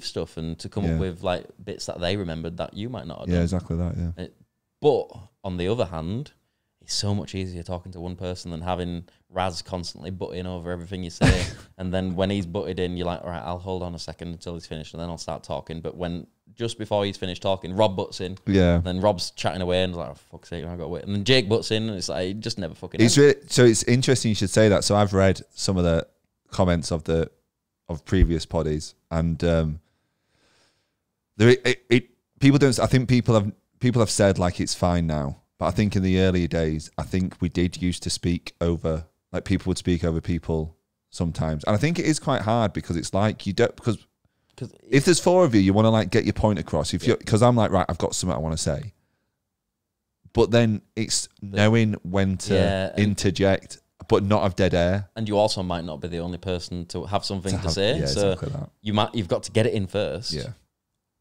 stuff and to come up with like bits that they remembered that you might not have done. Yeah, exactly that, yeah. But on the other hand, it's so much easier talking to one person than having Raz constantly butting over everything you say. And then when he's butted in, you're like, all right, I'll hold on a second until he's finished and then I'll start talking. But when just before he's finished talking, Rob butts in. Yeah. Then Rob's chatting away and it's like, oh, fuck's sake, I got to wait. And then Jake butts in and it's like, it just never fucking ends. So it's interesting you should say that. So I've read some of the comments of previous poddies, and people don't. I think people have said like it's fine now, but I think in the earlier days, I think we did used to speak over, like people would speak over people sometimes, and I think it is quite hard because it's like you don't because if there's 4 of you, you want to like get your point across. If you because I'm like, right, I've got something I want to say, but then it's knowing when to interject. But not have dead air, and you also might not be the only person to have something to say. Yeah, so exactly that. You've got to get it in first. Yeah.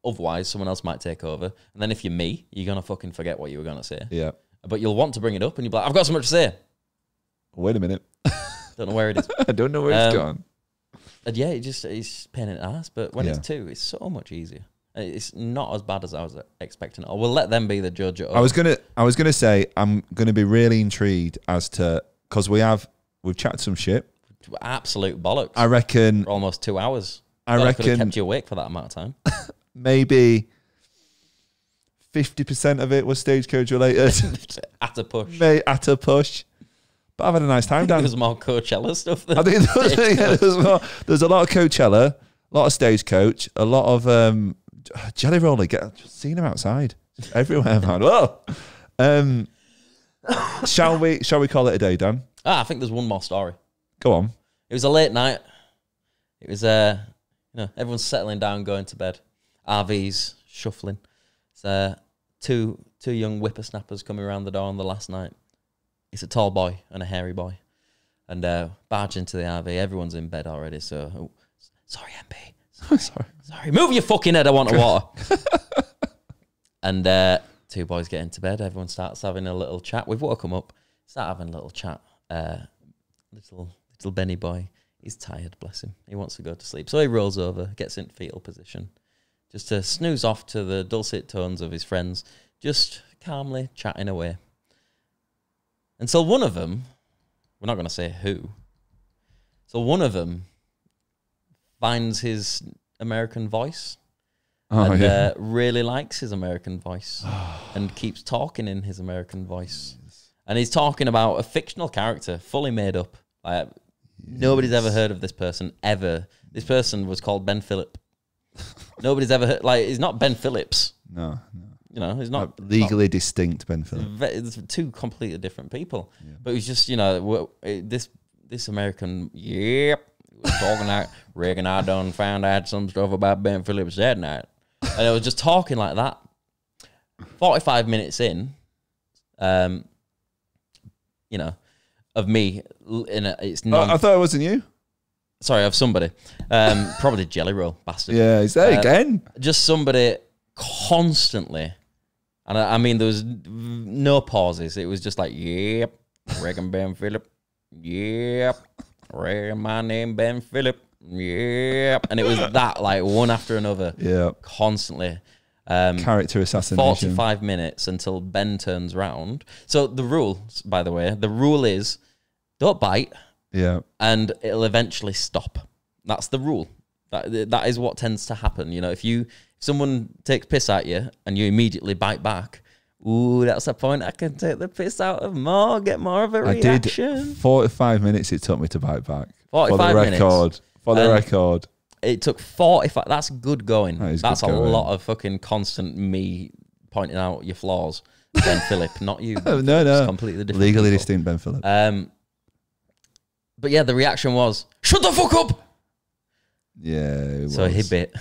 Otherwise, someone else might take over, and then if you're me, you're gonna fucking forget what you were gonna say. Yeah. But you'll want to bring it up, and you'll be like, "I've got so much to say." Wait a minute. Don't know where it is. I don't know where it's gone. And yeah, it's pain in the ass. But when it's 2, it's so much easier. It's not as bad as I was expecting. Or we'll let them be the judge. I was gonna say I'm gonna be really intrigued as to. Because we've chatted some shit. Absolute bollocks. I reckon for almost 2 hours. I reckon could have kept you awake for that amount of time. Maybe 50% of it was Stagecoach related. At a push. At a push. But I've had a nice time, Dan. There was more Coachella stuff than I think there's a lot of Coachella, a lot of Stagecoach, a lot of Jelly Roller. Just seen him outside. Just everywhere, man. Whoa. Shall we call it a day, Dan? I think there's one more story. Go on. It was a late night. It was everyone's settling down, going to bed. RVs shuffling. It's two young whippersnappers coming around the door on the last night. It's a tall boy and a hairy boy, and barge into the RV. Everyone's in bed already. So sorry, MP. Sorry, move your fucking head. I want a water. And 2 boys get into bed. Everyone starts having a little chat. We've woke them up. Start having a little chat. Little Benny boy. He's tired, bless him. He wants to go to sleep. So he rolls over, gets in fetal position, just to snooze off to the dulcet tones of his friends, just calmly chatting away. Until one of them, we're not going to say who, so one of them finds his American voice and really likes his American voice and keeps talking in his American voice. And he's talking about a fictional character, fully made up. Nobody's ever heard of this person, ever. This person was called Ben Phillip. Nobody's ever heard, he's not Ben Phillips. No. You know, he's not legally distinct Ben Phillip. It's 2 completely different people. Yeah. But he's just, this American, he was talking like, Rick and I done found out some stuff about Ben Phillips that night. And it was just talking like that. 45 minutes in, of me it's not. I thought it wasn't you. Sorry, of somebody. Probably Jelly Roll, bastard. Yeah, he's there again. Just somebody constantly. And I mean, there was no pauses. It was just like, yep, reckon Ben Phillip. Yep, reckon my name Ben Phillip. Yep. And it was that, one after another. Yeah. Constantly. Character assassination. 45 minutes until Ben turns round. So the rule, by the way, is don't bite. Yeah. And it'll eventually stop. That's the rule. That is what tends to happen. If someone takes piss at you and you immediately bite back, ooh, that's a point I can take the piss out of more, get more of a reaction. I did 45 minutes it took me to bite back. 45 minutes. For the record. It took 45. That's good going. That's good a going. lot of fucking constant me pointing out your flaws. Ben Phillip, not you. No. It's completely different. Legally people. distinct Ben Phillip. But yeah, the reaction was, shut the fuck up! Yeah, it was. So he bit.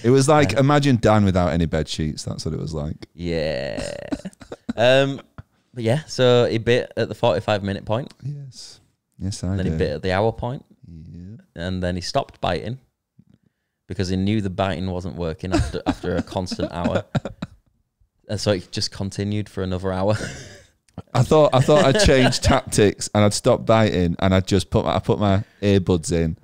It was like, imagine Dan without any bed sheets. That's what it was like. Yeah. But yeah, so he bit at the 45-minute point. Yes, I did. Then he bit at the hour point. Yeah. And then he stopped biting because he knew the biting wasn't working after a constant hour. And so it just continued for another hour. I thought I'd changed tactics and I'd stop biting and I put my earbuds in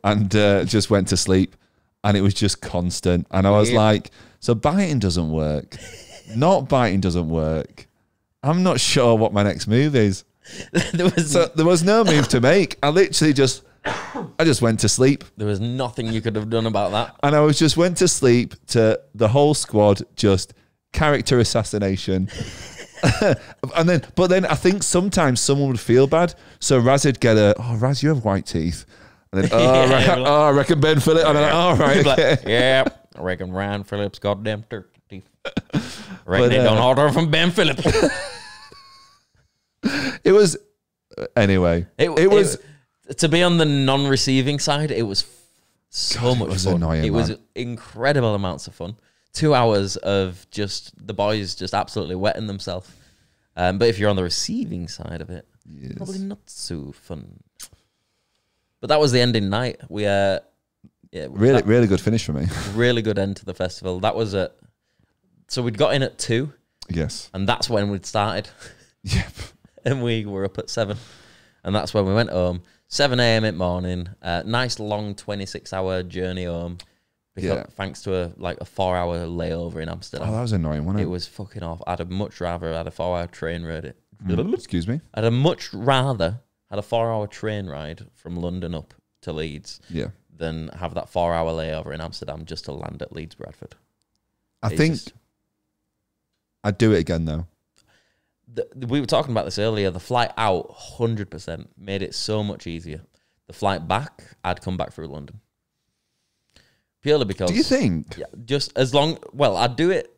and just went to sleep, and it was just constant. And I was like, so biting doesn't work. Not biting doesn't work. I'm not sure what my next move is. There was no move to make. I just went to sleep. There was nothing you could have done about that. And I just went to sleep to the whole squad, just character assassination. But then I think sometimes someone would feel bad. So Raz would get Raz, you have white teeth. And then, I reckon Ben Phillip. And then, all right. Okay. Yeah, I reckon Ryan Phillips goddamn turkey teeth. I reckon they don't order from Ben Phillip. It was, anyway. It was, to be on the non-receiving side, it was so much fun. Annoying, it was incredible amounts of fun. 2 hours of just the boys just absolutely wetting themselves. But if you're on the receiving side of it, probably not so fun. But that was the ending night. We really good finish for me. Really good end to the festival. That was so we'd got in at 2. Yes. And that's when we'd started. Yep. And we were up at 7. And that's when we went home. 7 a.m. in the morning. Nice long 26-hour journey home. Thanks to a 4-hour layover in Amsterdam. Oh, that was annoying, wasn't it? It was fucking off. I'd much rather had a 4-hour train ride. Excuse me? I'd much rather had a 4-hour train ride from London up to Leeds than have that 4-hour layover in Amsterdam just to land at Leeds Bradford. I think I'd do it again, though. We were talking about this earlier. The flight out, 100%, made it so much easier. The flight back, I'd come back through London. Purely because... Do you think? Yeah, just as long... Well, I'd do it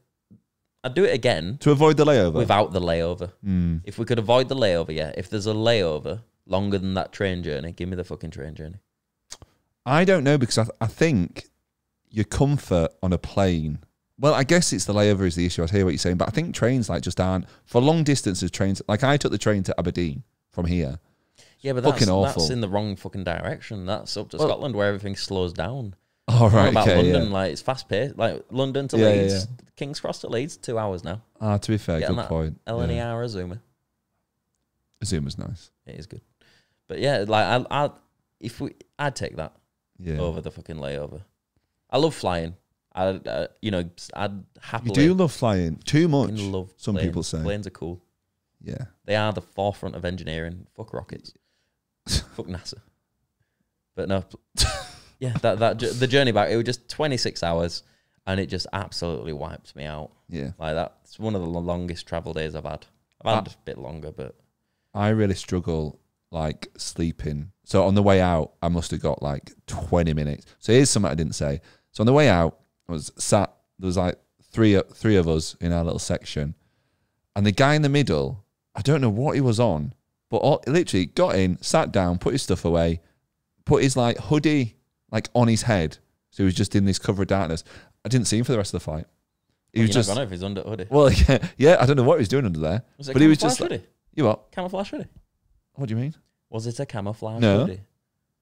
again. To avoid the layover? Without the layover. If we could avoid the layover, yeah. If there's a layover longer than that train journey, give me the fucking train journey. I don't know, because I think your comfort on a plane... Well, I guess it's the layover is the issue. I hear what you're saying, but I think trains just aren't... For long distances, trains... I took the train to Aberdeen from here. Yeah, but that's in the wrong fucking direction. That's up to Scotland where everything slows down. Oh, right, about okay, London, yeah. like it's fast paced. Like London to Leeds, King's Cross to Leeds, 2 hours now. Ah, to be fair, Getting good that point. LNER Azuma. Azuma's nice. It is good. But yeah, like I'd take that over the fucking layover. I love flying. I'd happily. You do love flying too much. Love some planes. people say Planes are cool. Yeah, they are the forefront of engineering. Fuck rockets. Fuck NASA. But no, yeah, the journey back, it was just 26 hours, and it just absolutely wiped me out. Yeah, like that's one of the longest travel days I've had. I've had a bit longer, but I really struggle like sleeping. So on the way out, I must have got like 20 minutes. So here's something I didn't say. So on the way out, I was sat. There was like three of us in our little section, and the guy in the middle, I don't know what he was on, but literally got in, sat down, put his stuff away, put his like hoodie like on his head, so he was just in this cover of darkness. I didn't see him for the rest of the flight. He was just not gonna if he's under hoodie. Well, yeah, I don't know what he was doing under there. Was it but he was just hoodie? Like, you what? Camouflage hoodie. What do you mean? Was it a camouflage No. hoodie?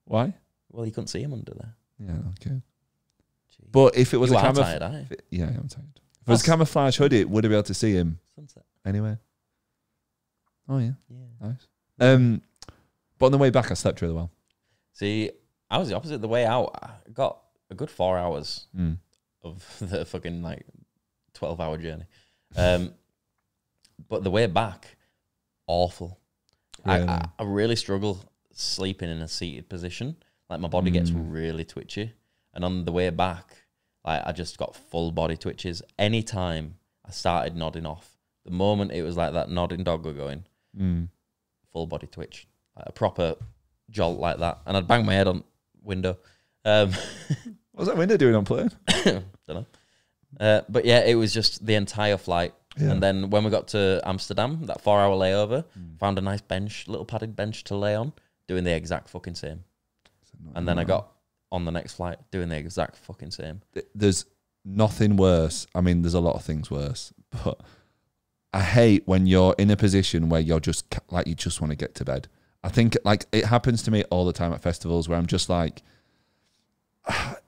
Why? Well, you couldn't see him under there. Yeah, okay. Jeez. But if it was you a camouflage, yeah, I'm tired. If it was a camouflage hoodie, would I be able to see him Sunset anywhere? Oh yeah, yeah, nice. But on the way back, I slept really well. See, I was the opposite. The way out, I got a good 4 hours of the fucking like 12-hour journey. But the way back, awful. Really? I really struggle sleeping in a seated position. Like my body gets really twitchy, and on the way back, like I just got full body twitches. Anytime I started nodding off, the moment it was like that nodding dog were going, full body twitch, like a proper jolt like that, and I'd bang my head on window. What was that window doing on plane? Don't know. But yeah, it was just the entire flight. Yeah. And then when we got to Amsterdam, that 4-hour layover, found a nice bench, little padded bench to lay on, doing the exact fucking same. And then I got on the next flight doing the exact fucking same. There's nothing worse. I mean, there's a lot of things worse, but I hate when you're in a position where you're just like, you just want to get to bed. I think like it happens to me all the time at festivals where I'm just like,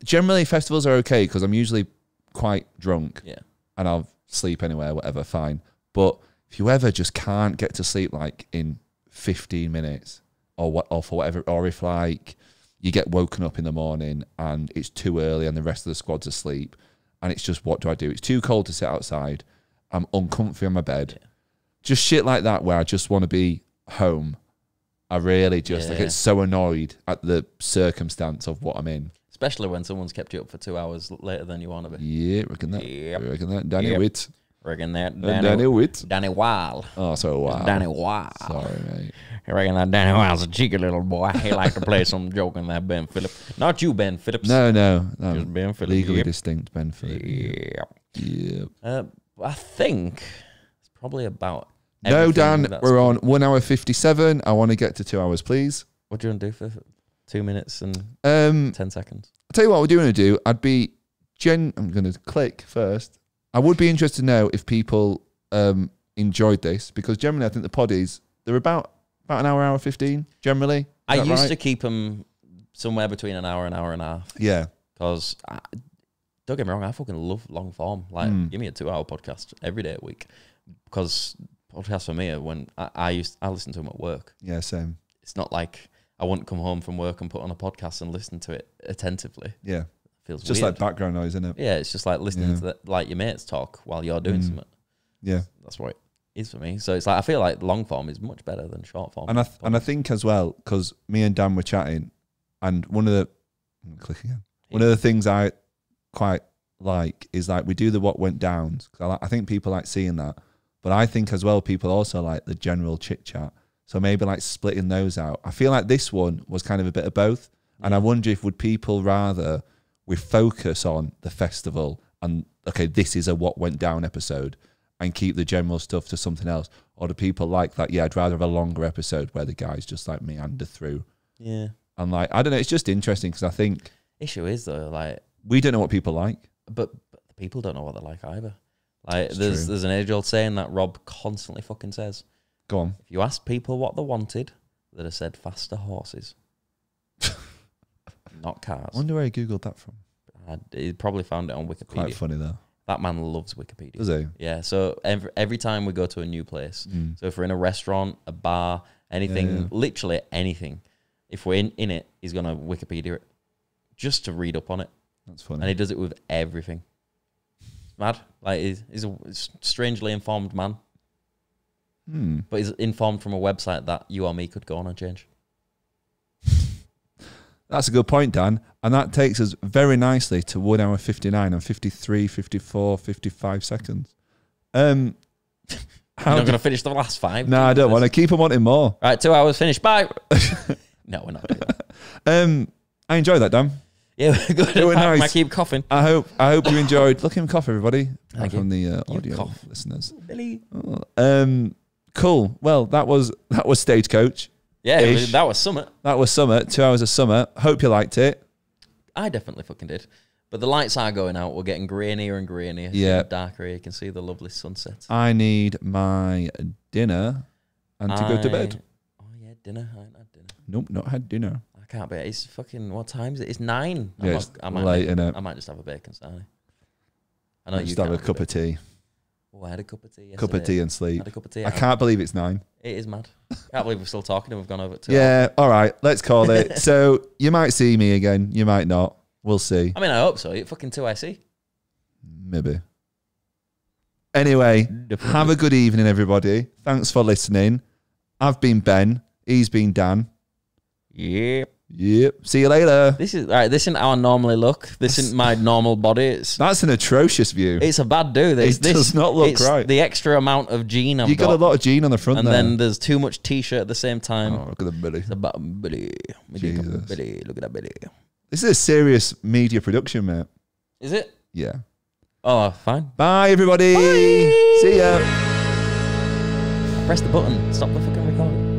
generally festivals are okay because I'm usually quite drunk. Yeah. And I'll sleep anywhere, whatever, fine. But if you ever just can't get to sleep like in 15 minutes or for whatever, or if like you get woken up in the morning and it's too early and the rest of the squad's asleep and it's just, what do I do? It's too cold to sit outside. I'm uncomfy on my bed. Yeah. Just shit like that where I just want to be home. I really just like, it's so annoyed at the circumstance of what I'm in. Especially when someone's kept you up for 2 hours later than you want to be. Yeah, reckon that. Yep. Reckon that. Danny Witt. Reckon that. Danny Witt. Danny Weil. Oh, so Weil. Danny Weil. Sorry, mate. I reckon that Danny Weil's a cheeky little boy. He like to play some joke in that Ben Phillips. Not you, Ben Phillips. No. Just Ben Phillips. Legally distinct Ben Phillips. Yep. I think it's probably about. No, Dan, we're on 1 hour 57. I want to get to 2 hours, please. What do you want to do for 2 minutes and 10 seconds? I'll tell you what we're doing to do. I'm going to click first. I would be interested to know if people enjoyed this, because generally I think the poddies, they're about an hour 15, generally. I used to keep them somewhere between an hour and a half. Yeah. Because, don't get me wrong, I fucking love long form. Like, give me a 2-hour podcast every day a week. Because podcasts for me are when I listen to them at work. Yeah, same. It's not like I wouldn't come home from work and put on a podcast and listen to it attentively. Yeah. It feels just weird. like background noise, isn't it? Yeah, it's just like listening to like your mates talk while you're doing something. Yeah. That's what it is for me. So it's like I feel like long form is much better than short form. And I think as well, because me and Dan were chatting, and one of the things I quite like is like we do the what went downs. I think people like seeing that. But I think as well, people also like the general chit chat. So maybe like splitting those out. I feel like this one was kind of a bit of both. Yeah. And I wonder if would people rather we focus on the festival and, okay, this is a what went down episode and keep the general stuff to something else. Or do people like that? Yeah, I'd rather have a longer episode where the guys just like meander through. Yeah. And like, I don't know, it's just interesting because I think... Issue is though, like... We don't know what people like. But the people don't know what they like either. Like, there's an age-old saying that Rob constantly fucking says. Go on. If you asked people what they wanted, they'd have said faster horses. Not cars. I wonder where he Googled that from. He probably found it on Wikipedia. Quite funny though. That man loves Wikipedia. Does he? Yeah. So every time we go to a new place, so if we're in a restaurant, a bar, anything, literally anything, if we're in it, he's gonna Wikipedia it just to read up on it. That's funny. And he does it with everything. Mad. Like he's a strangely informed man. But he's informed from a website that you or me could go on and change. That's a good point, Dan. And that takes us very nicely to 1 hour 59 and 53, 54, 55 seconds. You're not going to finish the last 5? No, I don't want to. Keep them wanting more. Right, 2 hours finished. Bye. No, we're not doing that. I enjoyed that, Dan. Yeah, we're good. It was nice. I keep coughing. I hope you enjoyed. Look at him cough, everybody. From the audio cough. listeners. Billy. Cool. Well, that was Stagecoach. Yeah, that was Summit. That was Summit. 2 hours of Summit. Hope you liked it. I definitely fucking did. But the lights are going out. We're getting grainier and grainier. Yeah. Darker. You can see the lovely sunset. I need my dinner and to go to bed. Oh, yeah, dinner. I ain't had dinner. Nope, not had dinner. I can't be. It's fucking, what time is it? It's 9. Yeah, I might late, innit? I might just have a bacon sarnie. I know I you just have a cup of tea. Oh, I had a cup of tea yesterday. Cup of tea and sleep. I had a cup of tea. I can't believe it's 9. It is mad. Can't believe we're still talking and we've gone over 2 Yeah, all right, let's call it. So you might see me again, you might not. We'll see. I mean, I hope so. You're fucking 2IC. Maybe. Anyway, have a good evening, everybody. Thanks for listening. I've been Ben. He's been Dan. Yep. See you later. This isn't how I normally look. This isn't my normal body. That's an atrocious view. It's a bad do. It does not look right. The extra amount of gene I've got. You got a lot of gene on the front and there. then there's too much t-shirt at the same time. Oh, look at the belly. It's about belly. Jesus. Belly. Look at that belly. This is a serious media production, mate. Is it? Yeah. Oh, fine. Bye, everybody. Bye. See ya. Press the button. Stop the fucking recording.